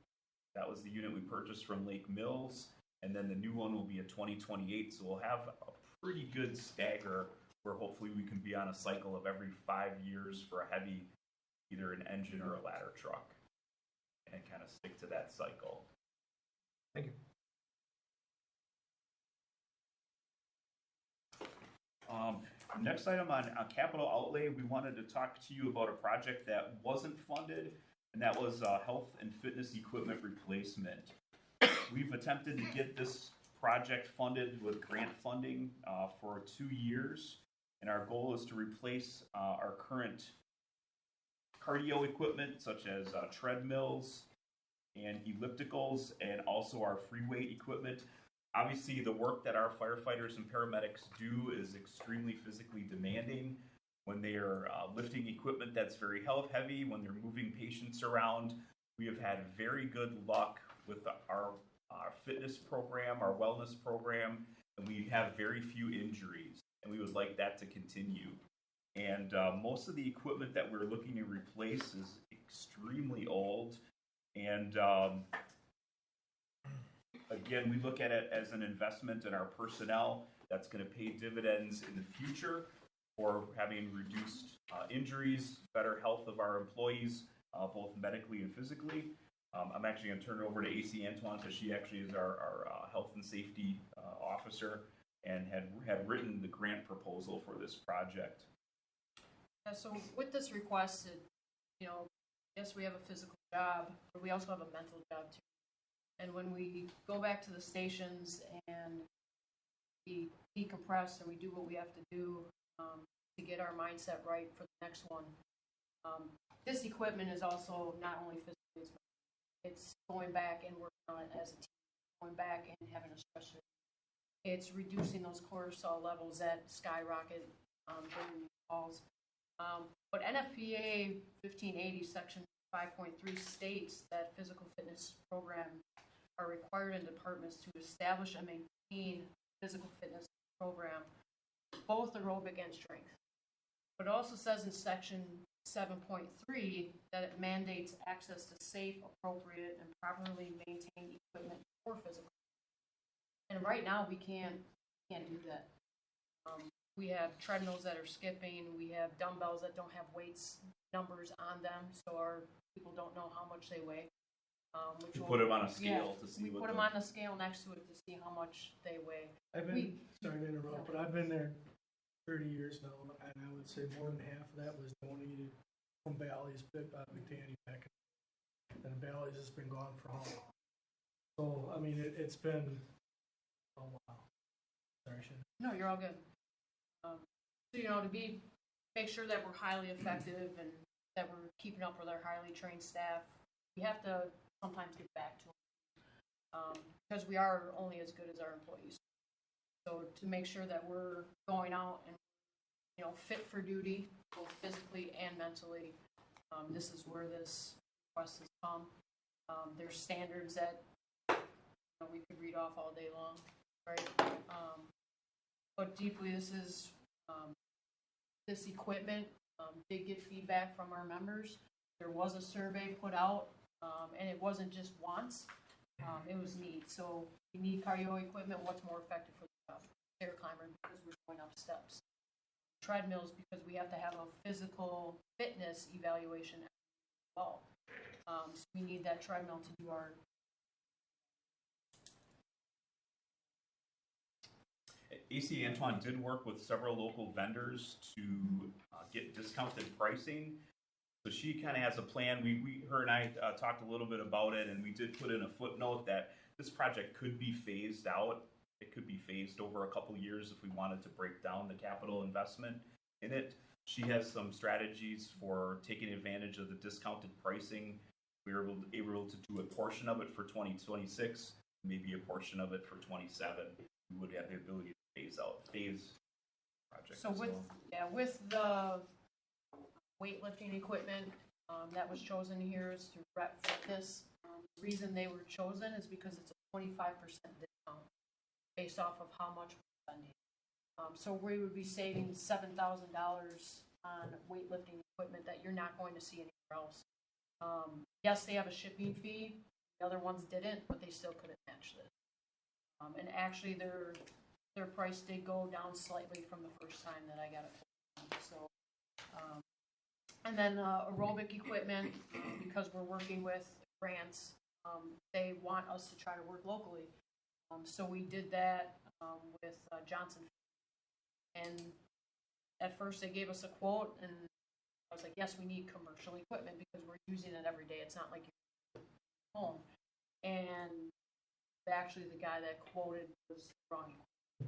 That was the unit we purchased from Lake Mills. And then the new one will be a 2028. So we'll have a pretty good stagger where hopefully we can be on a cycle of every 5 years for a heavy, either an engine or a ladder truck, and kind of stick to that cycle. Thank you. Next item on capital outlay, we wanted to talk to you about a project that wasn't funded, and that was health and fitness equipment replacement. We've attempted to get this project funded with grant funding for 2 years. And our goal is to replace our current cardio equipment such as treadmills and ellipticals, and also our free weight equipment. Obviously, the work that our firefighters and paramedics do is extremely physically demanding. When they are lifting equipment that's very heavy, when they're moving patients around, we have had very good luck with our fitness program, our wellness program, and we have very few injuries, and we would like that to continue. And most of the equipment that we're looking to replace is extremely old, and again, we look at it as an investment in our personnel that's going to pay dividends in the future for having reduced injuries, better health of our employees, both medically and physically. I'm actually going to turn it over to AC Antoine because she actually is our health and safety officer and had written the grant proposal for this project. So with this request, yes, we have a physical job, but we also have a mental job too. And when we go back to the stations and we decompress and we do what we have to do to get our mindset right for the next one, this equipment is also not only physically, it's going back and working on it as a team, going back and having a stress relief. It's reducing those cortisol levels that skyrocket during calls. But NFPA 1580 section 5.3 states that physical fitness programs are required in departments to establish and maintain physical fitness program, both aerobic and strength. But it also says in section 7.3 that it mandates access to safe, appropriate, and properly maintained equipment for physical. And right now we can't do that. We have treadmills that are skipping. We have dumbbells that don't have weights numbers on them, so our people don't know how much they weigh. We put them on a scale to see we what put them on the scale next to it to see how much they weigh. Sorry to interrupt, but I've been there 30 years now, and I would say more than half of that was donated from Bally's, McDanny back. And Bally's has been gone for how long? So, I mean, it's been a while. Sorry, Shannon. No, you're all good. So, to make sure that we're highly effective and that we're keeping up with our highly trained staff, we have to sometimes get back to them because we are only as good as our employees. So to make sure that we're going out and fit for duty, both physically and mentally, this is where this request has come. There's standards that we could read off all day long, right? But deeply, this equipment did get feedback from our members. There was a survey put out, and it wasn't just wants, it was needs. So we need cardio equipment. What's more effective for the job? Stair climber because we're going up steps. Treadmills because we have to have a physical fitness evaluation as well. So we need that treadmill to do our. AC Antoine did work with several local vendors to get discounted pricing. So she kind of has a plan. Her and I talked a little bit about it, and we did put in a footnote that this project could be phased out. It could be phased over a couple years if we wanted to break down the capital investment in it. She has some strategies for taking advantage of the discounted pricing. We were able to do a portion of it for 2026, maybe a portion of it for 27. We would have the ability to phase project. So with the weightlifting equipment that was chosen here is through Rep Fitness. The reason they were chosen is because it's a 25% discount based off of how much we're spending. So we would be saving $7,000 on weightlifting equipment that you're not going to see anywhere else. Yes, they have a shipping fee. The other ones didn't, but they still couldn't match this. And actually, their price did go down slightly from the first time that I got it. So, and then aerobic equipment, because we're working with grants, they want us to try to work locally. So we did that with Johnson. And at first they gave us a quote, and I was like, yes, we need commercial equipment because we're using it every day. It's not like you're home. And actually the guy that quoted was wrong. He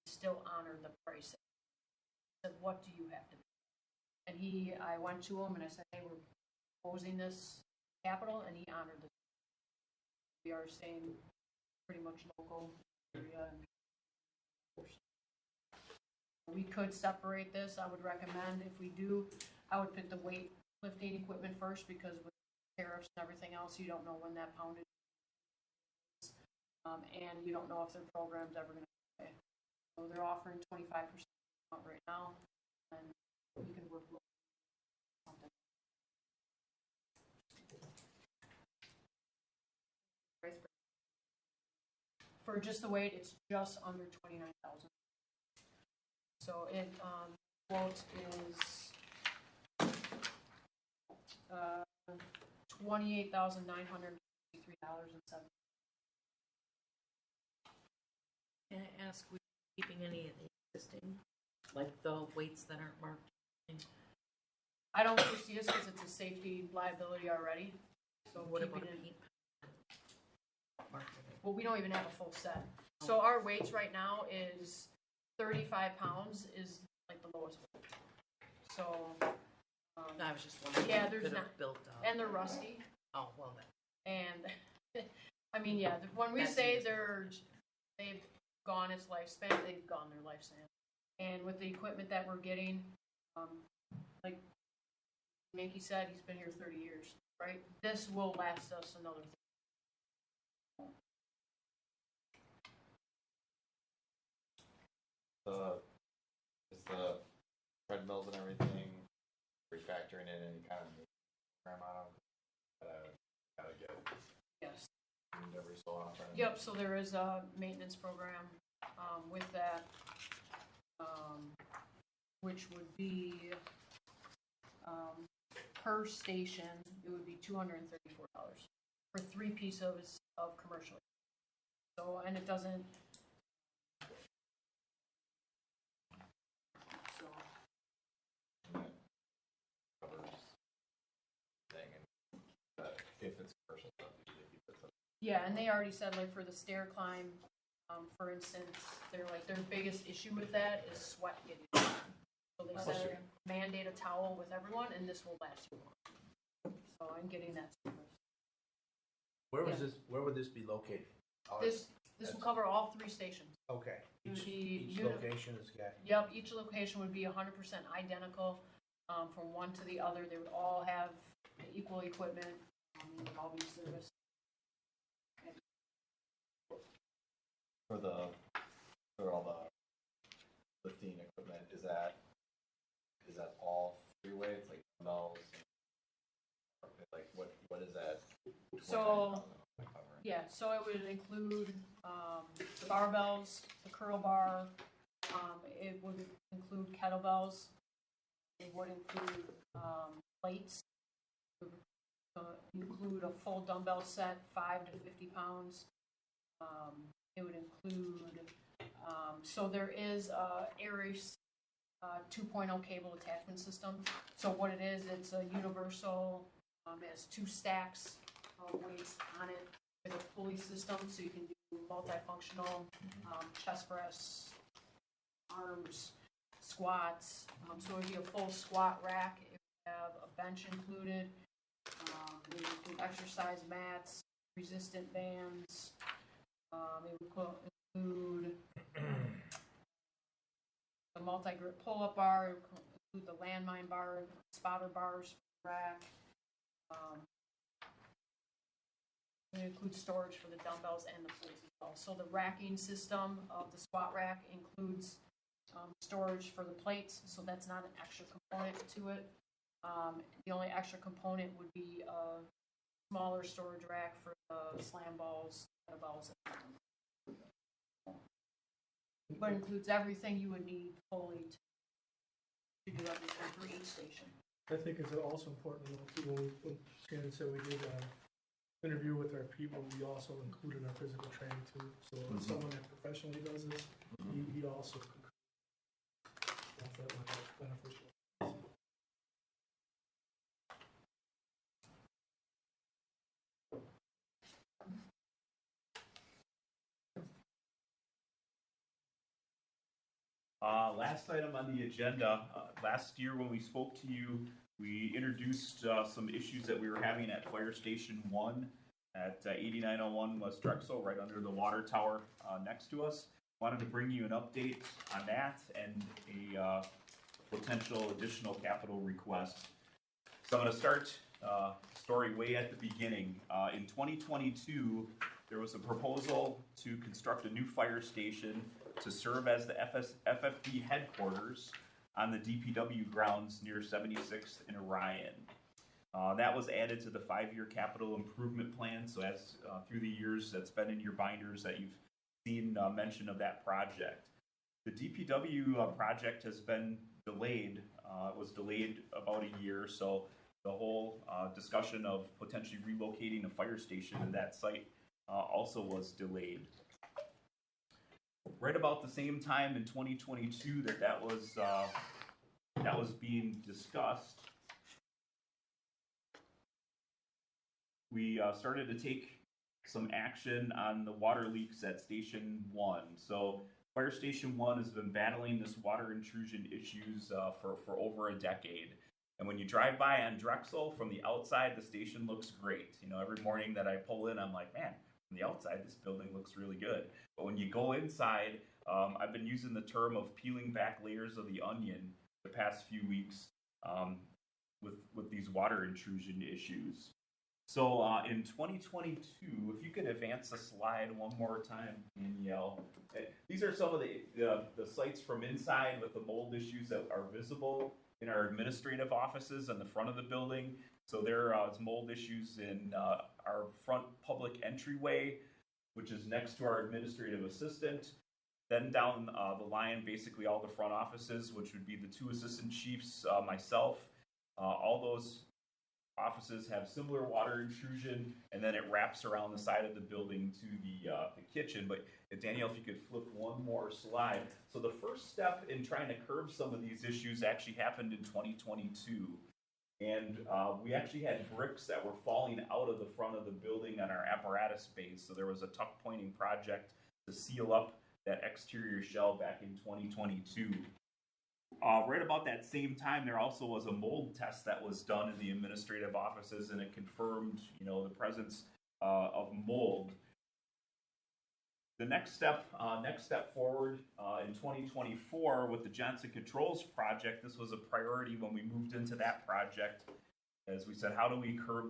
still honored the price. He said, what do you have to do? And I went to him and I said, hey, we're proposing this capital, and he honored the. We are staying pretty much local area. We could separate this. I would recommend if we do, I would pick the weight lifting equipment first, because with tariffs and everything else, you don't know when that poundage is. And you don't know if their program's ever going to pay. So they're offering 25% right now, and you can work with something. For just the weight, it's just under 29,000. So it quote is $28,963.70. Can I ask, we keeping any of the existing, like the weights that aren't marked? I don't foresee this because it's a safety liability already. So What keeping about it. paint? Well, we don't even have a full set. So our weights right now is 35 pounds is like the lowest. So. I was just wondering. Yeah, if there's it could have not. built up. And they're rusty. Oh, well then. And I mean, yeah, when we That's say easy. they've gone its lifespan, they've gone their lifespan. And with the equipment that we're getting, like Yankee said, he's been here 30 years, right? This will last us another. Is the treadmills and everything refactoring in any kind of program on them? Gotta get Yes. cleaned every so often. Yep, so there is a maintenance program with that, which would be per station, it would be $234 for 3 pieces of commercial. So, and it doesn't. So. Covers thing, and if it's commercial stuff, usually keep it up. Yeah, and they already said, like, for the stair climb, for instance, they're like, their biggest issue with that is sweat getting on. So they said mandate a towel with everyone, and this will last you long. So I'm getting that service. Where would this be located? This will cover all 3 stations. Okay. Each Each location has got. Yep, each location would be 100% identical from one to the other. They would all have equal equipment. They would all be serviced. For all the lifting equipment, is that all free weights, like dumbbells? Like what is that? So, yeah, so it would include the barbells, the curl bar, it would include kettlebells, it would include plates, it would include a full dumbbell set, 5 to 50 pounds. It would include, so there is Aries 2.0 cable attachment system. So what it is, it's a universal, it has 2 stacks of weights on it with a pulley system, so you can do multifunctional chest press, arms, squats. So it would be a full squat rack. It would have a bench included. It would include exercise mats, resistant bands. It would include the multi-grip pull-up bar, it would include the landmine bar, spotter bars for the rack. It includes storage for the dumbbells and the plates as well. So the racking system of the squat rack includes storage for the plates, so that's not an extra component to it. The only extra component would be a smaller storage rack for the slam balls, kettlebells, but includes everything you would need fully to do everything for each station. I think it's also important to note too, when Shannon said we did an interview with our people, we also included our physical training too. So if someone that professionally does this, he also concurs. That might be beneficial. Last item on the agenda, last year when we spoke to you, we introduced some issues that we were having at Fire Station 1 at 8901 West Drexel, right under the water tower next to us. Wanted to bring you an update on that and a potential additional capital request. So I'm going to start story way at the beginning. In 2022, there was a proposal to construct a new fire station to serve as the FFB headquarters on the DPW grounds near 76th and Orion. That was added to the 5-year capital improvement plan. So as through the years, that's been in your binders that you've seen mention of that project. The DPW project has been delayed. It was delayed about a year. So the whole discussion of potentially relocating a fire station in that site also was delayed. Right about the same time in 2022 that was being discussed, we started to take some action on the water leaks at Station 1. So Fire Station 1 has been battling this water intrusion issues for over a decade. And when you drive by on Drexel from the outside, the station looks great. You know, every morning that I pull in, I'm like, man, from the outside, this building looks really good. But when you go inside, I've been using the term of peeling back layers of the onion the past few weeks with these water intrusion issues. So in 2022, if you could advance the slide one more time, Danielle. These are some of the sites from inside with the mold issues that are visible in our administrative offices in the front of the building. So there is mold issues in our front public entryway, which is next to our administrative assistant. Then down the line, basically all the front offices, which would be the 2 assistant chiefs, myself. All those offices have similar water intrusion, and then it wraps around the side of the building to the kitchen. But Danielle, if you could flip one more slide. So the first step in trying to curb some of these issues actually happened in 2022. And we actually had bricks that were falling out of the front of the building on our apparatus base. So there was a tuck pointing project to seal up that exterior shell back in 2022. Right about that same time, there also was a mold test that was done in the administrative offices, and it confirmed, the presence of mold. The next step forward in 2024 with the Johnson Controls project. This was a priority when we moved into that project. As we said, how do we curb,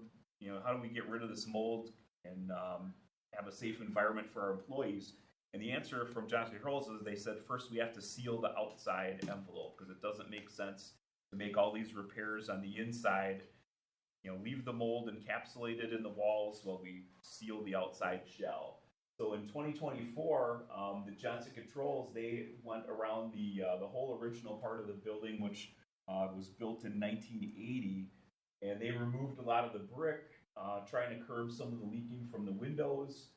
how do we get rid of this mold and have a safe environment for our employees? And the answer from Johnson Controls is they said, first we have to seal the outside envelope because it doesn't make sense to make all these repairs on the inside, leave the mold encapsulated in the walls while we seal the outside shell. So in 2024, the Johnson Controls, they went around the whole original part of the building, which was built in 1980, and they removed a lot of the brick, trying to curb some of the leaking from the windows,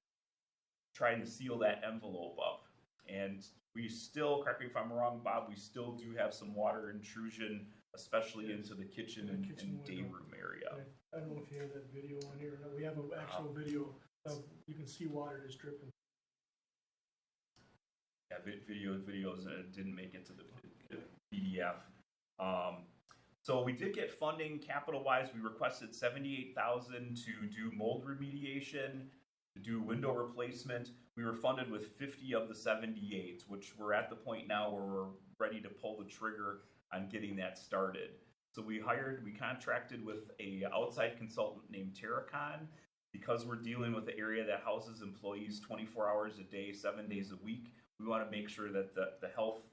trying to seal that envelope up. And we still, correct me if I'm wrong, Bob, we still do have some water intrusion, especially into the kitchen and day room area. I don't know if you have that video on here. We have an actual video of, you can see water just dripping. Yeah, videos didn't make it to the PDF. So we did get funding capital-wise. We requested $78,000 to do mold remediation, to do window replacement. We were funded with 50 of the 78, which we're at the point now where we're ready to pull the trigger on getting that started. So we contracted with a outside consultant named Terracon. Because we're dealing with the area that houses employees 24 hours a day, 7 days a week, we want to make sure that the health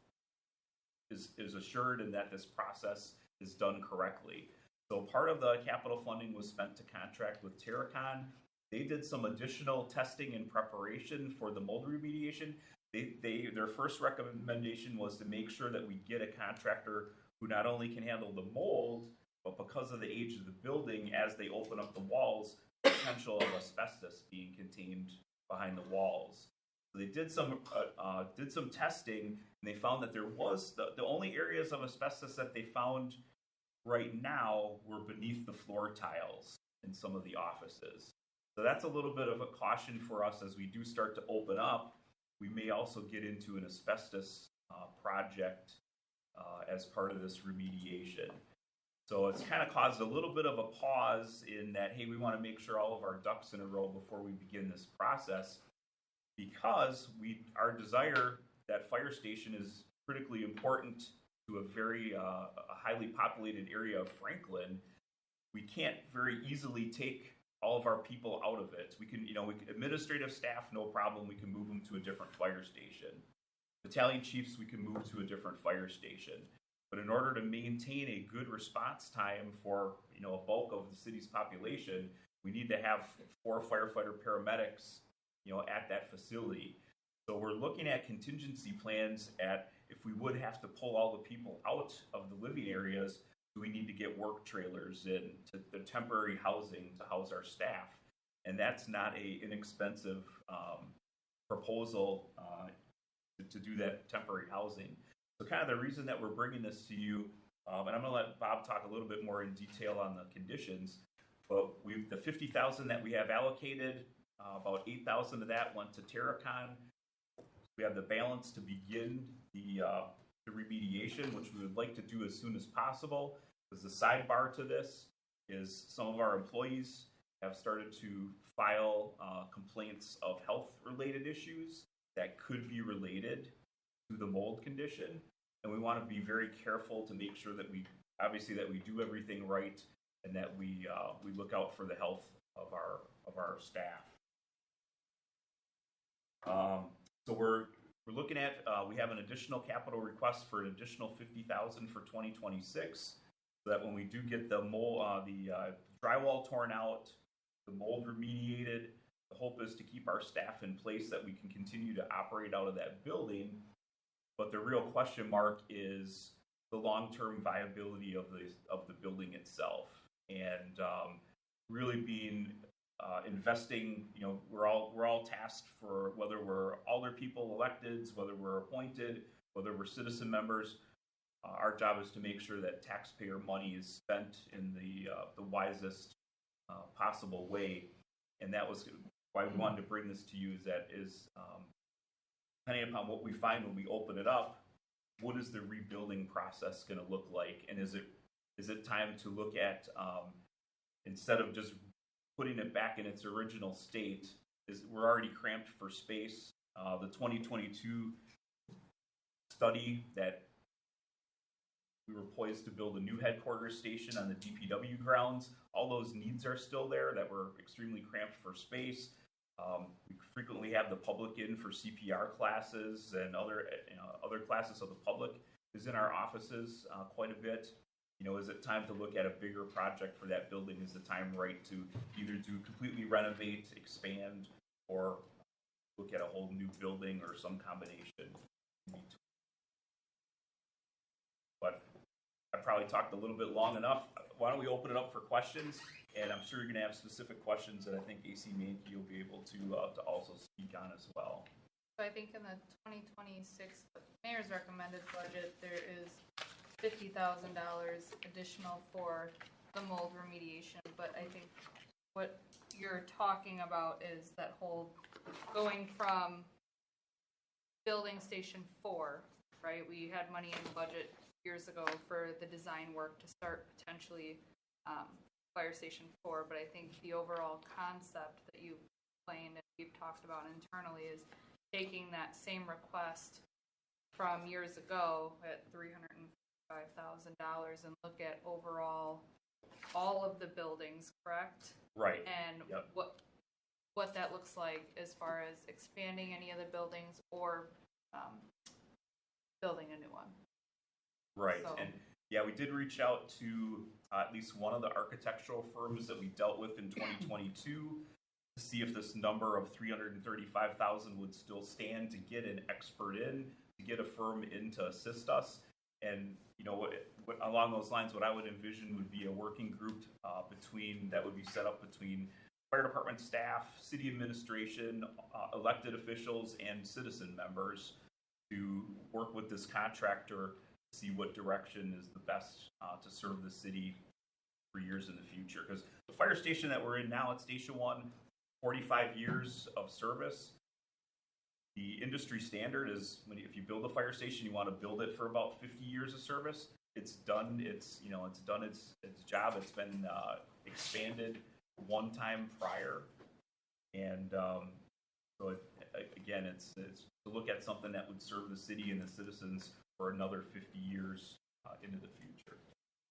is assured and that this process is done correctly. So part of the capital funding was spent to contract with Terracon. They did some additional testing and preparation for the mold remediation. Their first recommendation was to make sure that we get a contractor who not only can handle the mold, but because of the age of the building, as they open up the walls, potential of asbestos being contained behind the walls. So they did some testing, and they found that there was the only areas of asbestos that they found right now were beneath the floor tiles in some of the offices. So that's a little bit of a caution for us as we do start to open up. We may also get into an asbestos project as part of this remediation. So it's kind of caused a little bit of a pause in that, hey, we want to make sure all of our ducks in a row before we begin this process, because our desire that fire station is critically important to a very highly populated area of Franklin. We can't very easily take all of our people out of it. We can, administrative staff, no problem. We can move them to a different fire station. Battalion chiefs, we can move to a different fire station. But in order to maintain a good response time for, a bulk of the city's population, we need to have 4 firefighter paramedics, at that facility. So we're looking at contingency plans at if we would have to pull all the people out of the living areas, do we need to get work trailers in to the temporary housing to house our staff? And that's not a inexpensive proposal to do that temporary housing. So kind of the reason that we're bringing this to you, and I'm going to let Bob talk a little bit more in detail on the conditions, but the $50,000 that we have allocated, about $8,000 of that went to Terracon. We have the balance to begin the remediation, which we would like to do as soon as possible. Because the sidebar to this is some of our employees have started to file complaints of health-related issues that could be related to the mold condition, and we want to be very careful to make sure that we do everything right and that we look out for the health of our staff. So we're looking at we have an additional capital request for an additional $50,000 for 2026, so that when we do get the drywall torn out, the mold remediated, the hope is to keep our staff in place that we can continue to operate out of that building. But the real question mark is the long-term viability of the building itself, and really being investing. We're all tasked for whether we're alder people, electeds, whether we're appointed, whether we're citizen members. Our job is to make sure that taxpayer money is spent in the wisest possible way, and that was why we wanted to bring this to you. Depending upon what we find when we open it up, what is the rebuilding process going to look like? And is it time to look at, instead of just putting it back in its original state, we're already cramped for space. The 2022 study that we were poised to build a new headquarters station on the DPW grounds, all those needs are still there, that we're extremely cramped for space. We frequently have the public in for CPR classes and other classes, so the public is in our offices quite a bit. Is it time to look at a bigger project for that building? Is the time right to either completely renovate, expand, or look at a whole new building or some combination? But I probably talked a little bit long enough. Why don't we open it up for questions? And I'm sure you're going to have specific questions that I think AC Mankey will be able to also speak on as well. So I think in the 2026, the mayor's recommended budget, there is $50,000 additional for the mold remediation. But I think what you're talking about is that whole going from building station 4, right? We had money in the budget years ago for the design work to start potentially fire station 4, but I think the overall concept that you explained and we've talked about internally is taking that same request from years ago at $305,000 and look at overall all of the buildings, correct? Right. And yep. what that looks like as far as expanding any of the buildings or building a new one. Right. So. And yeah, we did reach out to at least one of the architectural firms that we dealt with in 2022 to see if this number of $335,000 would still stand, to get an expert in, to get a firm in to assist us. And along those lines, what I would envision would be a working group that would be set up between fire department staff, city administration, elected officials, and citizen members to work with this contractor, see what direction is the best to serve the city for years in the future. Because the fire station that we're in now at Station 1, 45 years of service. The industry standard is if you build a fire station, you want to build it for about 50 years of service. It's done. It's done its job. It's been expanded one time prior, and so again, it's to look at something that would serve the city and the citizens for another 50 years into the future.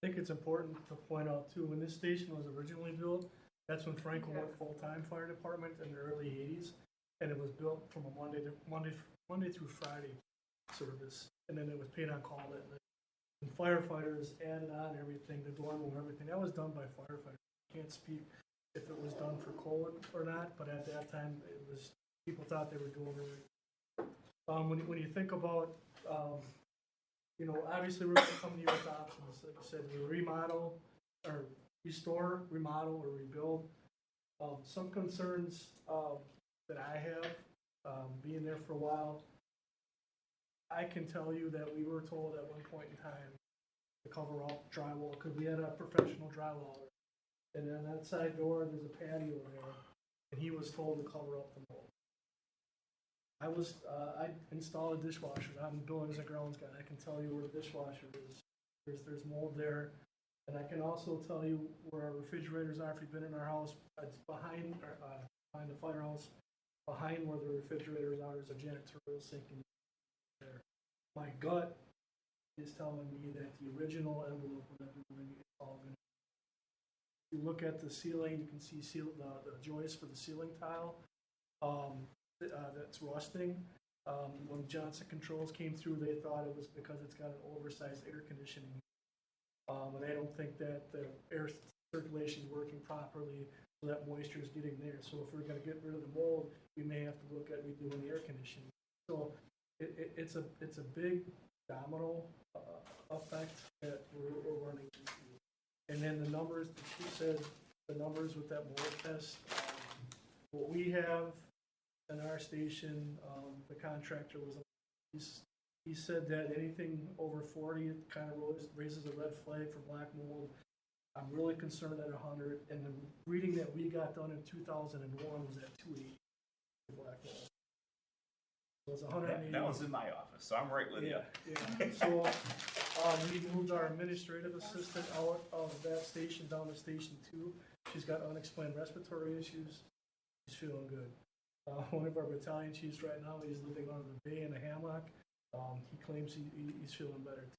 I think it's important to point out too, when this station was originally built, that's when Franklin went full-time fire department in the early 80s, and it was built from a Monday through Friday service, and then it was paid on call at night. And firefighters added on everything, the dorm room, everything. That was done by firefighters. Can't speak if it was done for code or not, but at that time, it was, people thought they were doing it right. When you think about, obviously we're going to come to you with options. Like I said, we remodel, or restore, remodel, or rebuild. Some concerns that I have, being there for a while, I can tell you that we were told at one point in time to cover up drywall, because we had a professional drywaller. And on that side door, there's a patio there, and he was told to cover up the mold. I installed a dishwasher. I'm buildings and grounds guy. I can tell you where the dishwasher is. There's mold there. And I can also tell you where our refrigerators are. If you've been in our house, it's behind the firehouse, behind where the refrigerators are, there's a janitorial sink in there. My gut is telling me that the original envelope of that building is all going to. If you look at the ceiling, you can see the joist for the ceiling tile that's rusting. When Johnson Controls came through, they thought it was because it's got an oversized air conditioning. And I don't think that the air circulation is working properly, so that moisture is getting there. So if we're going to get rid of the mold, we may have to look at redoing the air conditioning. So it's a big domino effect that we're running into. And then the numbers that she said, the numbers with that mold test, what we have in our station, the contractor was, he said that anything over 40, it kind of raises a red flag for black mold. I'm really concerned at 100, and the reading that we got done in 2001 was at 280 for black mold. So it's 180. That was in my office, so I'm right with you. Yeah. So we moved our administrative assistant out of that station down to station 2. She's got unexplained respiratory issues. She's feeling good. One of our battalion chiefs right now, he's living under the bay in a hammock. He claims he's feeling better too.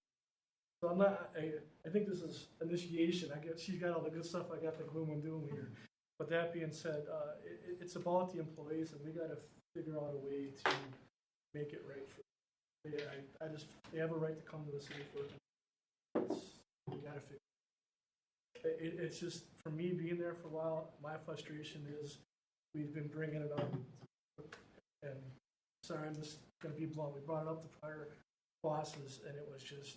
So I think this is initiation. I guess she's got all the good stuff. I got the gloom and doom here. But that being said, it's about the employees, and we got to figure out a way to make it right for them. They have a right to come to the city for it. We got to figure it. It's just, for me being there for a while, my frustration is we've been bringing it up, and sorry, I'm just going to be blunt. We brought it up to prior bosses, and it was just,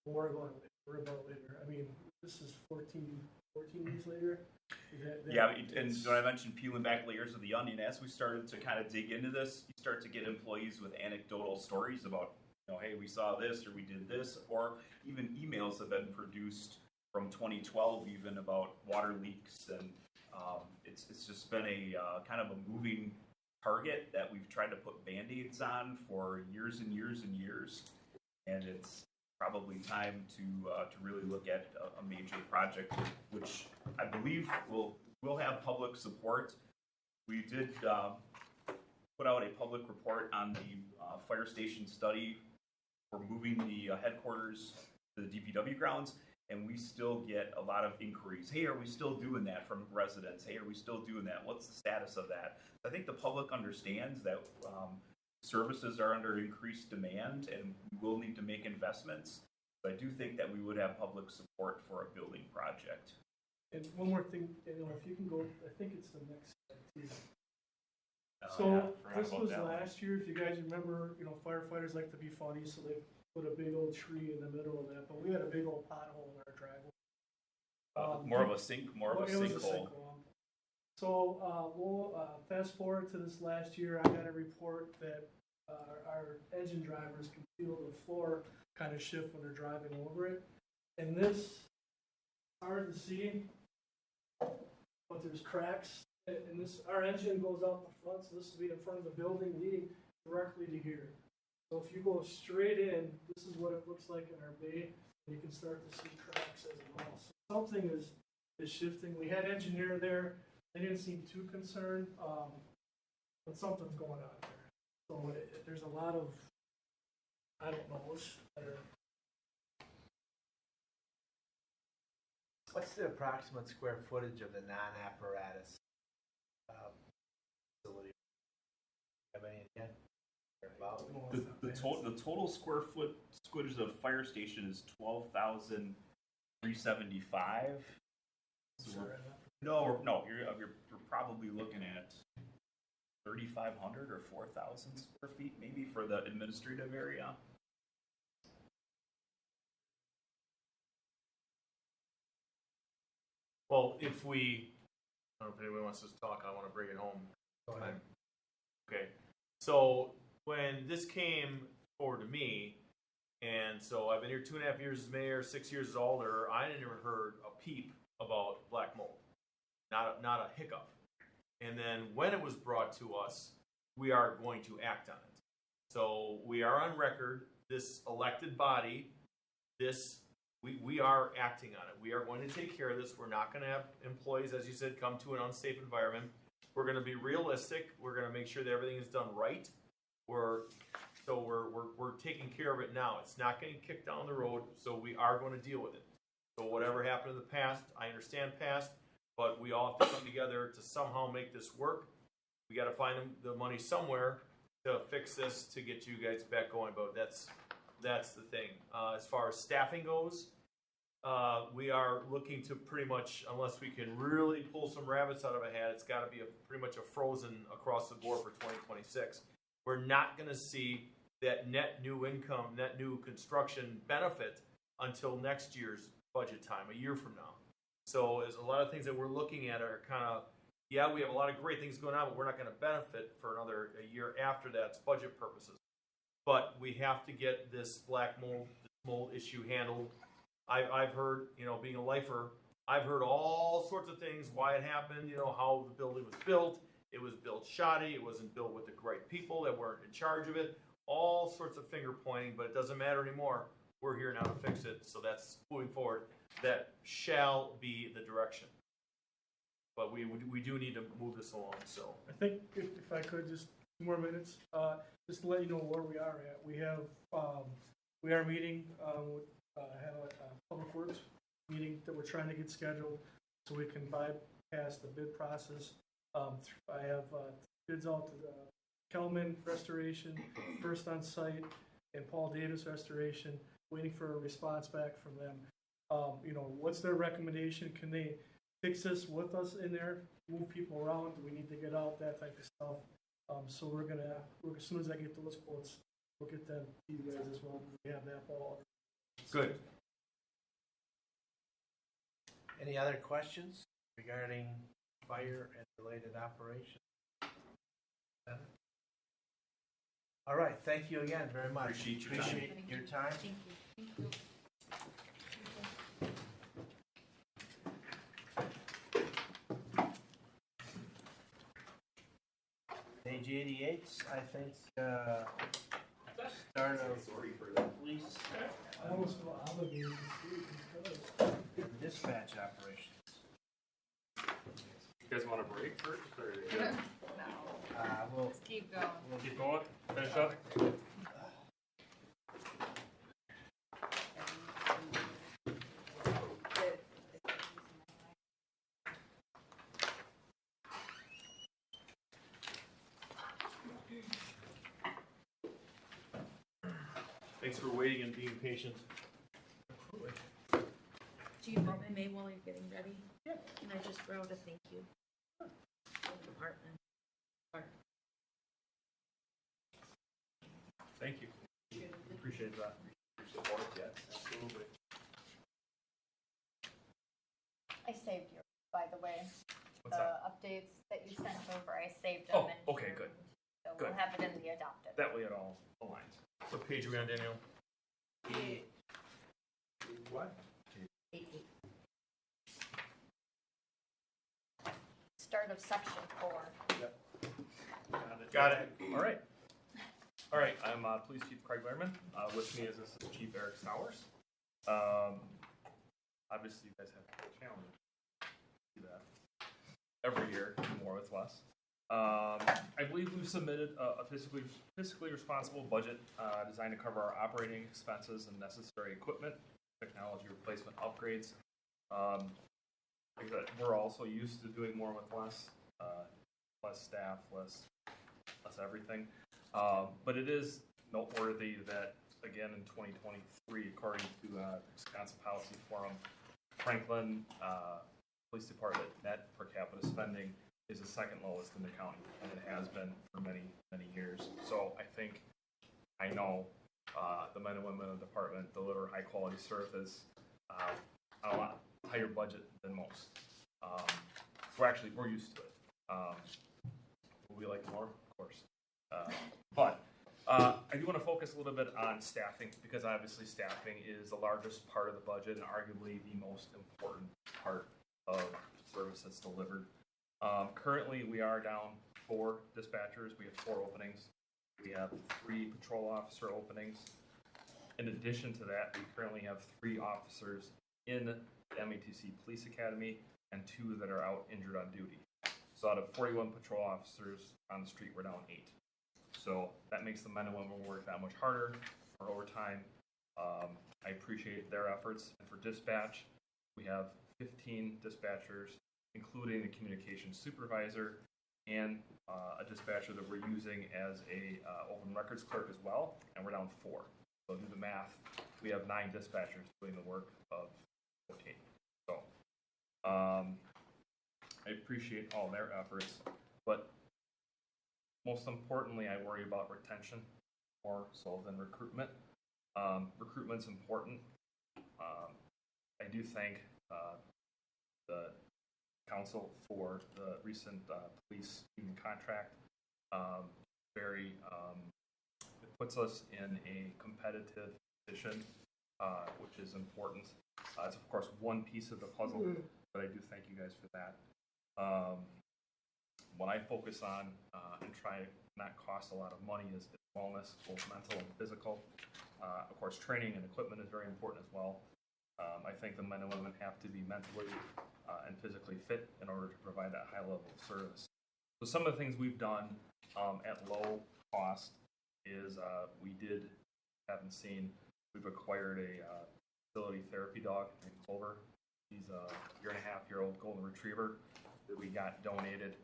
worry about it later. I mean, this is 14 years later. Yeah, and when I mentioned peeling back layers of the onion, as we started to kind of dig into this, you start to get employees with anecdotal stories about, hey, we saw this, or we did this, or even emails have been produced from 2012 even about water leaks, and it's just been a kind of a moving target that we've tried to put Band-Aids on for years and years and years, and it's probably time to really look at a major project, which I believe will have public support. We did put out a public report on the fire station study for moving the headquarters to the DPW grounds, and we still get a lot of inquiries. Hey, are we still doing that from residents? Hey, are we still doing that? What's the status of that? I think the public understands that services are under increased demand, and we will need to make investments. But I do think that we would have public support for a building project. And one more thing, if you can go, I think it's the next slide too. So this was last year. If you guys remember, firefighters like to be funny, so they put a big old tree in the middle of that. But we had a big old pothole in our driveway. More of a sinkhole. So we'll fast forward to this last year. I got a report that our engine drivers can feel the floor kind of shift when they're driving over it. And this, hard to see, but there's cracks. And this, our engine goes out the front, so this will be in front of the building leading directly to here. So if you go straight in, this is what it looks like in our bay, and you can start to see cracks as well. So something is shifting. We had engineer there, they didn't seem too concerned, but something's going on there. So there's a lot of, I don't know, that are. What's the approximate square footage of the non-apparatus facility? Have any idea? About? The total square footage of the fire station is 12,375. So you're probably looking at 3,500 or 4,000 square feet maybe for the administrative area. Well, if we, I don't know if anyone wants to talk, I want to bring it home. Go ahead. Okay, so when this came forward to me, and so I've been here 2.5 years as mayor, 6 years as alder, I didn't even heard a peep about black mold, not a hiccup. And then when it was brought to us, we are going to act on it. So we are on record, this elected body, we are acting on it. We are going to take care of this. We're not going to have employees, as you said, come to an unsafe environment. We're going to be realistic. We're going to make sure that everything is done right. We're taking care of it now. It's not getting kicked down the road, so we are going to deal with it. So whatever happened in the past, I understand past, but we all have to come together to somehow make this work. We got to find the money somewhere to fix this to get you guys back going. But that's the thing. As far as staffing goes, we are looking to pretty much, unless we can really pull some rabbits out of a hat, it's got to be pretty much a frozen across the board for 2026. We're not going to see that net new income, net new construction benefit until next year's budget time, a year from now. So there's a lot of things that we're looking at are kind of, yeah, we have a lot of great things going on, but we're not going to benefit for another year after that's budget purposes. But we have to get this black mold issue handled. I've heard, being a lifer, I've heard all sorts of things, why it happened, how the building was built. It was built shoddy. It wasn't built with the right people that weren't in charge of it. All sorts of finger pointing, but it doesn't matter anymore. We're here now to fix it. So that's moving forward. That shall be the direction. But we do need to move this along. So I think if I could, just 2 more minutes, just to let you know where we are at. We are meeting have a public works meeting that we're trying to get scheduled so we can bypass the bid process. I have bids out to Kelman Restoration, First On Site, and Paul Davis Restoration, waiting for a response back from them. What's their recommendation? Can they fix this with us in there, move people around? Do we need to get out, that type of stuff? So we're gonna, as soon as I get those quotes, we'll get them to you guys as well. We have that all. good. Any other questions regarding fire and related operations? All right, thank you again very much. Appreciate your time. Appreciate your time. Thank you. Page 88, I think, start of police I almost feel obligated to see because dispatch operations. You guys want a break first, or? We'll Let's keep going. Keep going, finish up? Thanks for waiting and being patient. Do you want my May while you're getting ready? Yeah. Can I just wrote a thank you? Department. Thank you. Appreciate that. Your support, yes. Absolutely. I saved yours, by the way. What's The that? updates that you sent over, I saved them. Oh, and okay, good. So Good. we'll have it in the adopted. That way it all aligns. What page are we on, Daniel? What? Start of section 4. Yep. Got it. All right. All right, I'm Police Chief Craig Lehrman. With me is Assistant Chief Eric Sowers. Obviously, you guys have a challenge. Do that every year, more with less. I believe we've submitted a fiscally responsible budget designed to cover our operating expenses and necessary equipment, technology replacement upgrades. Like that, we're also used to doing more with less, less staff, less everything. But it is noteworthy that, again, in 2023, according to Wisconsin Policy Forum, Franklin Police Department net per capita spending is the second lowest in the county, and it has been for many, many years. So I know the men and women of the department deliver high-quality service on a lot higher budget than most. We're used to it. Would we like more? Of course. But I do want to focus a little bit on staffing, because obviously staffing is the largest part of the budget and arguably the most important part of service that's delivered. Currently, we are down 4 dispatchers. We have 4 openings. We have 3 patrol officer openings. In addition to that, we currently have 3 officers in the MATC Police Academy and 2 that are out injured on duty. So out of 41 patrol officers on the street, we're down 8. So that makes the men and women work that much harder for overtime. I appreciate their efforts. And for dispatch, we have 15 dispatchers, including the communications supervisor and a dispatcher that we're using as a open records clerk as well, and we're down 4. So do the math. We have 9 dispatchers doing the work of 14. So I appreciate all their efforts, but most importantly, I worry about retention more so than recruitment. Recruitment's important. I do thank the council for the recent police union contract. It puts us in a competitive position, which is important. It's of course one piece of the puzzle, but I do thank you guys for that. What I focus on and try to not cost a lot of money is wellness, both mental and physical. Of course, training and equipment is very important as well. I think the men and women have to be mentally and physically fit in order to provide that high level of service. So some of the things we've done at low cost is we've acquired a facility therapy dog named Clover. He's a 1.5-year-old golden retriever that we got donated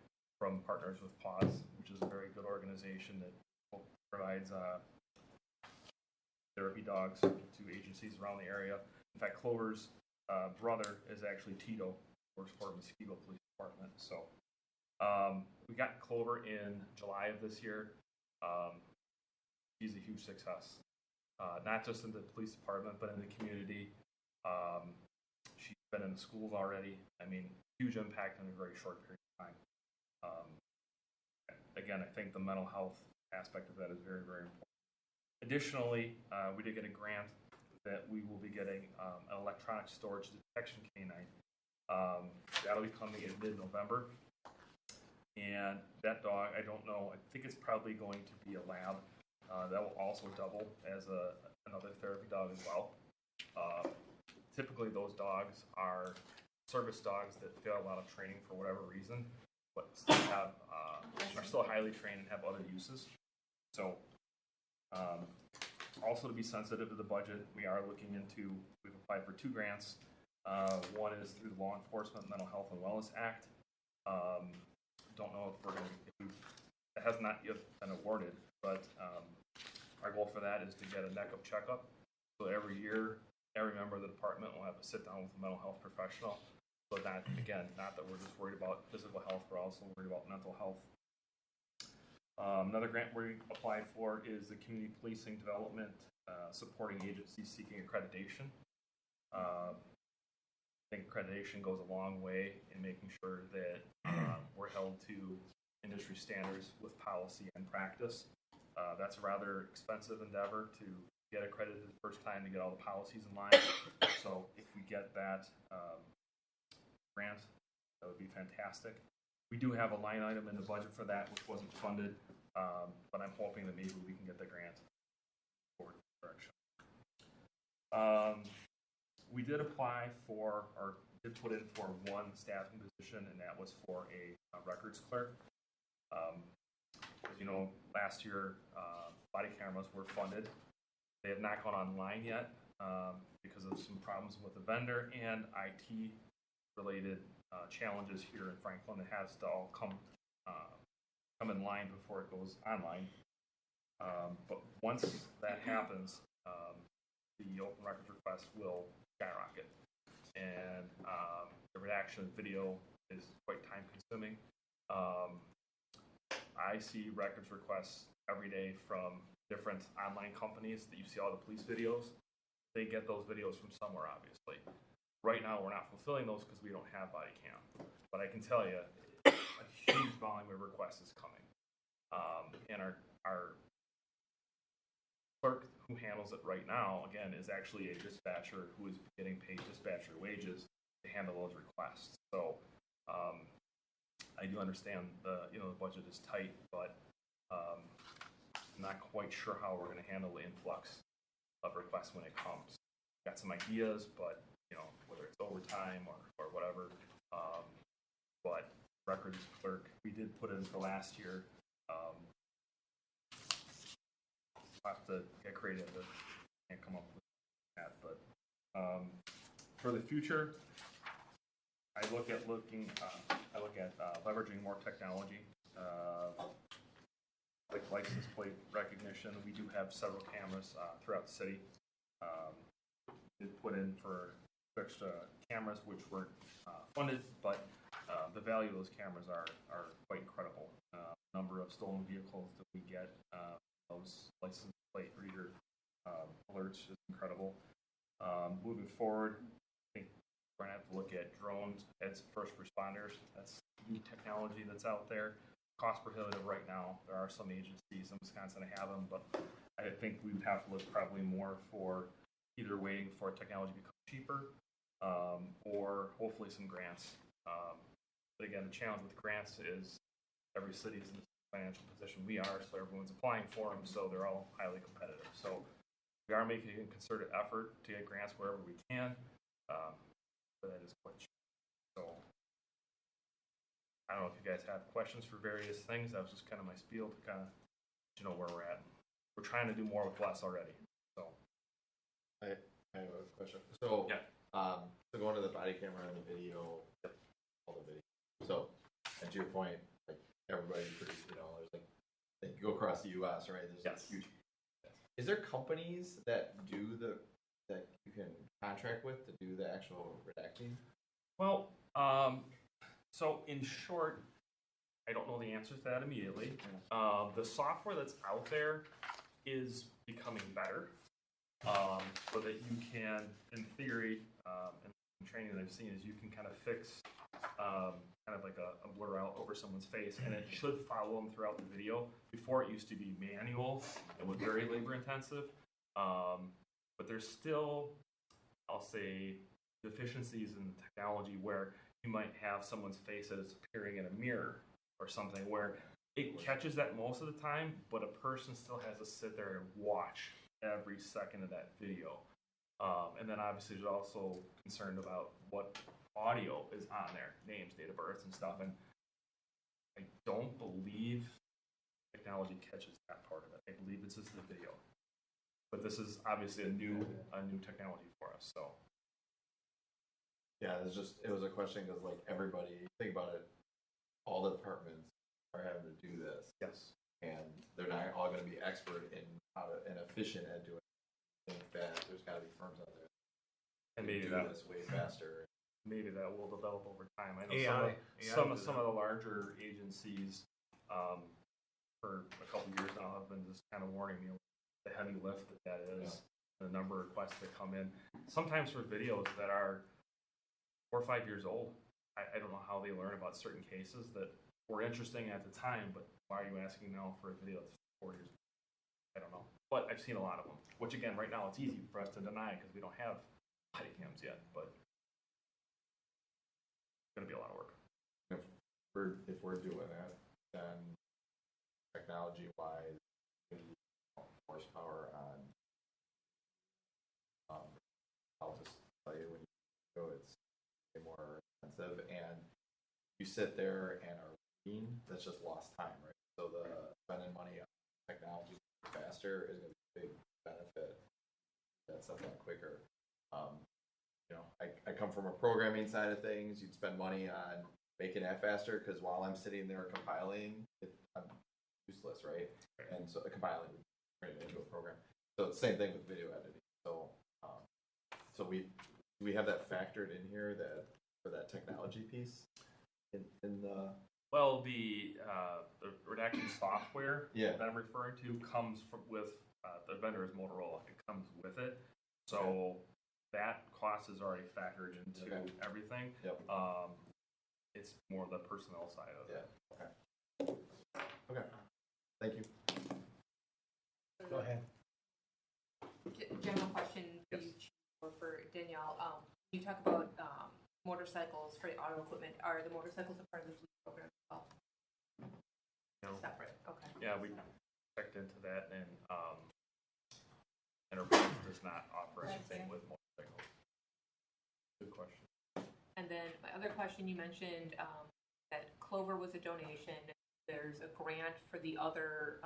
from Partners with Paws, which is a very good organization that provides therapy dogs to agencies around the area. In fact, Clover's brother is actually Tito, works for Muskego Police Department. So we got Clover in July of this year. She's a huge success, not just in the police department, but in the community. She's been in the schools already. I mean, huge impact in a very short period of time. Again, I think the mental health aspect of that is very, very important. Additionally, we did get a grant that we will be getting an electronic storage detection canine. That'll be coming in mid-November. And that dog, I don't know, I think it's probably going to be a lab. That will also double as another therapy dog as well. Typically, those dogs are service dogs that fail a lot of training for whatever reason, but still are still highly trained and have other uses. So, also to be sensitive to the budget, we've applied for 2 grants. One is through the Law Enforcement Mental Health and Wellness Act. Don't know if it has not yet been awarded, but our goal for that is to get a NECUP checkup. So every year, every member of the department will have a sit down with a mental health professional. So that, again, not that we're just worried about physical health, we're also worried about mental health. Another grant we applied for is the Community Policing Development Supporting Agencies Seeking Accreditation. I think accreditation goes a long way in making sure that we're held to industry standards with policy and practice. That's a rather expensive endeavor to get accredited the first time to get all the policies in line. So if we get that grant, that would be fantastic. We do have a line item in the budget for that, which wasn't funded, but I'm hoping that maybe we can get the grant forward direction. We did apply for, or did put in for one staffing position, and that was for a records clerk. As you know, last year, body cameras were funded. They have not gone online yet because of some problems with the vendor and IT related challenges here in Franklin. It has to all come in line before it goes online. But once that happens, the open records request will skyrocket. And the redaction video is quite time consuming. I see records requests every day from different online companies that you see all the police videos. They get those videos from somewhere, obviously. Right now, we're not fulfilling those because we don't have body cam. But I can tell you, a huge volume of requests is coming. And our clerk who handles it right now, again, is actually a dispatcher who is getting paid dispatcher wages to handle those requests. So I do understand the budget is tight, but I'm not quite sure how we're going to handle the influx of requests when it comes. Got some ideas, but whether it's overtime or whatever. But records clerk, we did put in for last year. I'll have to get creative. Can't come up with that, but for the future, I look at leveraging more technology, like license plate recognition. We do have several cameras throughout the city. Did put in for extra cameras which weren't funded, but the value of those cameras are quite incredible. Number of stolen vehicles that we get, those license plate reader alerts is incredible. Moving forward, I think we're going to have to look at drones as first responders. That's new technology that's out there. Cost prohibitive right now. There are some agencies in Wisconsin that have them, but I think we would have to look probably more for either waiting for technology to become cheaper or hopefully some grants. But again, the challenge with grants is every city is in the financial position we are, so everyone's applying for them, so they're all highly competitive. So we are making a concerted effort to get grants wherever we can, but that is quite challenging. So I don't know if you guys have questions for various things. That was just kind of my spiel to kind of let you know where we're at. We're trying to do more with less already. So I have a question. So, so going to the body camera and the video, all the video. So, and to your point, like everybody pretty, there's like, you go across the U.S., right? There's like huge. Is there companies that that you can contract with to do the actual redacting? Well, so in short, I don't know the answer to that immediately. The software that's out there is becoming better, so that you can, in theory, and training that I've seen is you can kind of fix kind of like a blur out over someone's face, and it should follow them throughout the video. Before, it used to be manual and was very labor intensive, but there's still, I'll say, deficiencies in the technology where you might have someone's face that is appearing in a mirror or something where it catches that most of the time, but a person still has to sit there and watch every second of that video. And then obviously there's also concerned about what audio is on there, names, date of birth, and stuff. And I don't believe technology catches that part of it. I believe it's just the video. But this is obviously a new technology for us. So yeah, it was a question because like everybody, think about it, all the departments are having to do this. Yes. And they're not all going to be expert in how to and efficient at doing it. I think that there's got to be firms out there and that maybe do this way faster. Maybe that will develop over time. I know some of the larger agencies for a couple of years now have been just kind of warning me the heavy lift that is, the number of requests that come in. Sometimes for videos that are 4 or 5 years old, I don't know how they learn about certain cases that were interesting at the time, but why are you asking now for a video that's 4 years old? I don't know. But I've seen a lot of them, which again, right now it's easy for us to deny because we don't have body cams yet, but it's going to be a lot of work. if we're doing it, then technology wise, horsepower on. I'll just tell you when you go, it's way more expensive, and you sit there and are reading, that's just lost time, right? So the spending money on technology faster is going to be a big benefit. That stuff done quicker. I come from a programming side of things. You'd spend money on making that faster because while I'm sitting there compiling, I'm useless, right? And so compiling, turning it into a program. So it's the same thing with video editing. So, so we have that factored in here that for that technology piece in the. Well, the redaction software Yeah. that I'm referring to comes with the vendor is Motorola. It comes with it, so that cost is already factored into everything. Yep. It's more the personnel side of it. Okay. Okay. Thank you. Go ahead. General question for you, Chief, or for Danielle. You talk about motorcycles for the auto equipment. Are the motorcycles a part of the fleet program as well? No. Separate. Okay. Yeah, we checked into that, and Enterprise does not offer anything with motorcycles. Good question. And then my other question, you mentioned that Clover was a donation. There's a grant for the other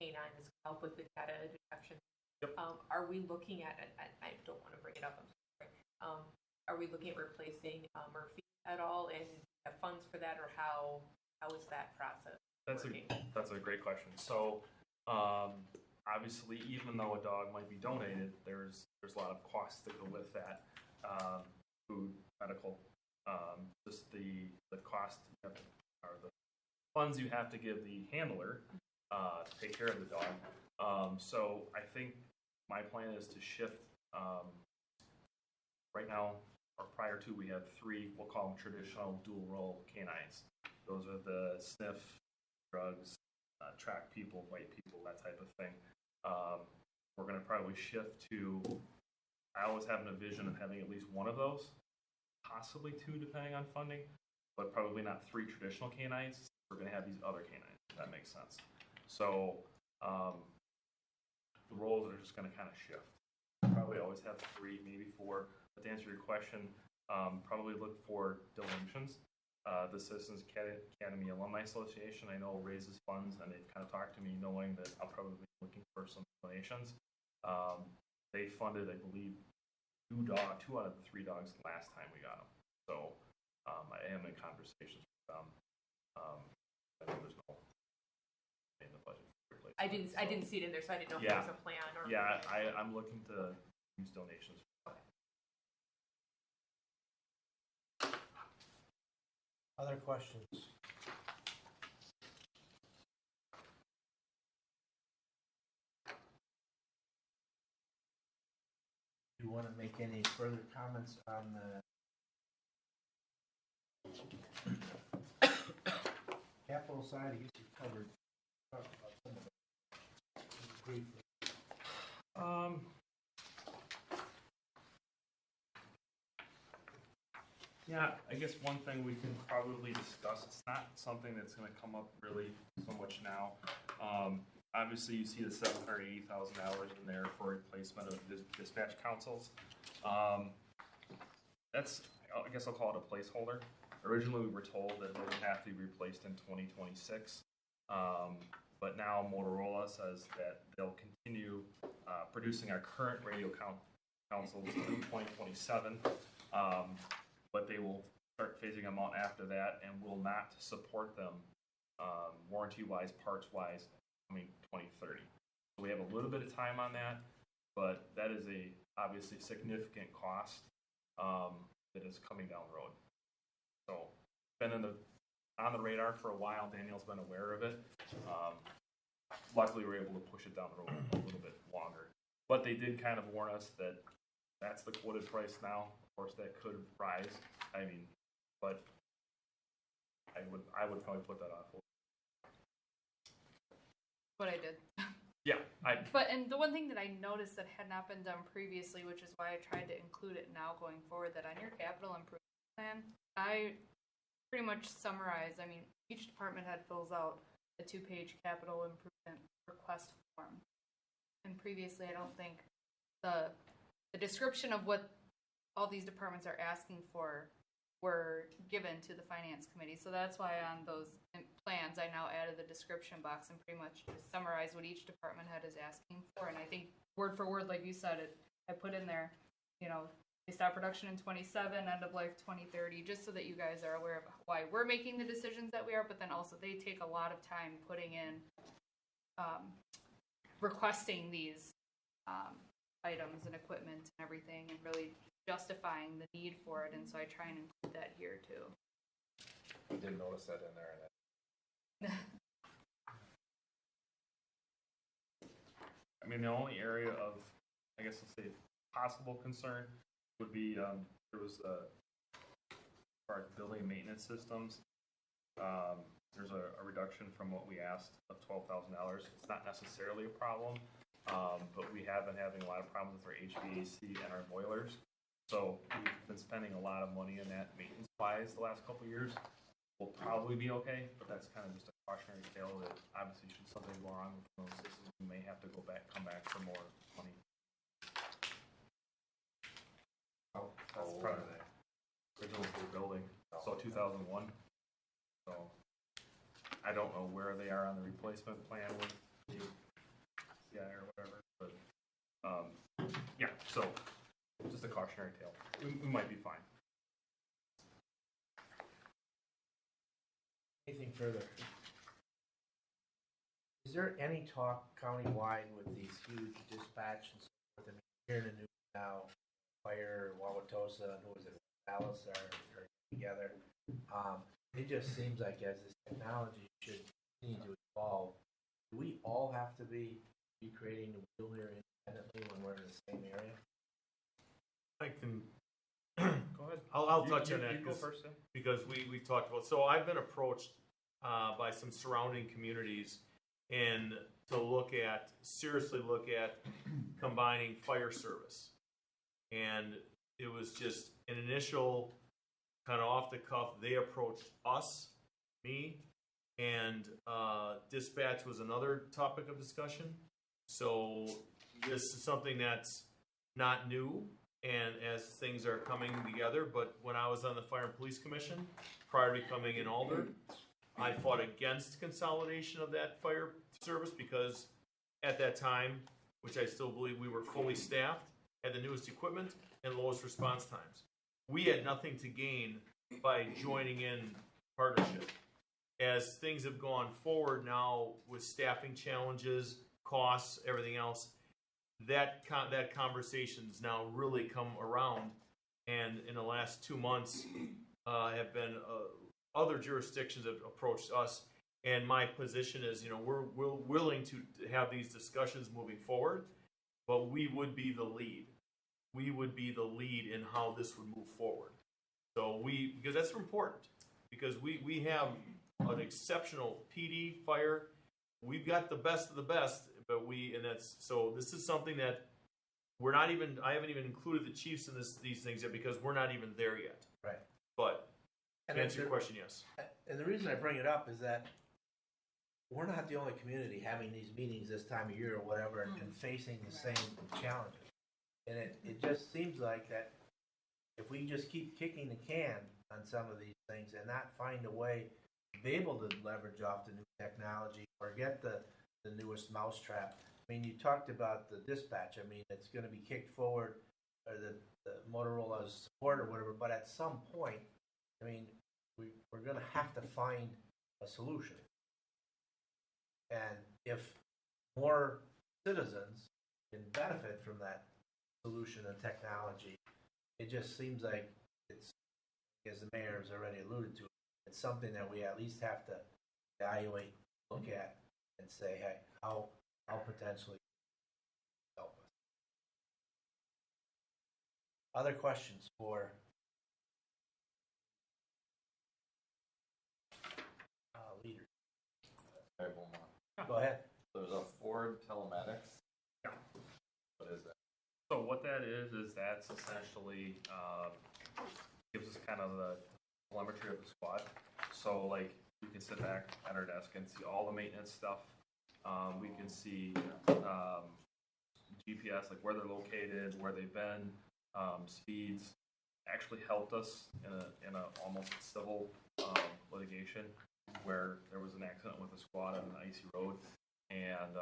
canines to help with the data detection. Yep. Are we looking at, I don't want to bring it up, I'm sorry. Are we looking at replacing Murphy at all and have funds for that, or how is that process working? That's a great question. So obviously, even though a dog might be donated, there's a lot of costs that go with that. Food, medical, just the cost or the funds you have to give the handler to take care of the dog. So I think my plan is to shift. Right now, or prior to, we have 3, we'll call them traditional dual role canines. Those are the sniff, drugs, track people, bite people, that type of thing. We're going to probably shift to, I always have a vision of having at least one of those, possibly 2 depending on funding, but probably not 3 traditional canines. We're going to have these other canines, if that makes sense. So the roles are just going to kind of shift. Probably always have 3, maybe 4. But to answer your question, probably look for donations. The Citizens Academy Alumni Association, I know, raises funds, and they've kind of talked to me knowing that I'll probably be looking for some donations. They funded, I believe, 2 out of the 3 dogs last time we got them. So I am in conversations with them. I know there's no in the budget. I didn't see it in there, so I didn't know if there was a plan or. Yeah, I'm looking to use donations. Other questions? Do you want to make any further comments on the capital side? I guess you covered talked about some of it briefly. Yeah, I guess one thing we can probably discuss, it's not something that's going to come up really so much now. Obviously, you see the $780,000 in there for replacement of dispatch consoles. That's, I guess I'll call it a placeholder. Originally, we were told that they would have to be replaced in 2026. But now Motorola says that they'll continue producing our current radio consoles through 2027. But they will start phasing them out after that and will not support them warranty-wise, parts-wise, coming 2030. So we have a little bit of time on that, but that is a obviously significant cost that is coming down the road. So been on the radar for a while. Daniel's been aware of it. Luckily, we were able to push it down the road a little bit longer. But they did kind of warn us that that's the quoted price now. Of course, that could rise. I mean, but I would probably put that on. What I did. Yeah, and the one thing that I noticed that had not been done previously, which is why I tried to include it now going forward, that on your capital improvement plan, I pretty much summarize, I mean, each department head fills out a 2-page capital improvement request form. And previously, I don't think the description of what all these departments are asking for were given to the finance committee. So that's why on those plans, I now added the description box and pretty much just summarize what each department head is asking for. And I think word for word, like you said, I put in there, they stop production in 27, end of life 2030, just so that you guys are aware of why we're making the decisions that we are, but then also they take a lot of time putting in, requesting these items and equipment and everything, and really justifying the need for it, and so I try and include that here too. I did notice that in there. I mean, the only area of, I guess I'll say, possible concern would be there was for our building maintenance systems. There's a reduction from what we asked of $12,000. It's not necessarily a problem, but we have been having a lot of problems with our HVAC and our boilers. So we've been spending a lot of money on that maintenance-wise the last couple of years. We'll probably be okay, but that's kind of just a cautionary tale that obviously should something go wrong with those systems, we may have to come back for more money. That's part of the original building, so 2001. So I don't know where they are on the replacement plan with CI or whatever, but yeah, so just a cautionary tale. We might be fine. Anything further? Is there any talk countywide with these huge dispatch and so forth? I mean, here in the news now, Fire, Wauwatosa, and who was it, Dallas are together. It just seems like as this technology should continue to evolve, do we all have to be recreating the wheel here independently when we're in the same area? I can go ahead. I'll touch on that. You go first, Sam. Because we talked about. So I've been approached by some surrounding communities and to seriously look at combining fire service. And it was just an initial kind of off the cuff. They approached us, me, and dispatch was another topic of discussion. So this is something that's not new. And as things are coming together, but when I was on the Fire and Police Commission, prior to becoming an alder, I fought against consolidation of that fire service because at that time, which I still believe we were fully staffed, had the newest equipment and lowest response times. We had nothing to gain by joining in partnership. As things have gone forward now with staffing challenges, costs, everything else, that conversation's now really come around, and in the last 2 months have been other jurisdictions have approached us, and my position is, we're willing to have these discussions moving forward, but we would be the lead. We would be the lead in how this would move forward. So because that's important, because we have an exceptional PD, fire, we've got the best of the best. But this is something that I haven't even included the chiefs in these things yet because we're not even there yet. Right. But to answer your question, yes. And the reason I bring it up is that we're not the only community having these meetings this time of year or whatever and facing the same challenges. And it just seems like that if we just keep kicking the can on some of these things and not find a way to be able to leverage off the new technology or get the newest mousetrap. I mean, you talked about the dispatch. I mean, it's going to be kicked forward, or the Motorola's support or whatever. But at some point, I mean, we're going to have to find a solution. And if more citizens can benefit from that solution and technology, it just seems like it's, as the mayor has already alluded to, it's something that we at least have to evaluate, look at, and say, hey, how potentially help us. Other questions for leaders? I have one more. Go ahead. There's a Ford Telematics. Yeah. What is that? So what that is that's essentially gives us kind of the telemetry of the squad. So like we can sit back at our desk and see all the maintenance stuff. We can see GPS, like where they're located, where they've been, speeds. Actually helped us in a almost civil litigation where there was an accident with a squad on an icy road, and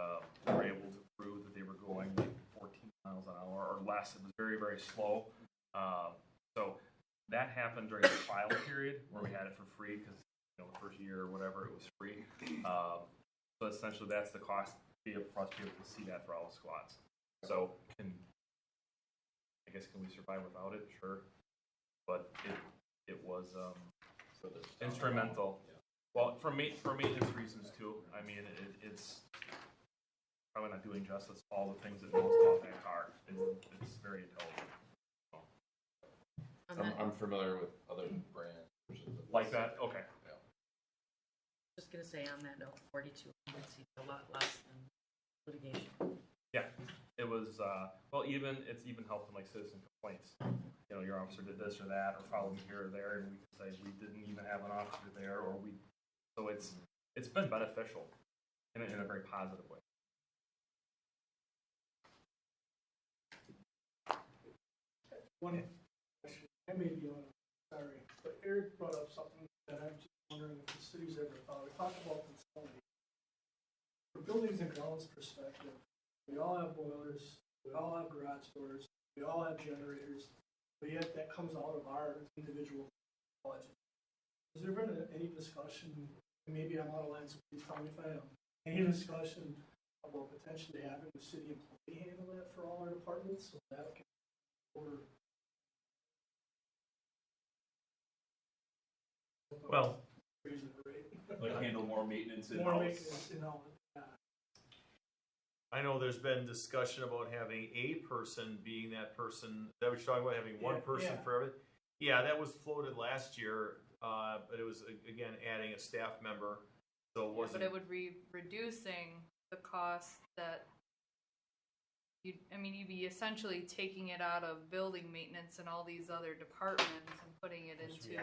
we were able to prove that they were going like 14 miles an hour or less. It was very, very slow. So that happened during the trial period where we had it for free because the first year or whatever it was free. So essentially, that's the cost for us to be able to see that for all the squads. So can we survive without it? Sure, but it was instrumental. Well, for maintenance reasons too. I mean, it's probably not doing justice to all the things that goes off that car. It's very intelligent. I'm familiar with other brands like that. Okay. Yeah. Just gonna say on that note, 4,200 seems a lot less than litigation. Yeah, it was. It's even helped in like citizen complaints. Your officer did this or that, or followed me here or there, and we could say we didn't even have an officer there, or we. So it's been beneficial in a very positive way. One question, I may be on, sorry, but Eric brought up something that I'm just wondering if the city's ever thought. We talked about consolidation. From buildings and grounds perspective, we all have boilers, we all have garage doors, we all have generators, but yet that comes out of our individual budget. Has there been any discussion, and maybe I'm out of line, so please tell me if I am, any discussion about potentially having the city employee handle that for all our departments, so that can order? Well, like handle more maintenance in More house. maintenance in house. I know there's been discussion about having a person being that person. Is that what you're talking about? Having one person for everything? Yeah, that was floated last year, but it was again adding a staff member. So it wasn't. But it would be reducing the cost that you'd be essentially taking it out of building maintenance and all these other departments and putting it into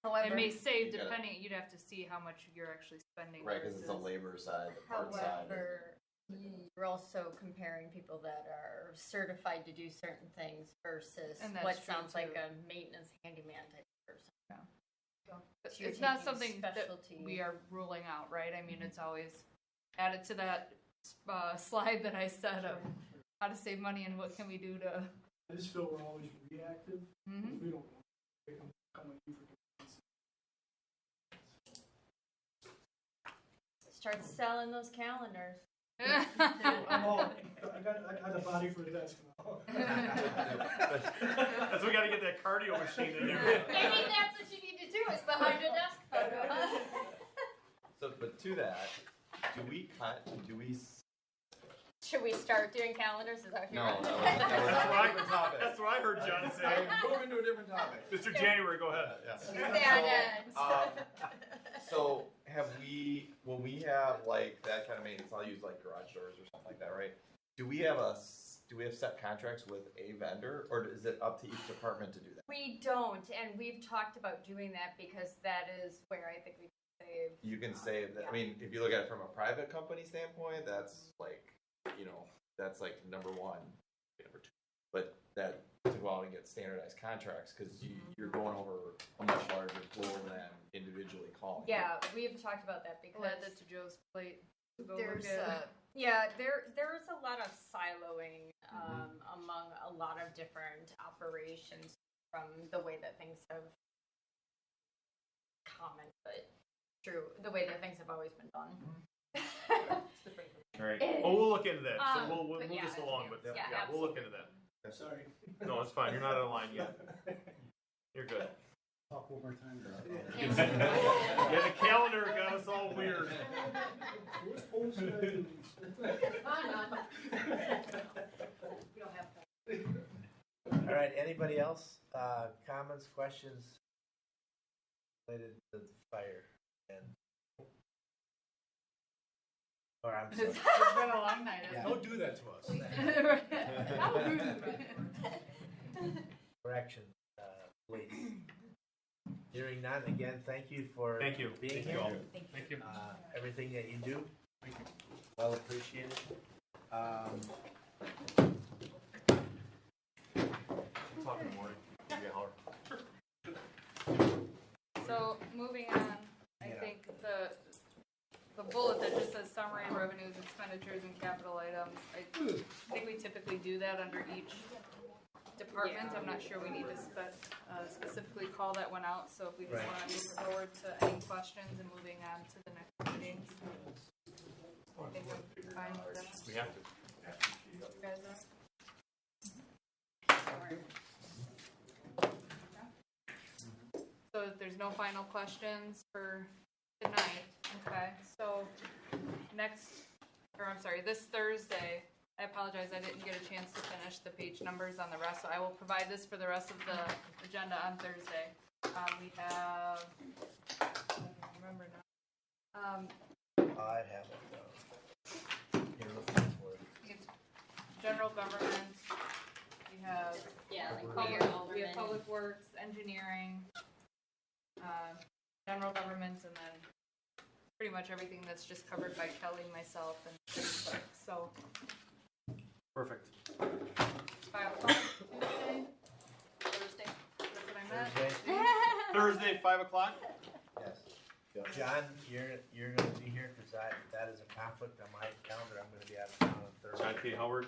However, it may save You gotta- depending. You'd have to see how much you're actually spending. Right, because it's the versus- labor side, the part side. however, you're also comparing people that are certified to do certain things versus And that's what true, sounds like too. a maintenance handyman type of person. But You're it's not taking something specialty. that we are ruling out, right? I mean, it's always added to that slide that I said of how to save money and what can we do to. I just feel we're always reactive. Mhm. We don't know. They can come with you for Start selling those calendars. I'm all, I got a body for the desk now. That's we got to get that cardio machine in there. Maybe that's what you need to do is the behind a desk photo. Huh? So, but to that, do we Should we start doing calendars? Is that what you're No, doing? That's what I heard John say. I'm moving to a different topic. Mr. January, go ahead. So have when we have like that kind of maintenance, I'll use like garage doors or something like that, right? Do we have set contracts with a vendor, or is it up to each department to do that? We don't, and we've talked about doing that because that is where I think we can save. You can save that. I mean, if you look at it from a private company standpoint, that's like, that's like number one, number two. But that to go out and get standardized contracts because you're going over a much larger pool than individually calling. Yeah, we've talked about that because We'll add that to Joe's plate. Go there's look at. there's a lot of siloing among a lot of different operations from the way that things have but true, the way that things have always been done. All right. Well, we'll look into that. So we'll but move yeah, this along, but yeah, we'll look into that. Sorry. No, it's fine. You're not on line yet. You're good. Talk one more time. Yeah, the calendar got us all weird. We don't have that. All right, anybody else? Comments, questions related to the fire? Or I'm sorry. It's been a long night. Yeah. Don't do that to us. Correction, Hearing none, again, thank you for Thank you. being Thank here. you all. Thank you. Everything that you do, well appreciated. Talk in the morning. Yeah, Howard. So moving on, I think the bullet that just says summary revenues, expenditures, and capital items, I think we typically do that under each department. I'm not sure we need to specifically call that one out, so if we just Right. want to move forward to any questions and moving on to the next meetings. I think I'm fine with that. We have to. You guys are? So if there's no final questions for tonight, okay, so this Thursday, I apologize, I didn't get a chance to finish the page numbers on the rest, so I will provide this for the rest of the agenda on Thursday. We have, I don't remember now. I have it though. You're looking for it. It's general government, we have. We have public works, engineering, general government, and then pretty much everything that's just covered by Kelly, myself, and clerk. So Perfect. 5 o'clock Tuesday, Thursday. That's what I meant. Thursday? Thursday, 5 o'clock? Yes. John, you're gonna be here, cause that is a conflict on my calendar, I'm gonna be out of town on Thursday. John K. Howard.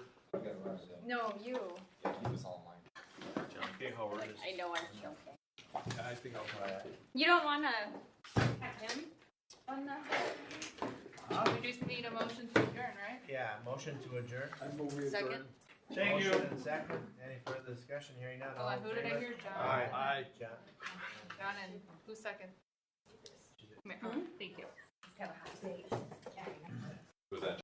No, you. Yeah, keep us all in line. John K. Howard is. I know I'm joking. I think I'll try it. You don't want to have him on the. We just need a motion to adjourn, right? Yeah, motion to adjourn. Second. Thank you. Motion and second, any further discussion, hearing none, all Hold on, in who did I favor? hear? John? Aye. John. John and who's second? Thank you. Have a hot day.